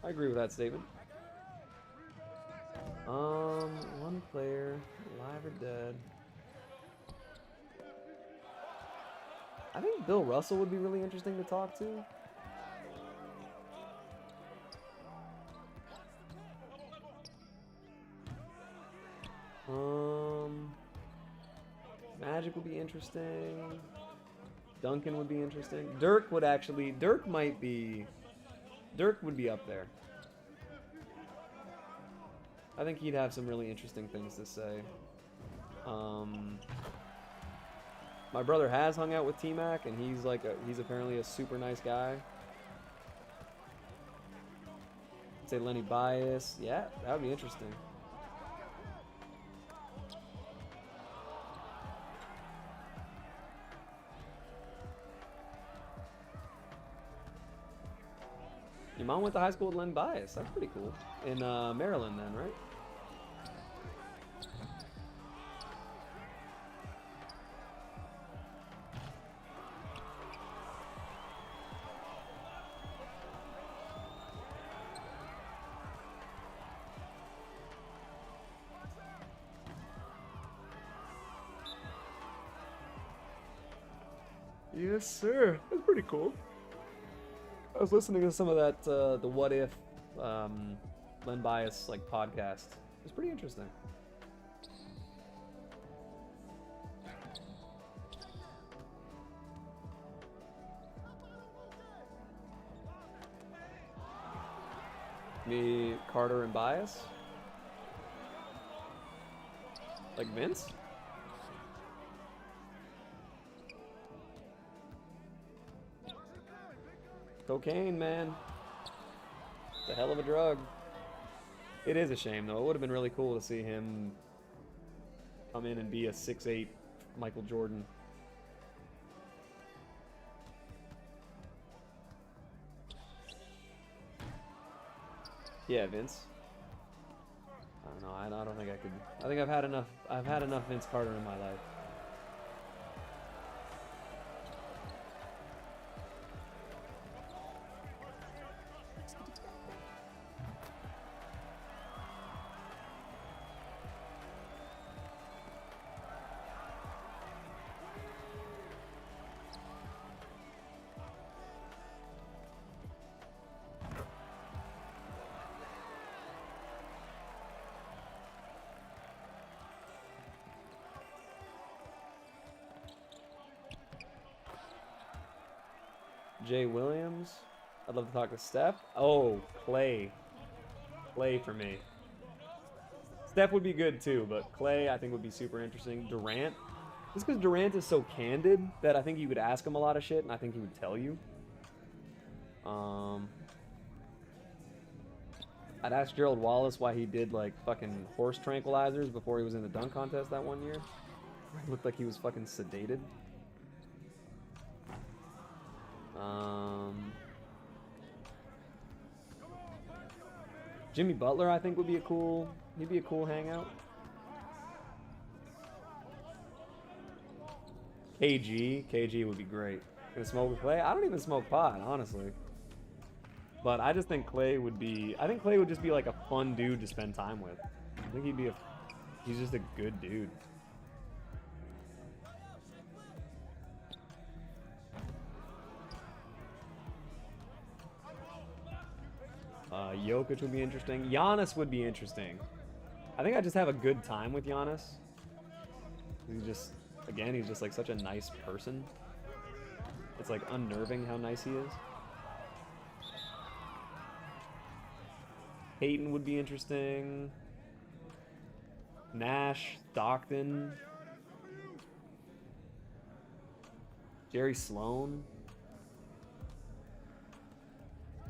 I agree with that statement. One player, alive or dead. I think Bill Russell would be really interesting to talk to. Magic would be interesting. Duncan would be interesting. Dirk would be up there. I think he'd have some really interesting things to say. My brother has hung out with T-Mac, and he's apparently a super nice guy. I'd say Lenny Bias. Yeah, that would be interesting. Your mom went to high school with Len Bias. That's pretty cool. In Maryland then, right? Yes, sir. That's pretty cool. I was listening to some of that, the What If, Len Bias, like, podcast. It was pretty interesting. Me, Carter, and Bias? Like Vince? Cocaine, man. It's a hell of a drug. It is a shame, though. It would have been really cool to see him come in and be a 6'8" Michael Jordan. Yeah, Vince. I don't know. I don't think I could. I think I've had enough Vince Carter in my life. Jay Williams. I'd love to talk to Steph. Oh, Clay. Clay for me. Steph would be good too, but Clay I think would be super interesting. Durant. Just because Durant is so candid that I think you could ask him a lot of shit and I think he would tell you. I'd ask Gerald Wallace why he did like fucking horse tranquilizers before he was in the dunk contest that one year. It looked like he was fucking sedated. Jimmy Butler, I think, would be he'd be a cool hangout. KG would be great. Gonna smoke with Clay? I don't even smoke pot, honestly. But I just think Clay would just be like a fun dude to spend time with. I think he's just a good dude. Jokic would be interesting. Giannis would be interesting. I think I just have a good time with Giannis. He's just like such a nice person. It's like unnerving how nice he is. Peyton would be interesting. Nash, Stockton. Jerry Sloan.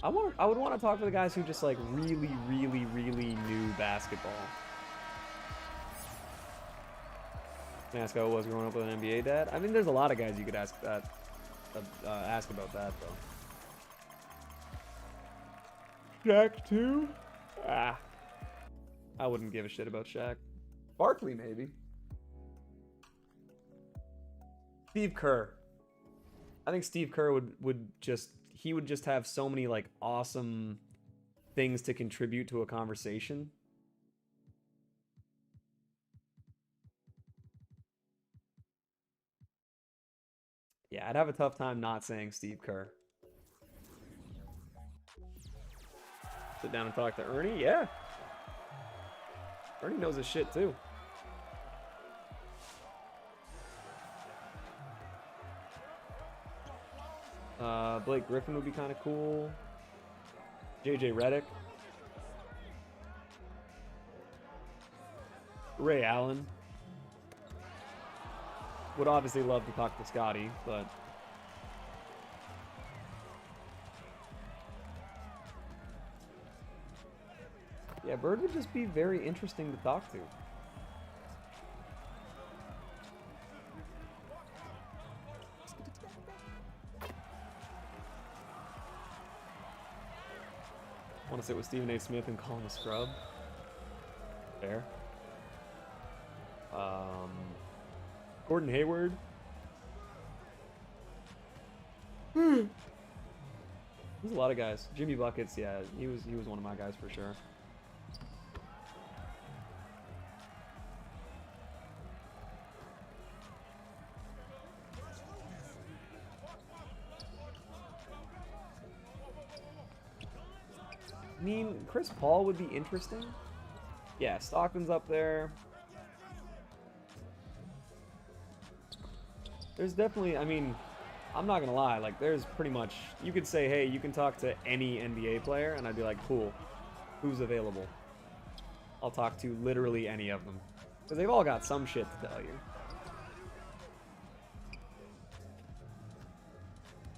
I would want to talk to the guys who just like really knew basketball. Ask how it was growing up with an NBA dad. I mean, there's a lot of guys you could ask about that though. Shaq too? I wouldn't give a shit about Shaq. Barkley maybe. Steve Kerr. I think Steve Kerr would just have so many like awesome things to contribute to a conversation. Yeah, I'd have a tough time not saying Steve Kerr. Sit down and talk to Ernie? Yeah. Ernie knows his shit too. Blake Griffin would be kind of cool. JJ Redick. Ray Allen. Would obviously love to talk to Scotty, but yeah, Bird would just be very interesting to talk to. I want to sit with Stephen A. Smith and call him a scrub. Fair. Gordon Hayward. There's a lot of guys. Jimmy Buckets, yeah, he was one of my guys for sure. I mean, Chris Paul would be interesting. Yeah, Stockton's up there. There's definitely, I mean, I'm not gonna lie, like there's pretty much, you could say, hey, you can talk to any NBA player, and I'd be like, cool, who's available? I'll talk to literally any of them. Because they've all got some shit to tell you.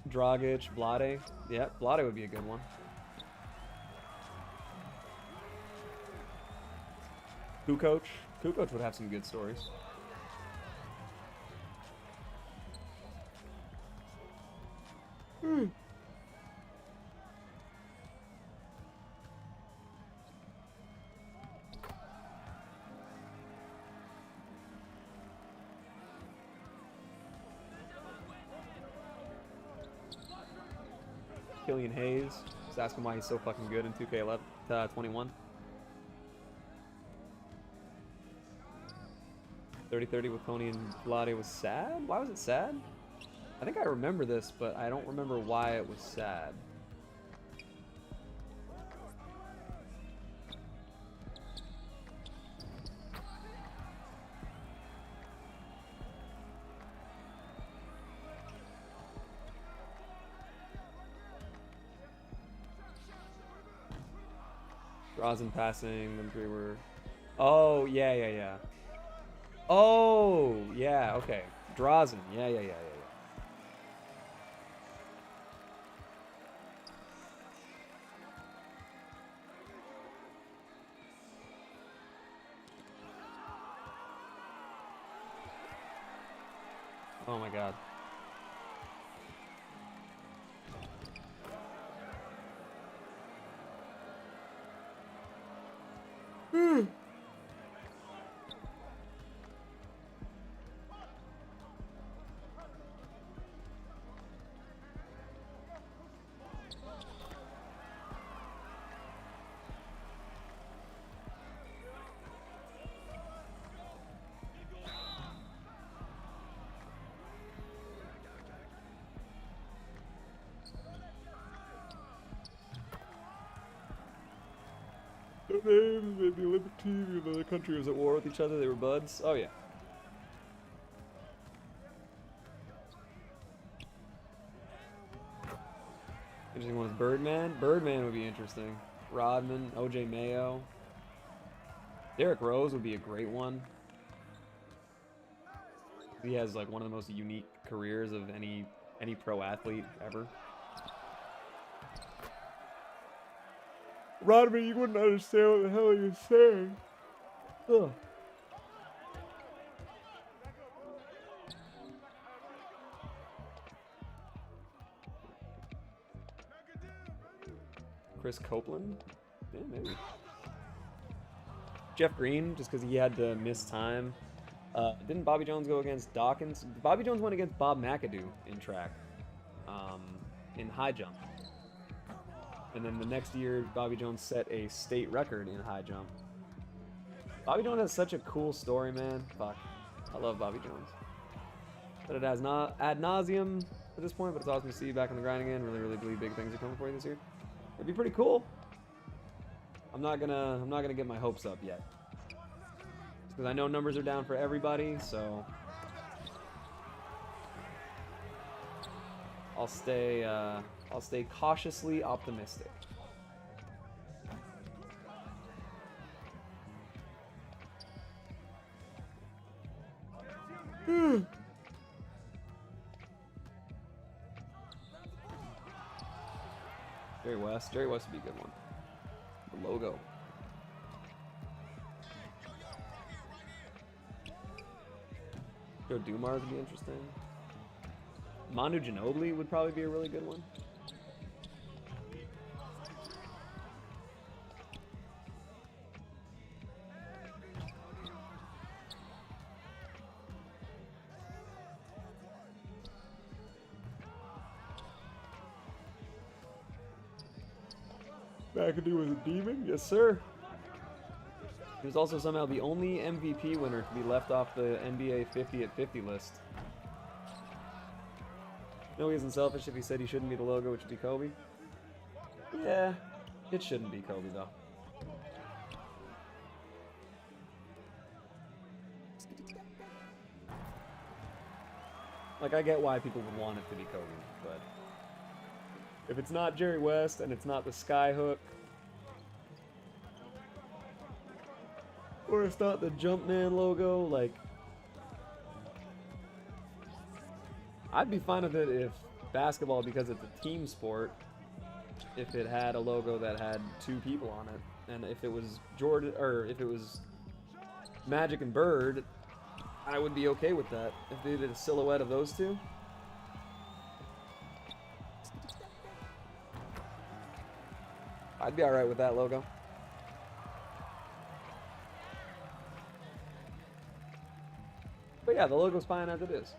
Dragic, Vlade. Yeah, Vlade would be a good one. Kukoc. Kukoc would have some good stories. Killian Hayes. Just ask him why he's so fucking good in 2K21. 30-30 with Coney and Vlade was sad? Why was it sad? I think I remember this, but I don't remember why it was sad. Rosin passing, them three were... Oh, yeah. Oh, yeah, okay. Drazen, yeah. Oh my god. Their names, the Olympic team, even though the country was at war with each other, they were buds. Oh yeah. Interesting one is Birdman. Birdman would be interesting. Rodman, OJ Mayo. Derrick Rose would be a great one. He has like one of the most unique careers of any pro athlete ever. Rodman, you wouldn't understand what the hell he was saying. Ugh. Chris Copeland? Yeah, maybe. Jeff Green, just because he had to miss time. Didn't Bobby Jones go against Dawkins? Bobby Jones went against Bob McAdoo in track. In high jump. And then the next year, Bobby Jones set a state record in high jump. Bobby Jones has such a cool story, man. Fuck. I love Bobby Jones. Said it as not ad nauseum at this point, but it's awesome to see you back on the grind again. Really, really believe big things are coming for you this year. It'd be pretty cool. I'm not gonna get my hopes up yet, because I know numbers are down for everybody. So I'll stay cautiously optimistic. Jerry West would be a good one. The logo. Joe Dumars would be interesting. Manu Ginobili would probably be a really good one. McAdoo was a demon? Yes, sir. He was also somehow the only MVP winner to be left off the NBA 50 at 50 list. No, he isn't selfish if he said he shouldn't be the logo, which would be Kobe. Yeah, it shouldn't be Kobe, though. Like, I get why people would want it to be Kobe, but if it's not Jerry West and it's not the Skyhook, or it's not the Jumpman logo, like, I'd be fine with it if basketball, because it's a team sport, if it had a logo that had two people on it, and if it was Jordan, or if it was Magic and Bird, I would be okay with that. If they did a silhouette of those two. I'd be alright with that logo. But yeah, the logo's fine as it is.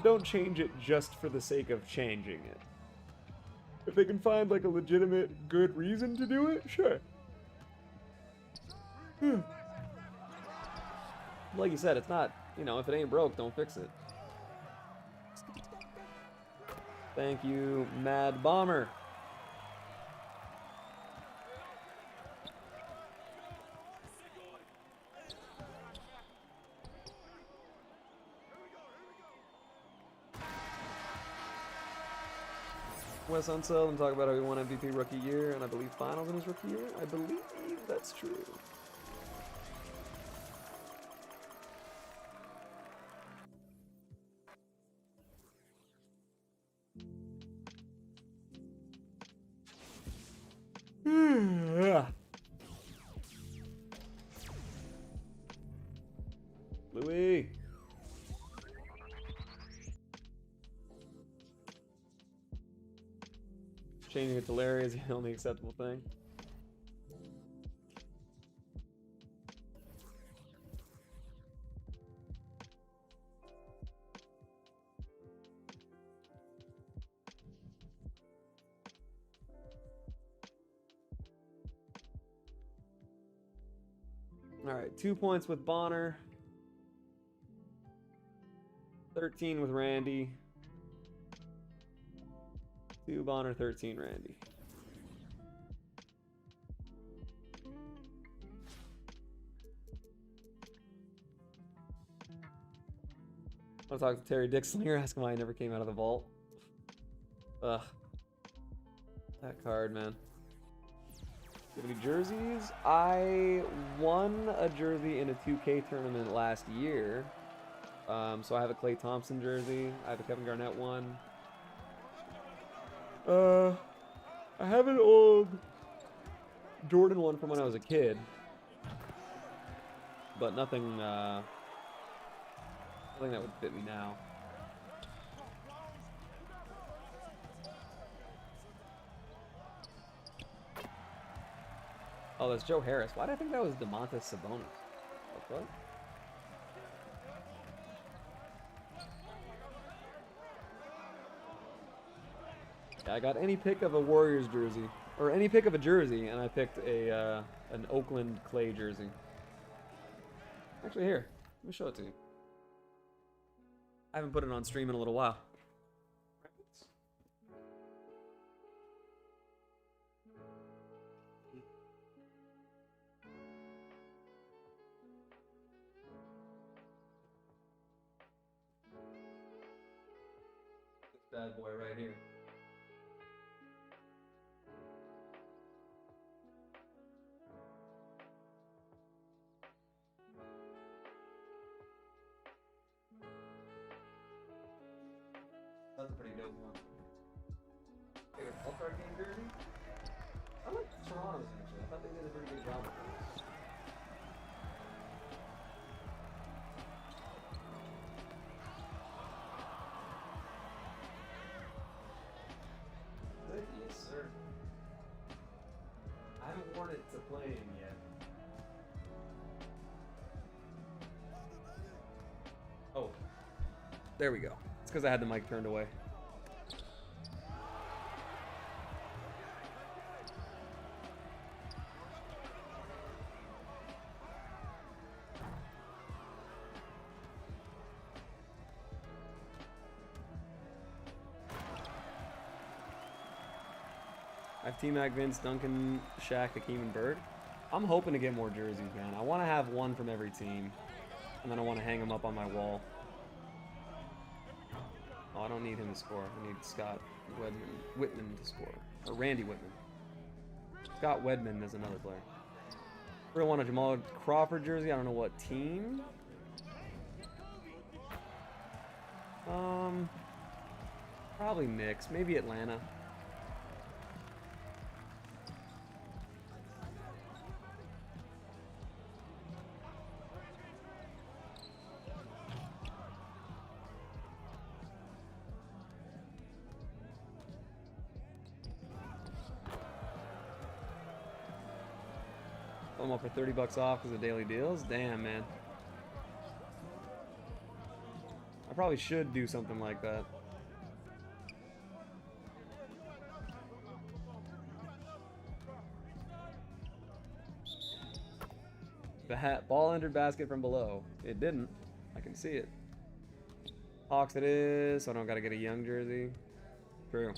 Don't change it just for the sake of changing it. If they can find like a legitimate good reason to do it, sure. Like you said, it's not, you know, if it ain't broke, don't fix it. Thank you, Mad Bomber. Wes Unseld and talk about how he won MVP rookie year, and I believe finals in his rookie year. I believe that's true. Louis. Changing it to Larry is the only acceptable thing. All right, 2 points with Bonner. 13 with Randy. 2 Bonner, 13 Randy. I want to talk to Terry Dixlinger, ask him why he never came out of the vault. Ugh. That card, man. Do you have any jerseys? I won a jersey in a 2K tournament last year. So I have a Klay Thompson jersey. I have a Kevin Garnett one. I have an old Jordan one from when I was a kid. But nothing, nothing that would fit me now. Oh, that's Joe Harris. Why did I think that was DeMontis Sabonis? What? Yeah, I got any pick of a Warriors jersey, or any pick of a jersey, and I picked a an Oakland Clay jersey. Actually, here, let me show it to you. I haven't put it on stream in a little while. This bad boy right here. That's a pretty dope one. Like an All-Star game jersey? I like Toronto's actually. I thought they did a pretty good job with this. Good, yes sir. I haven't worn it to play in yet. Oh. There we go. It's because I had the mic turned away. I have T-Mac, Vince, Duncan, Shaq, Hakeem, and Bird. I'm hoping to get more jerseys, man. I want to have one from every team, and then I want to hang them up on my wall. Oh, I don't need him to score. I need Scott Whitman to score. Or Randy Whitman. Scott Wedman is another player. Really want a Jamal Crawford jersey. I don't know what team. Probably Knicks. Maybe Atlanta. I'm up for 30 bucks off because of daily deals. Damn, man. I probably should do something like that. The ball entered basket from below. It didn't. I can see it. Hawks it is, so I don't gotta get a Young jersey. True.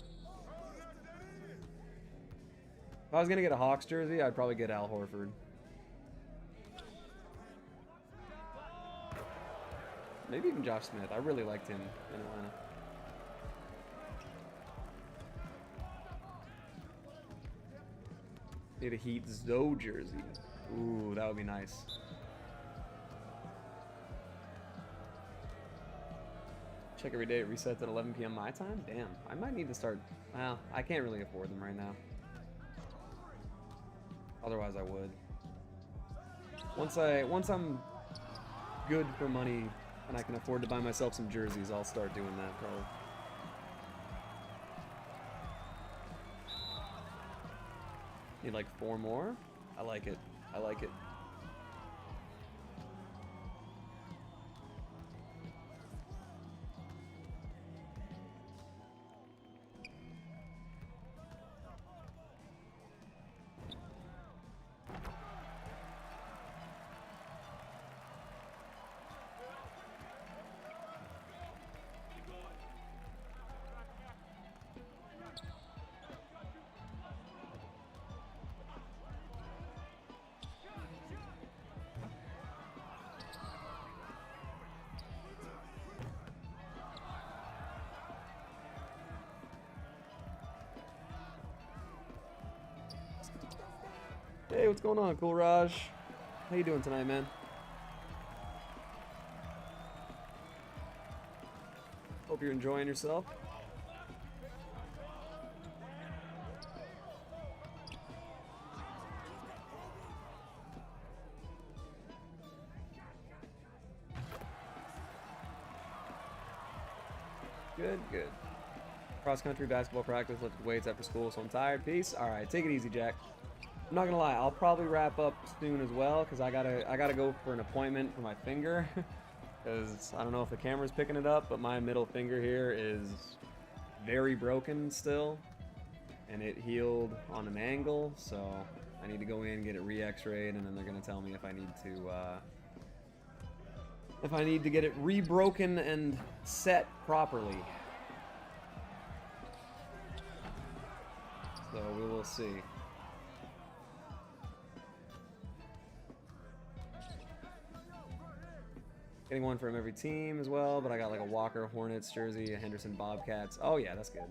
If I was gonna get a Hawks jersey, I'd probably get Al Horford. Maybe even Josh Smith. I really liked him in Atlanta. Need a Heat Zoe jersey. Ooh, that would be nice. Check every day. It resets at 11 p.m. my time. Damn, I might need to start. Well, I can't really afford them right now. Otherwise, I would. Once I'm good for money and I can afford to buy myself some jerseys, I'll start doing that probably. Need like 4 more? I like it. I like it. Hey, what's going on, Cool Raj? How you doing tonight, man? Hope you're enjoying yourself. Good, good. Cross-country basketball practice, lifted weights after school, so I'm tired. Peace. All right, take it easy, Jack. I'm not gonna lie, I'll probably wrap up soon as well because I gotta go for an appointment for my finger because I don't know if the camera's picking it up, but my middle finger here is very broken still, and it healed on an angle, so I need to go in, get it re-x-rayed, and then they're gonna tell me if I need to if I need to get it re-broken and set properly. So we will see. Getting one from every team as well, but I got like a Walker Hornets jersey, a Henderson Bobcats. Oh yeah, that's good.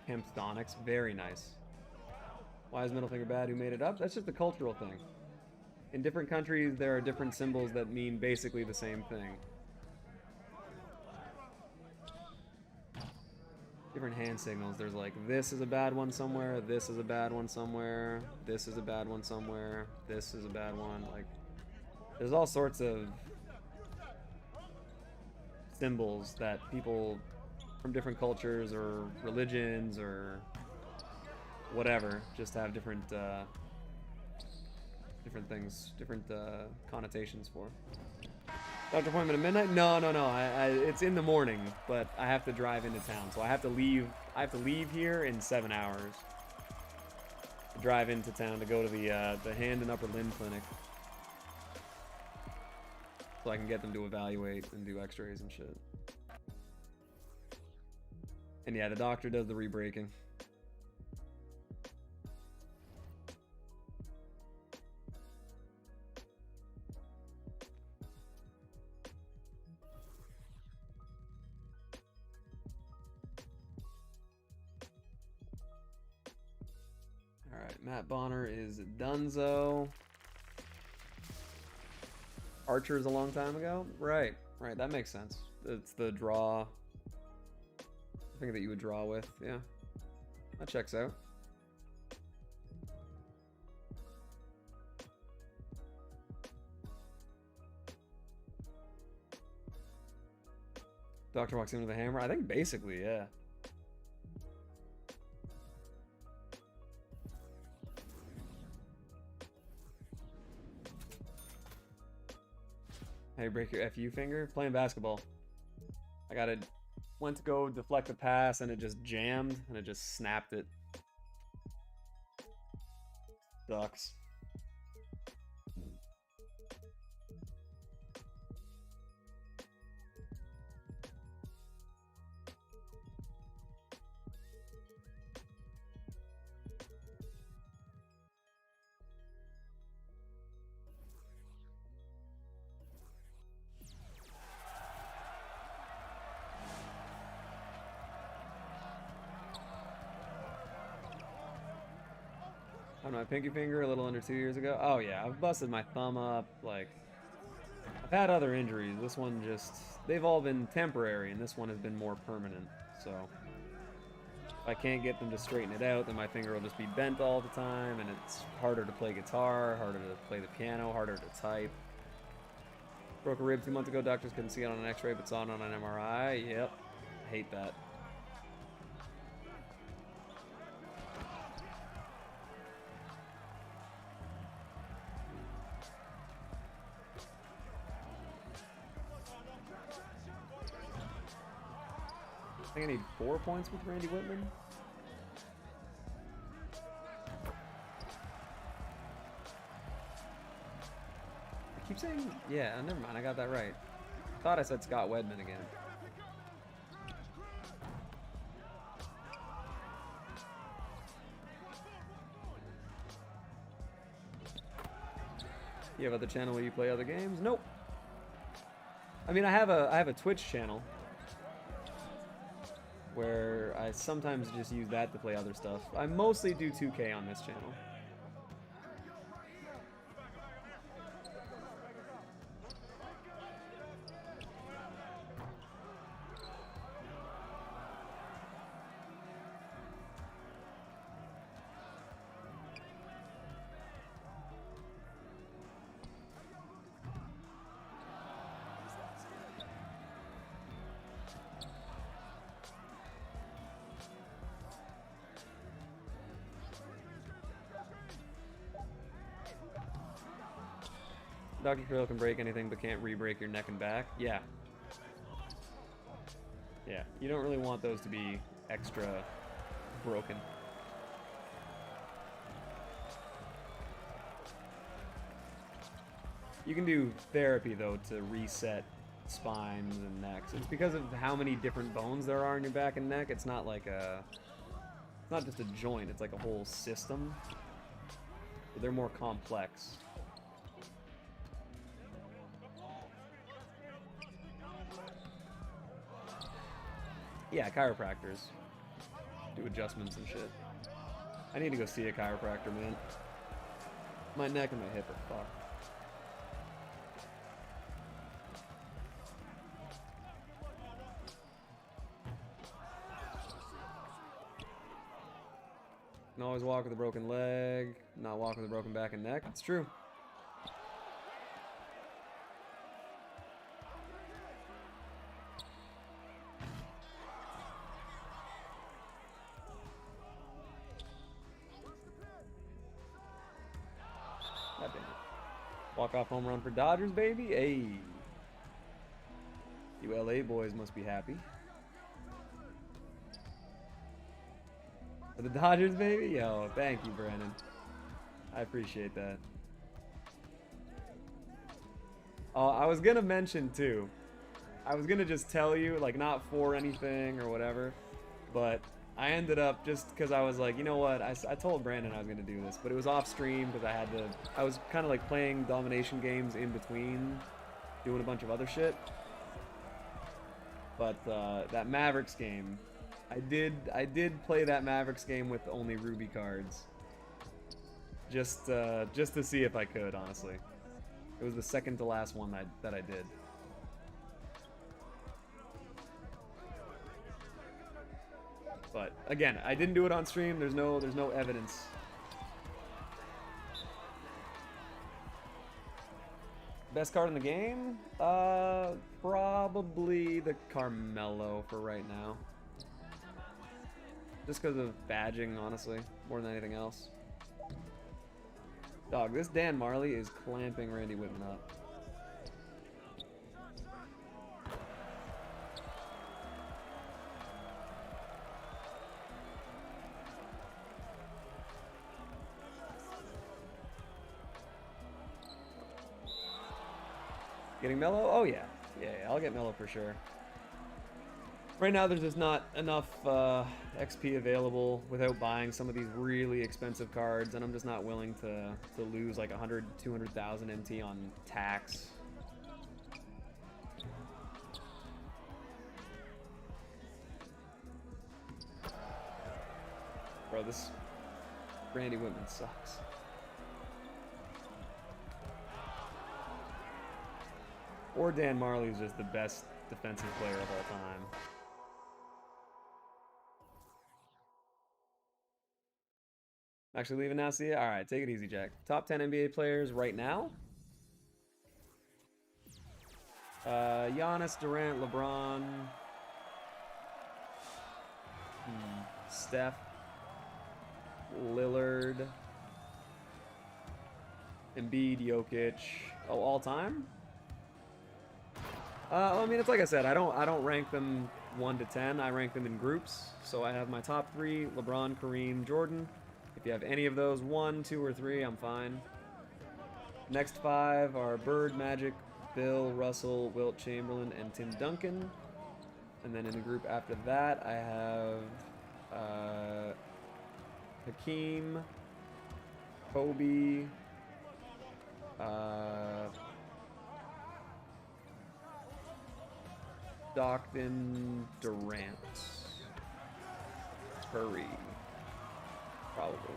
Hempdonics, very nice. Why is middle finger bad? Who made it up? That's just a cultural thing. In different countries, there are different symbols that mean basically the same thing. Different hand signals. There's like, this is a bad one somewhere, this is a bad one somewhere, this is a bad one somewhere, this is a bad one. Like, there's all sorts of symbols that people from different cultures or religions or whatever just have different different things, different connotations for. Doctor appointment at midnight? No. It's in the morning, but I have to drive into town, so I have to leave. I have to leave here in 7 hours. To drive into town to go to the hand and upper limb clinic, so I can get them to evaluate and do X-rays and shit. And yeah, the doctor does the re-breaking. Matt Bonner is Dunzo. Archer's a long time ago? Right, that makes sense. It's the draw. I think that you would draw with, yeah. That checks out. Doctor walks in with a hammer? I think basically, yeah. How you break your FU finger? Playing basketball. Went to go deflect a pass and it just jammed and it just snapped it. Sucks. On my pinky finger a little under 2 years ago. Oh yeah, I've busted my thumb up. Like, I've had other injuries. This one they've all been temporary, and this one has been more permanent. So if I can't get them to straighten it out, then my finger will just be bent all the time, and it's harder to play guitar, harder to play the piano, harder to type. Broke a rib 2 months ago. Doctors couldn't see it on an X-ray, but saw it on an MRI. Yep, hate that. I think I need 4 points with Randy Whitman. I keep saying, yeah, never mind, I got that right. Thought I said Scott Wedman again. You have other channel where you play other games? Nope. I mean, I have a Twitch channel where I sometimes just use that to play other stuff. I mostly do 2K on this channel. Dr. Krill can break anything but can't re-break your neck and back. Yeah. Yeah, you don't really want those to be extra broken. You can do therapy though to reset spines and necks. It's because of how many different bones there are in your back and neck. It's not like it's not just a joint, it's like a whole system. But they're more complex. Yeah, chiropractors do adjustments and shit. I need to go see a chiropractor, man. My neck and my hip are fucked. Can always walk with a broken leg, not walk with a broken back and neck. It's true. God damn it. Walk-off home run for Dodgers, baby. Hey. You LA boys must be happy. For the Dodgers, baby? Yo, thank you, Brandon. I appreciate that. Oh, I was gonna mention, too. I was gonna just tell you, like, not for anything or whatever, but I ended up, just because I was like, you know what, I told Brandon I was gonna do this, but it was off stream because I was kind of like playing domination games in between doing a bunch of other shit. But that Mavericks game, I did play that Mavericks game with only Ruby cards, just to see if I could. Honestly, it was the second to last one that I did. But again, I didn't do it on stream. There's no evidence. Best card in the game? Probably the Carmelo for right now. Just because of badging, honestly, more than anything else. Dog, this Dan Marley is clamping Randy Whitman up. Getting Melo? Oh yeah. Yeah, I'll get Melo for sure. Right now there's just not enough XP available without buying some of these really expensive cards, and I'm just not willing to lose like 100, 200,000 MT on tax. Bro, this Randy Whitman sucks. Or Dan Marley is just the best defensive player of all time. Actually leaving now, see ya? Alright, take it easy, Jack. Top 10 NBA players right now? Giannis, Durant, LeBron, Steph, Lillard, Embiid, Jokic. Oh, all time? Well, I mean, it's like I said, I don't rank them 1 to 10. I rank them in groups. So I have my top 3: LeBron, Kareem, Jordan. If you have any of those, 1, 2, or 3, I'm fine. Next 5 are Bird, Magic, Bill, Russell, Wilt Chamberlain, and Tim Duncan. And then in the group after that, I have Hakeem, Kobe, Stockton, Durant, Curry, probably.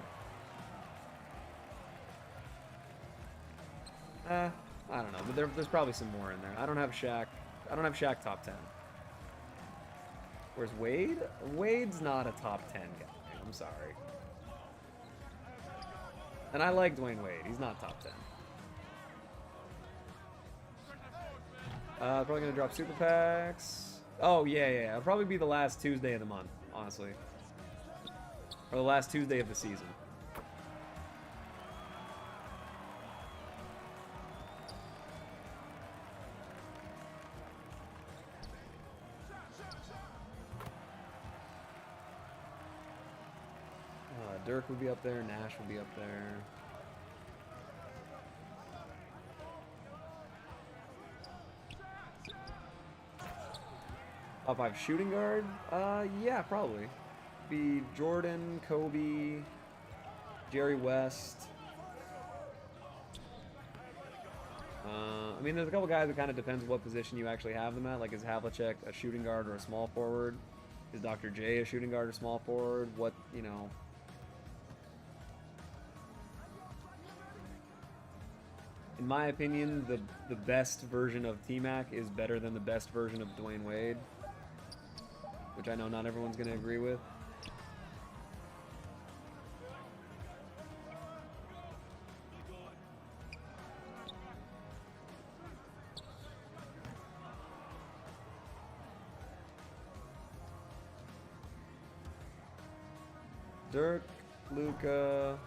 I don't know, but there's probably some more in there. I don't have Shaq. I don't have Shaq top 10. Where's Wade? Wade's not a top 10 guy. I'm sorry. And I like Dwayne Wade. He's not top 10. Probably gonna drop super packs. Oh yeah. It'll probably be the last Tuesday of the month, honestly, or the last Tuesday of the season. Dirk will be up there. Nash will be up there. Top 5 shooting guard? Yeah, probably. Be Jordan, Kobe, Jerry West. I mean, there's a couple guys. It kind of depends what position you actually have them at. Like, is Havlicek a shooting guard or a small forward? Is Dr. J a shooting guard or small forward? What, you know... In my opinion, the best version of T-Mac is better than the best version of Dwayne Wade, which I know not everyone's going to agree with. Dirk, Luka,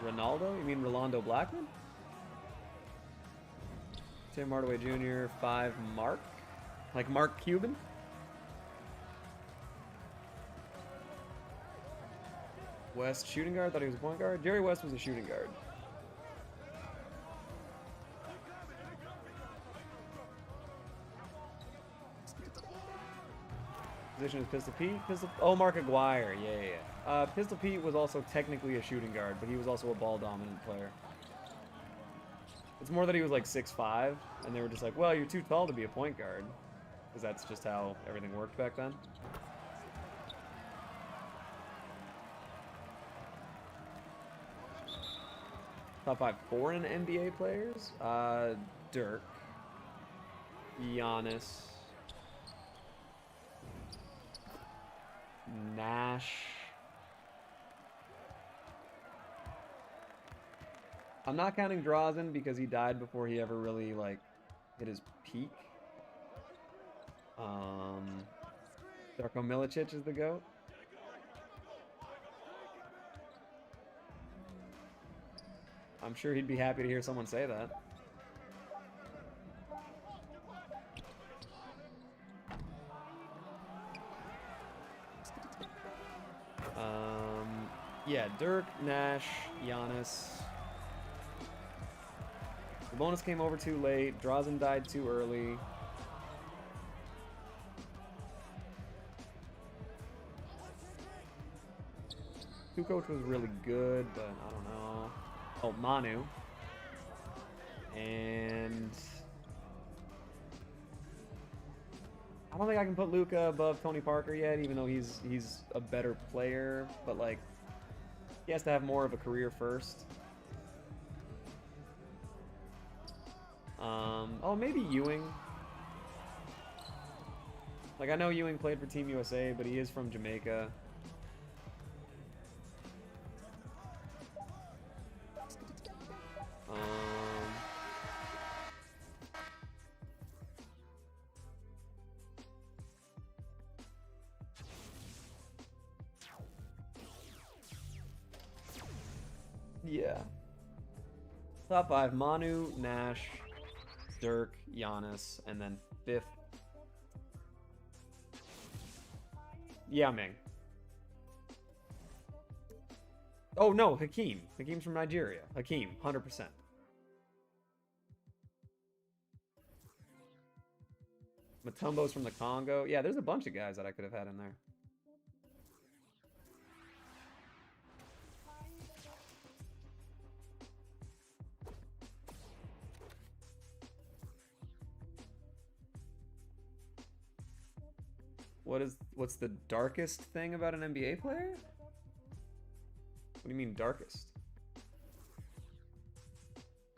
Ronaldo? You mean Rolando Blackman? Tim Hardaway Jr., 5 Mark? Like Mark Cuban? West shooting guard? Thought he was a point guard? Jerry West was a shooting guard. Position is Pistol Pete? Oh, Mark Aguirre. Yeah. Pistol Pete was also technically a shooting guard, but he was also a ball-dominant player. It's more that he was like 6'5", and they were just like, well, you're too tall to be a point guard. Because that's just how everything worked back then. Top 5 foreign NBA players? Dirk. Giannis. Nash. I'm not counting Drazen because he died before he ever really, like, hit his peak. Darko Milicic is the GOAT. I'm sure he'd be happy to hear someone say that. Yeah, Dirk, Nash, Giannis. The bonus came over too late. Drazen died too early. Kukoc was really good, but I don't know. Oh, Manu. And I don't think I can put Luka above Tony Parker yet, even though he's a better player, but like he has to have more of a career first. Oh, maybe Ewing. Like, I know Ewing played for Team USA, but he is from Jamaica. Yeah. Top 5, Manu, Nash, Dirk, Giannis, and then 5th. Yao Ming. Oh no, Hakeem. Hakeem's from Nigeria. Hakeem, 100%. Matumbo's from the Congo. Yeah, there's a bunch of guys that I could have had in there. What's the darkest thing about an NBA player? What do you mean darkest?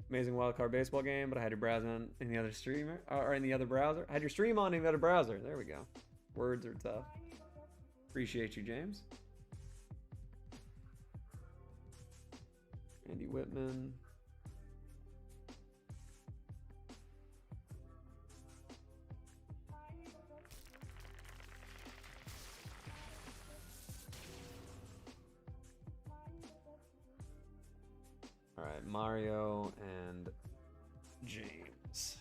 Amazing wildcard baseball game, but I had your browser on in the other streamer or in the other browser. I had your stream on in the other browser. There we go. Words are tough. Appreciate you, James. Andy Whitman. All right, Mario and James.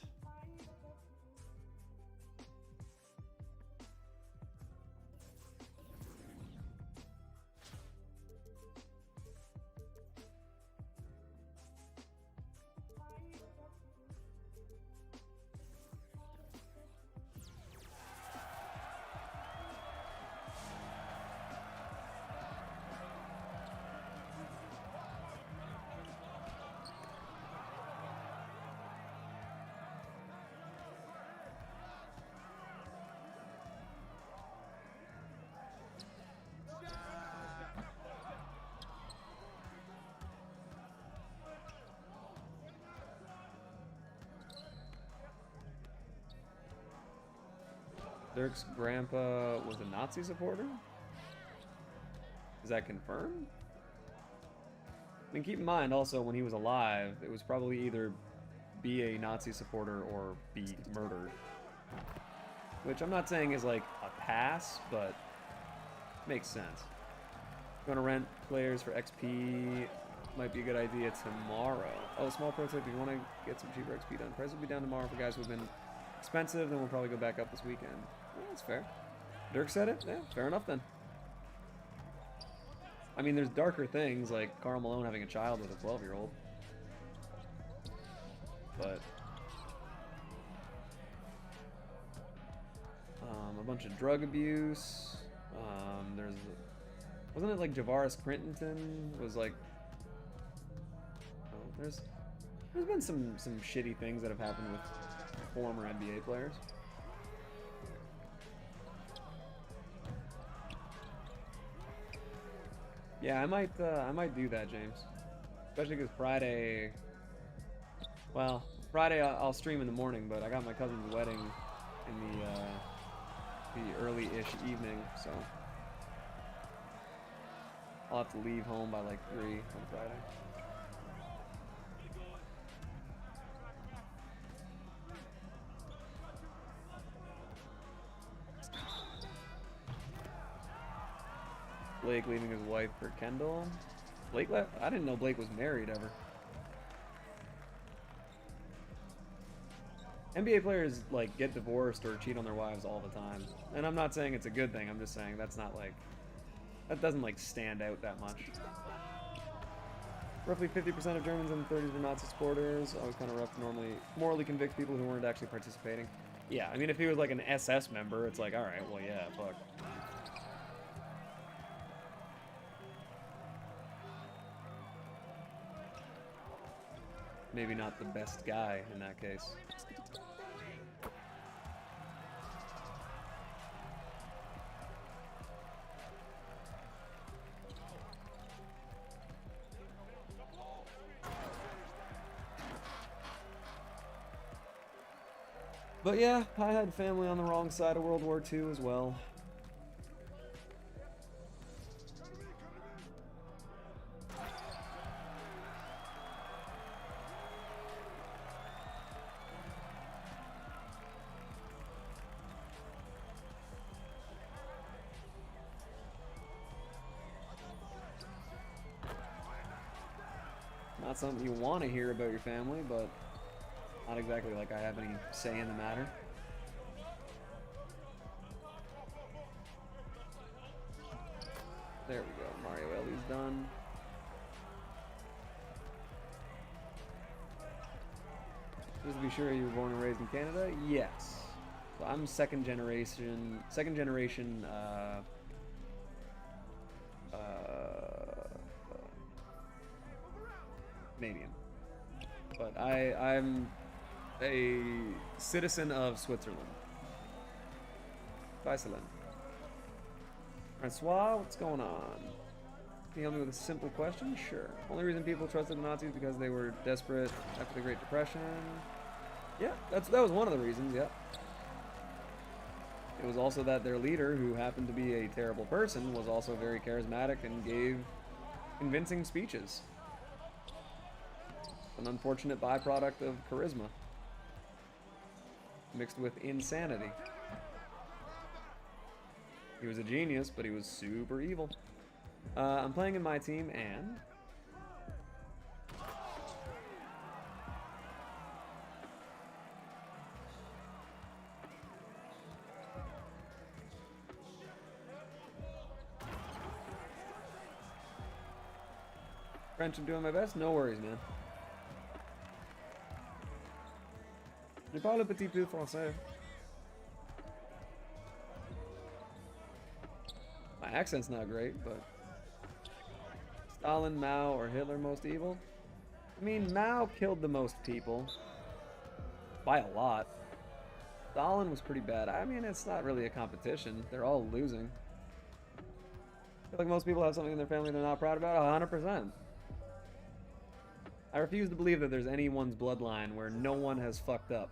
Dirk's grandpa was a Nazi supporter? Is that confirmed? I mean, keep in mind also, when he was alive, it was probably either be a Nazi supporter or be murdered. Which I'm not saying is like a pass, but makes sense. Gonna rent players for XP might be a good idea tomorrow. Oh, small pro tip, if you want to get some cheaper XP done, price will be down tomorrow for guys who've been expensive, then we'll probably go back up this weekend. Yeah, that's fair. Dirk said it? Yeah, fair enough then. I mean, there's darker things, like Karl Malone having a child with a 12-year-old. But... a bunch of drug abuse. There's... Wasn't it like Javaris Crittenton was like... Oh, there's been some shitty things that have happened with former NBA players. Yeah, I might do that, James. Especially because Friday... Well, Friday I'll stream in the morning, but I got my cousin's wedding in the early-ish evening, so... I'll have to leave home by like 3 on Friday. Blake leaving his wife for Kendall. Blake left? I didn't know Blake was married ever. NBA players like get divorced or cheat on their wives all the time. And I'm not saying it's a good thing, I'm just saying that's not like... That doesn't like stand out that much. Roughly 50% of Germans in the 30s were Nazi supporters. Always kind of rough to morally convict people who weren't actually participating. Yeah, I mean if he was like an SS member, it's like, alright, well yeah, fuck. Maybe not the best guy in that case. But yeah, I had family on the wrong side of World War II as well. Not something you want to hear about your family, but not exactly like I have any say in the matter. There we go. Mario Ellie's done. Just to be sure, you were born and raised in Canada? Yes. So I'm second generation Canadian. But I'm a citizen of Switzerland. Switzerland. Francois, what's going on? Can you help me with a simple question? Sure. Only reason people trusted the Nazis because they were desperate after the Great Depression. Yeah, that was one of the reasons, yeah. It was also that their leader, who happened to be a terrible person, was also very charismatic and gave convincing speeches. An unfortunate byproduct of charisma mixed with insanity. He was a genius, but he was super evil. I'm playing in MyTEAM and... French, I'm doing my best. No worries, man. Je parle un petit peu français. My accent's not great, but... Stalin, Mao, or Hitler most evil? I mean, Mao killed the most people. By a lot. Stalin was pretty bad. I mean, it's not really a competition. They're all losing. I feel like most people have something in their family they're not proud about. 100%. I refuse to believe that there's anyone's bloodline where no one has fucked up.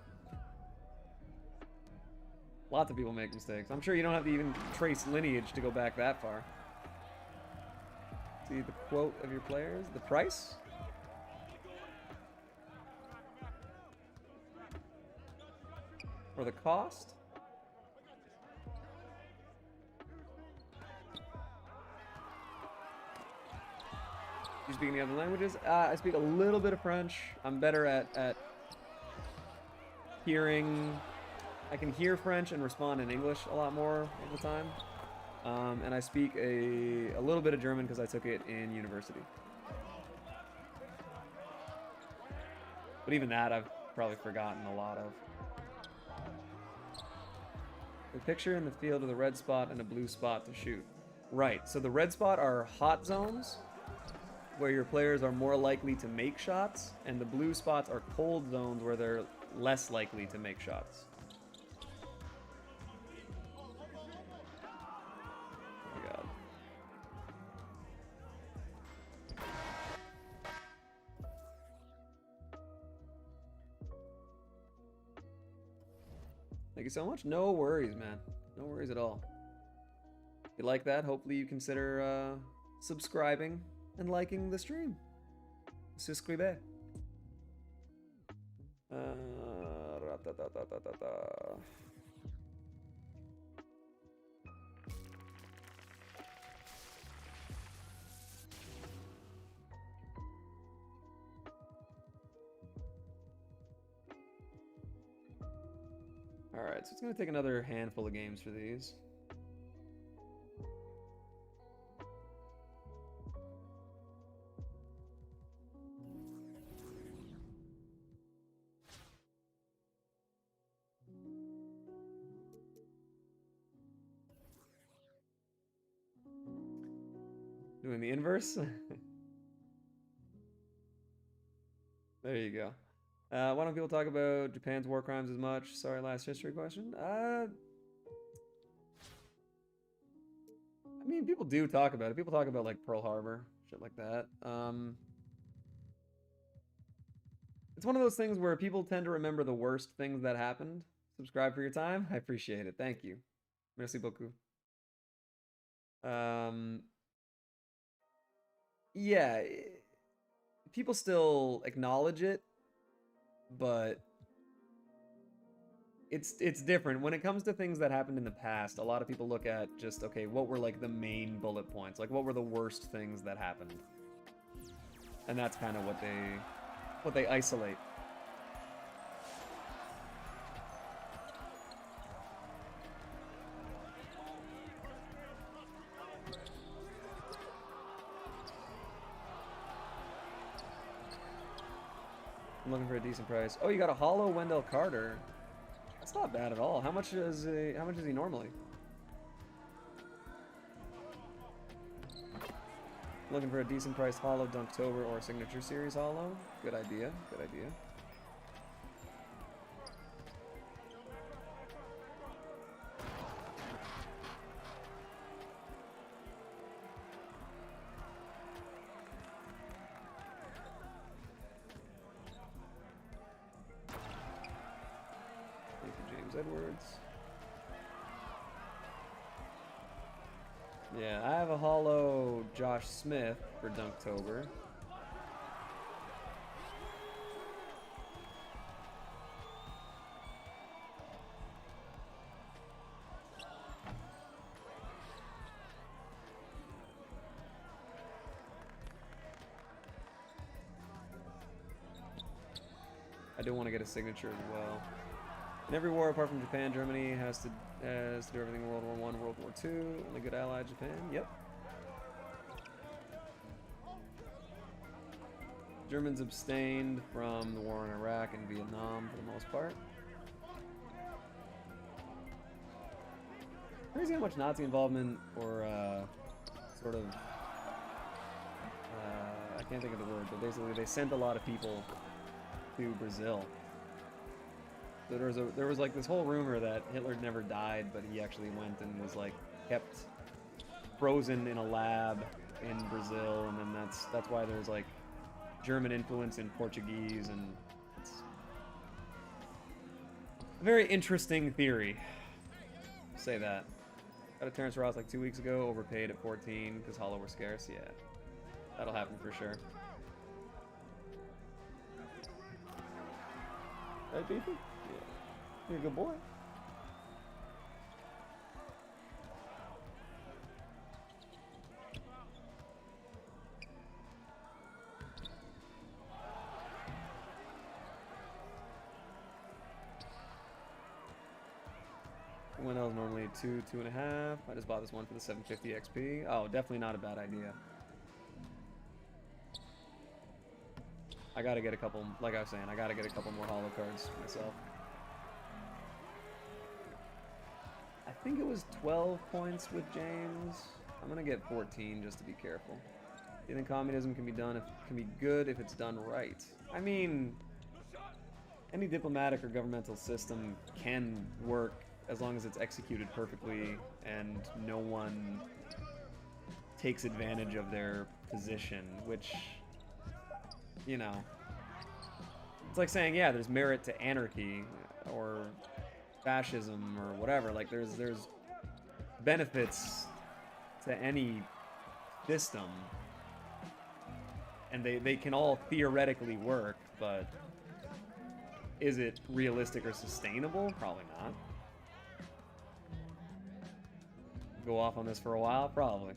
Lots of people make mistakes. I'm sure you don't have to even trace lineage to go back that far. See the quote of your players? The price? Or the cost? You speak any other languages? I speak a little bit of French. I'm better at hearing. I can hear French and respond in English a lot more of the time. And I speak a little bit of German because I took it in university. But even that I've probably forgotten a lot of. The picture in the field with a red spot and a blue spot to shoot. Right, so the red spot are hot zones, where your players are more likely to make shots, and the blue spots are cold zones where they're less likely to make shots. Oh my God. Thank you so much. No worries, man. No worries at all. If you like that, hopefully you consider subscribing and liking the stream. Subscribe. Alright, so it's going to take another handful of games for these. Doing the inverse? There you go. Why don't people talk about Japan's war crimes as much? Sorry, last history question. I mean, people do talk about it. People talk about, like, Pearl Harbor, shit like that. It's one of those things where people tend to remember the worst things that happened. Subscribe for your time. I appreciate it. Thank you. Merci beaucoup. Yeah, people still acknowledge it, but it's different. When it comes to things that happened in the past, a lot of people look at just, okay, what were like the main bullet points? Like what were the worst things that happened? And that's kind of what they isolate. I'm looking for a decent price. Oh, you got a hollow Wendell Carter. That's not bad at all. How much is he normally? Looking for a decent price hollow Dunktober or Signature Series hollow. Good idea. Good idea. Edwards. Yeah, I have a hollow Josh Smith for Dunktober. I do want to get a signature as well. In every war apart from Japan, Germany has to do everything in World War I, World War II. Only good ally, Japan. Yep. Germans abstained from the war in Iraq and Vietnam for the most part. Crazy how much Nazi involvement or sort of I can't think of the word, but basically they sent a lot of people to Brazil. So there was like this whole rumor that Hitler never died, but he actually went and was like kept frozen in a lab in Brazil, and then that's why there's like German influence in Portuguese, and it's a very interesting theory. Say that. Got a Terrence Ross like 2 weeks ago, overpaid at 14 because hollow were scarce. Yeah, that'll happen for sure. Right, Beefy? Yeah. You're a good boy. Winnell's normally 2.5. I just bought this one for the 750 XP. Oh, definitely not a bad idea. I gotta get a couple, like I was saying, I gotta get a couple more holo cards myself. I think it was 12 points with James. I'm gonna get 14 just to be careful. Do you think communism can be good if it's done right? I mean, any diplomatic or governmental system can work as long as it's executed perfectly and no one takes advantage of their position, which, you know, it's like saying, yeah, there's merit to anarchy or fascism or whatever. Like, there's benefits to any system, and they can all theoretically work, but is it realistic or sustainable? Probably not. Go off on this for a while? Probably.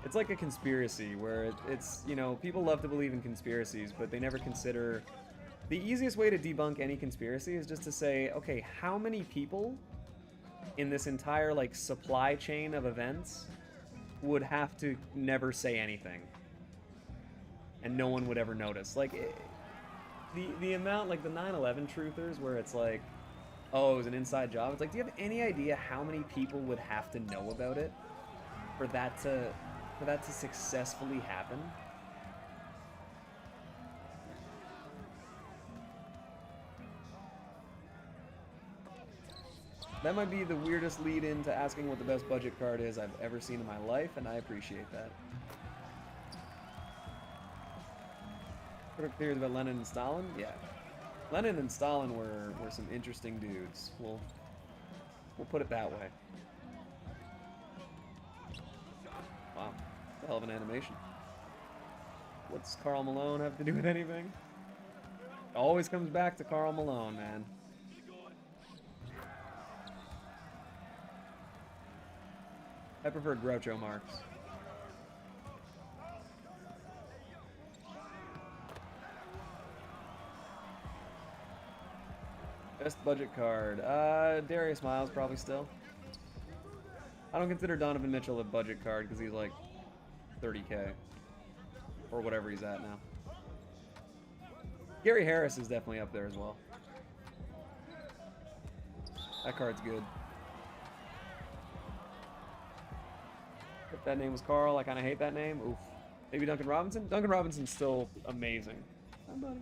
It's like a conspiracy where it's, you know, people love to believe in conspiracies, but they never consider the easiest way to debunk any conspiracy is just to say, okay, how many people in this entire, like, supply chain of events would have to never say anything and no one would ever notice? Like, the amount, like, the 9/11 truthers where it's like, oh, it was an inside job. It's like, do you have any idea how many people would have to know about it for that to successfully happen? That might be the weirdest lead in to asking what the best budget card is I've ever seen in my life, and I appreciate that. Critical theories about Lenin and Stalin? Yeah. Lenin and Stalin were some interesting dudes. We'll put it that way. Wow. It's a hell of an animation. What's Karl Malone have to do with anything? It always comes back to Karl Malone, man. I prefer Groucho Marx. Best budget card. Darius Miles probably still. I don't consider Donovan Mitchell a budget card because he's like 30K. Or whatever he's at now. Gary Harris is definitely up there as well. That card's good. If that name was Carl, I kind of hate that name. Oof. Maybe Duncan Robinson? Duncan Robinson's still amazing. Hi, buddy.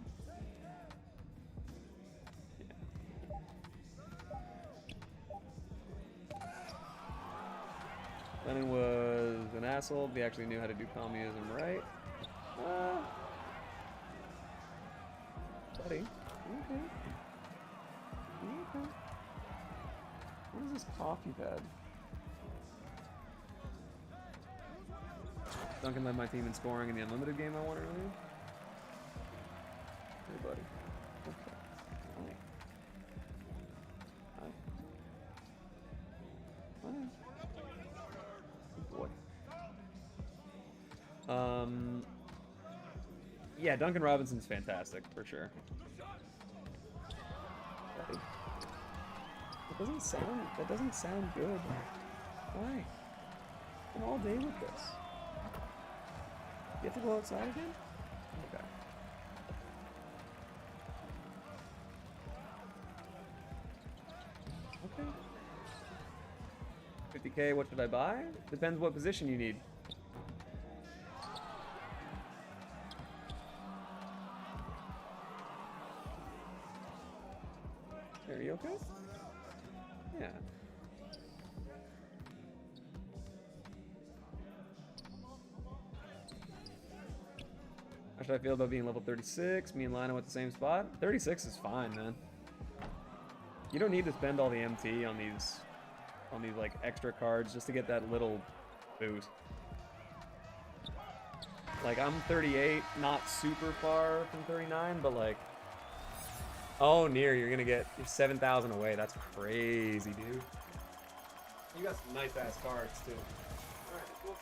Yeah. Lenin was an asshole, but he actually knew how to do communism right. Buddy. Okay. Okay. What is this coffee pad? Duncan led my team in scoring in the unlimited game I won earlier. Hey, buddy. Okay. Hi. Hi. Good boy. Yeah, Duncan Robinson's fantastic, for sure. Buddy. That doesn't sound good. Why? I'm all day with this. You have to go outside again? Okay. Okay. 50K, what should I buy? Depends what position you need. Are you okay? Yeah. should I feel about being level 36? Me and Lionel at the same spot? 36 is fine, man. You don't need to spend all the MT on these like extra cards just to get that little boot. Like, I'm 38, not super far from 39, but like, oh, near, you're gonna get 7,000 away. That's crazy, dude. You got some nice ass cards too. Alright, cool.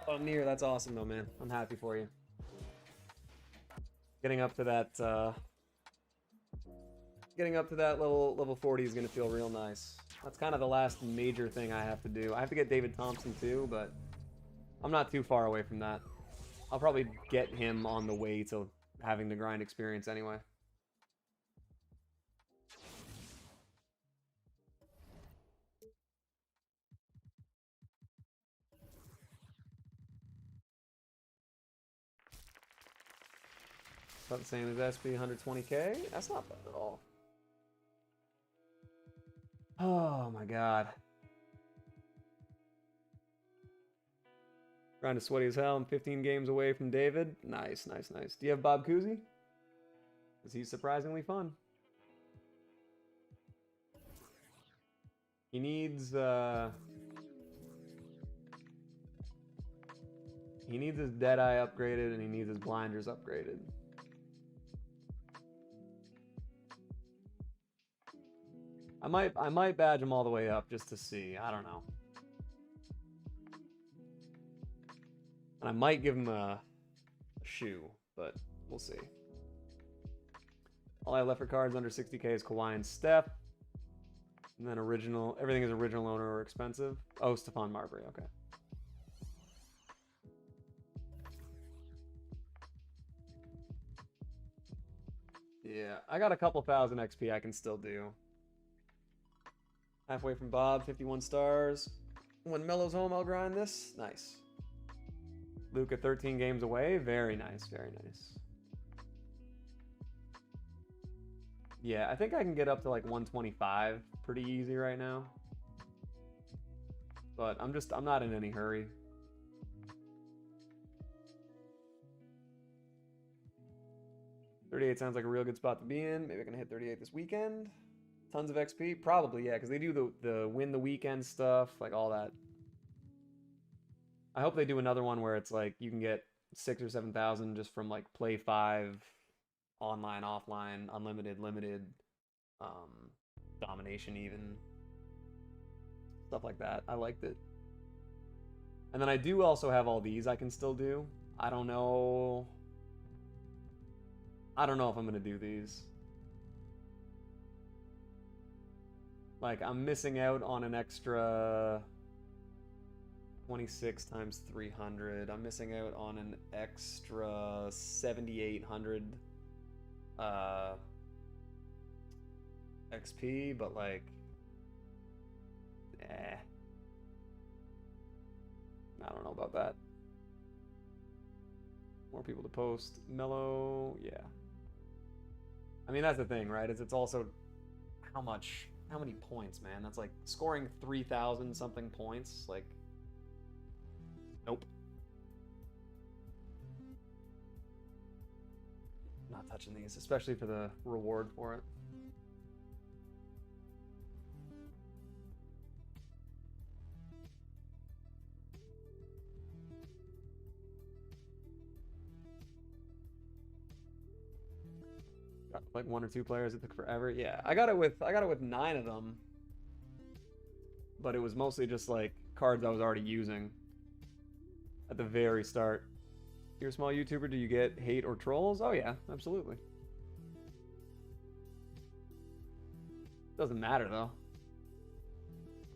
Oh, near, that's awesome though, man. I'm happy for you. Getting up to that level 40 is gonna feel real nice. That's kind of the last major thing I have to do. I have to get David Thompson too, but I'm not too far away from that. I'll probably get him on the way to having the grind experience anyway. About the same as SP 120k. That's not bad at all. Oh my god. Trying to sweaty as hell. I'm 15 games away from David. Nice, nice, nice. Do you have Bob Cousy? Because he's surprisingly fun. He needs his Deadeye upgraded and he needs his blinders upgraded. I might badge him all the way up just to see. I don't know. And I might give him a shoe, but we'll see. All I have left for cards under 60k is Kawhi and Steph. And then original, everything is original owner or expensive. Oh, Stephon Marbury, okay. Yeah, I got a couple thousand XP I can still do. Halfway from Bob, 51 stars. When Melo's home, I'll grind this. Nice. Luka, 13 games away. Very nice, very nice. Yeah, I think I can get up to like 125 pretty easy right now. But I'm not in any hurry. $38 sounds like a real good spot to be in. Maybe I can hit 38 this weekend. Tons of XP? Probably, yeah, because they do the win the weekend stuff, like all that. I hope they do another one where it's like you can get 6,000 or 7,000 just from like play 5, online, offline, unlimited, limited, domination even. Stuff like that. I liked it. And then I do also have all these I can still do. I don't know if I'm going to do these. Like, I'm missing out on an extra 26 times 300. I'm missing out on an extra 7,800 XP, but like, I don't know about that. More people to post. Mellow, yeah. I mean, that's the thing, right? It's also how many points, man? That's like scoring 3,000 something points. Like, nope. Not touching these, especially for the reward for it. Like 1 or 2 players, it took forever. Yeah, I got it with 9 of them, but it was mostly just like cards I was already using at the very start. You're a small YouTuber, do you get hate or trolls? Oh yeah, absolutely. Doesn't matter though.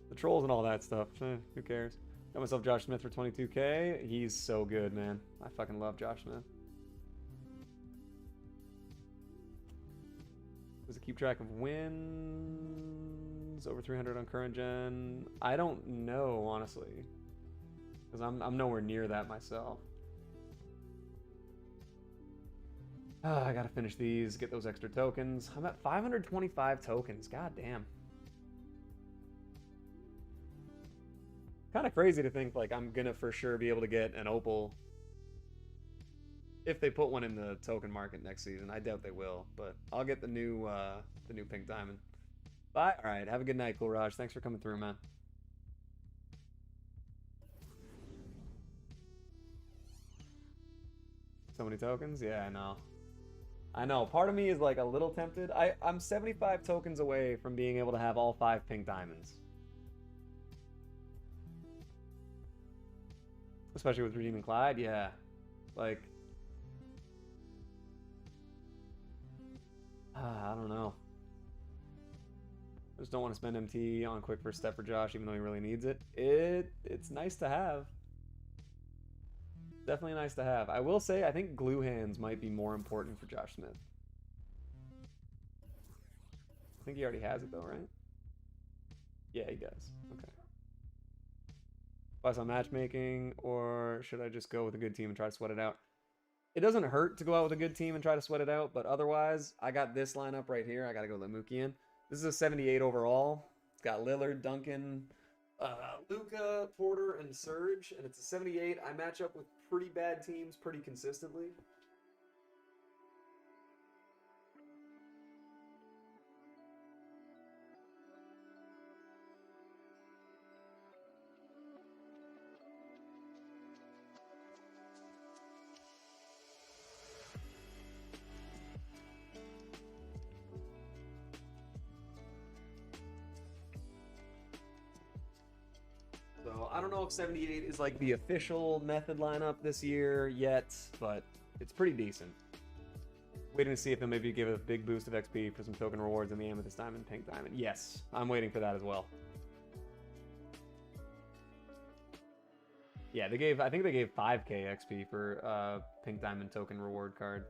The trolls and all that stuff, who cares? Got myself Josh Smith for 22k. He's so good, man. I fucking love Josh Smith. Does it keep track of wins? tokens, over 300 on current gen. I don't know, honestly, because I'm nowhere near that myself. I gotta finish these, get those extra tokens. I'm at 525 tokens. God damn. Kind of crazy to think like I'm gonna for sure be able to get an opal if they put one in the token market next season. I doubt they will, but I'll get the new pink diamond. Bye. All right. Have a good night, Cool Raj. Thanks for coming through, man. So many tokens? Yeah, I know. I know. Part of me is like a little tempted. I'm 75 tokens away from being able to have all 5 pink diamonds. Especially with redeeming Clyde, yeah. Like, I don't know. I just don't want to spend MT on quick first step for Josh, even though he really needs it. It's nice to have. Definitely nice to have. I will say, I think glue hands might be more important for Josh Smith. I think he already has it though, right? Yeah, he does. Okay. Buy some matchmaking, or should I just go with a good team and try to sweat it out? It doesn't hurt to go out with a good team and try to sweat it out, but otherwise, I got this lineup right here. I got to go Lemuki in. This is a 78 overall. It's got Lillard, Duncan, Luka, Porter, and Serge, and it's a 78. I match up with pretty bad teams pretty consistently. So I don't know if 78 is like the official method lineup this year yet, but it's pretty decent. Waiting to see if they'll maybe give a big boost of XP for some token rewards in the Amethyst Diamond, Pink Diamond. Yes, I'm waiting for that as well. Yeah, I think they gave 5k XP for Pink Diamond token reward card.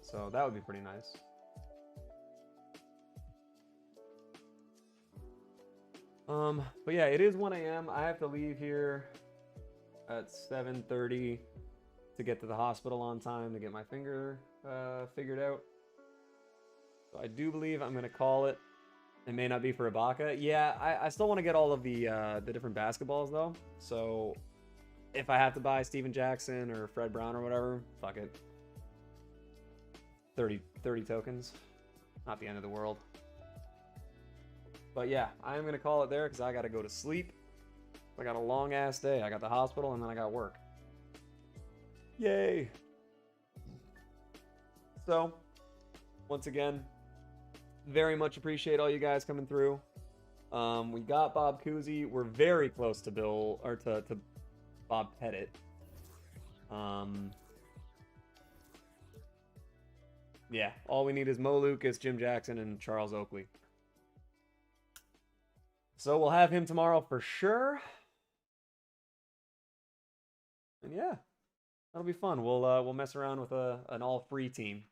So that would be pretty nice. But yeah, it is 1 a.m. I have to leave here at 7:30 to get to the hospital on time to get my finger figured out. So I do believe I'm gonna call it. It may not be for Ibaka. Yeah, I still want to get all of the different basketballs though. So if I have to buy Steven Jackson or Fred Brown or whatever, fuck it. 30 tokens. Not the end of the world. But yeah, I am going to call it there because I got to go to sleep. I got a long ass day. I got the hospital and then I got work. Yay. So, once again, very much appreciate all you guys coming through. We got Bob Cousy. We're very close to to Bob Pettit. Yeah, all we need is Mo Lucas, Jim Jackson, and Charles Oakley. So we'll have him tomorrow for sure. And yeah, that'll be fun. We'll mess around with an all-free team.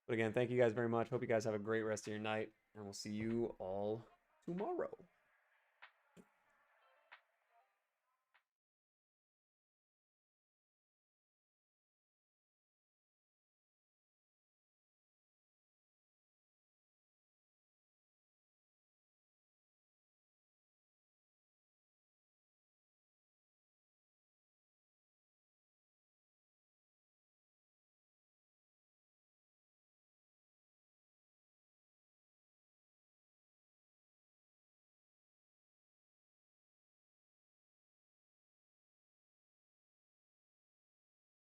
But again, thank you guys very much. Hope you guys have a great rest of your night, and we'll see you all tomorrow.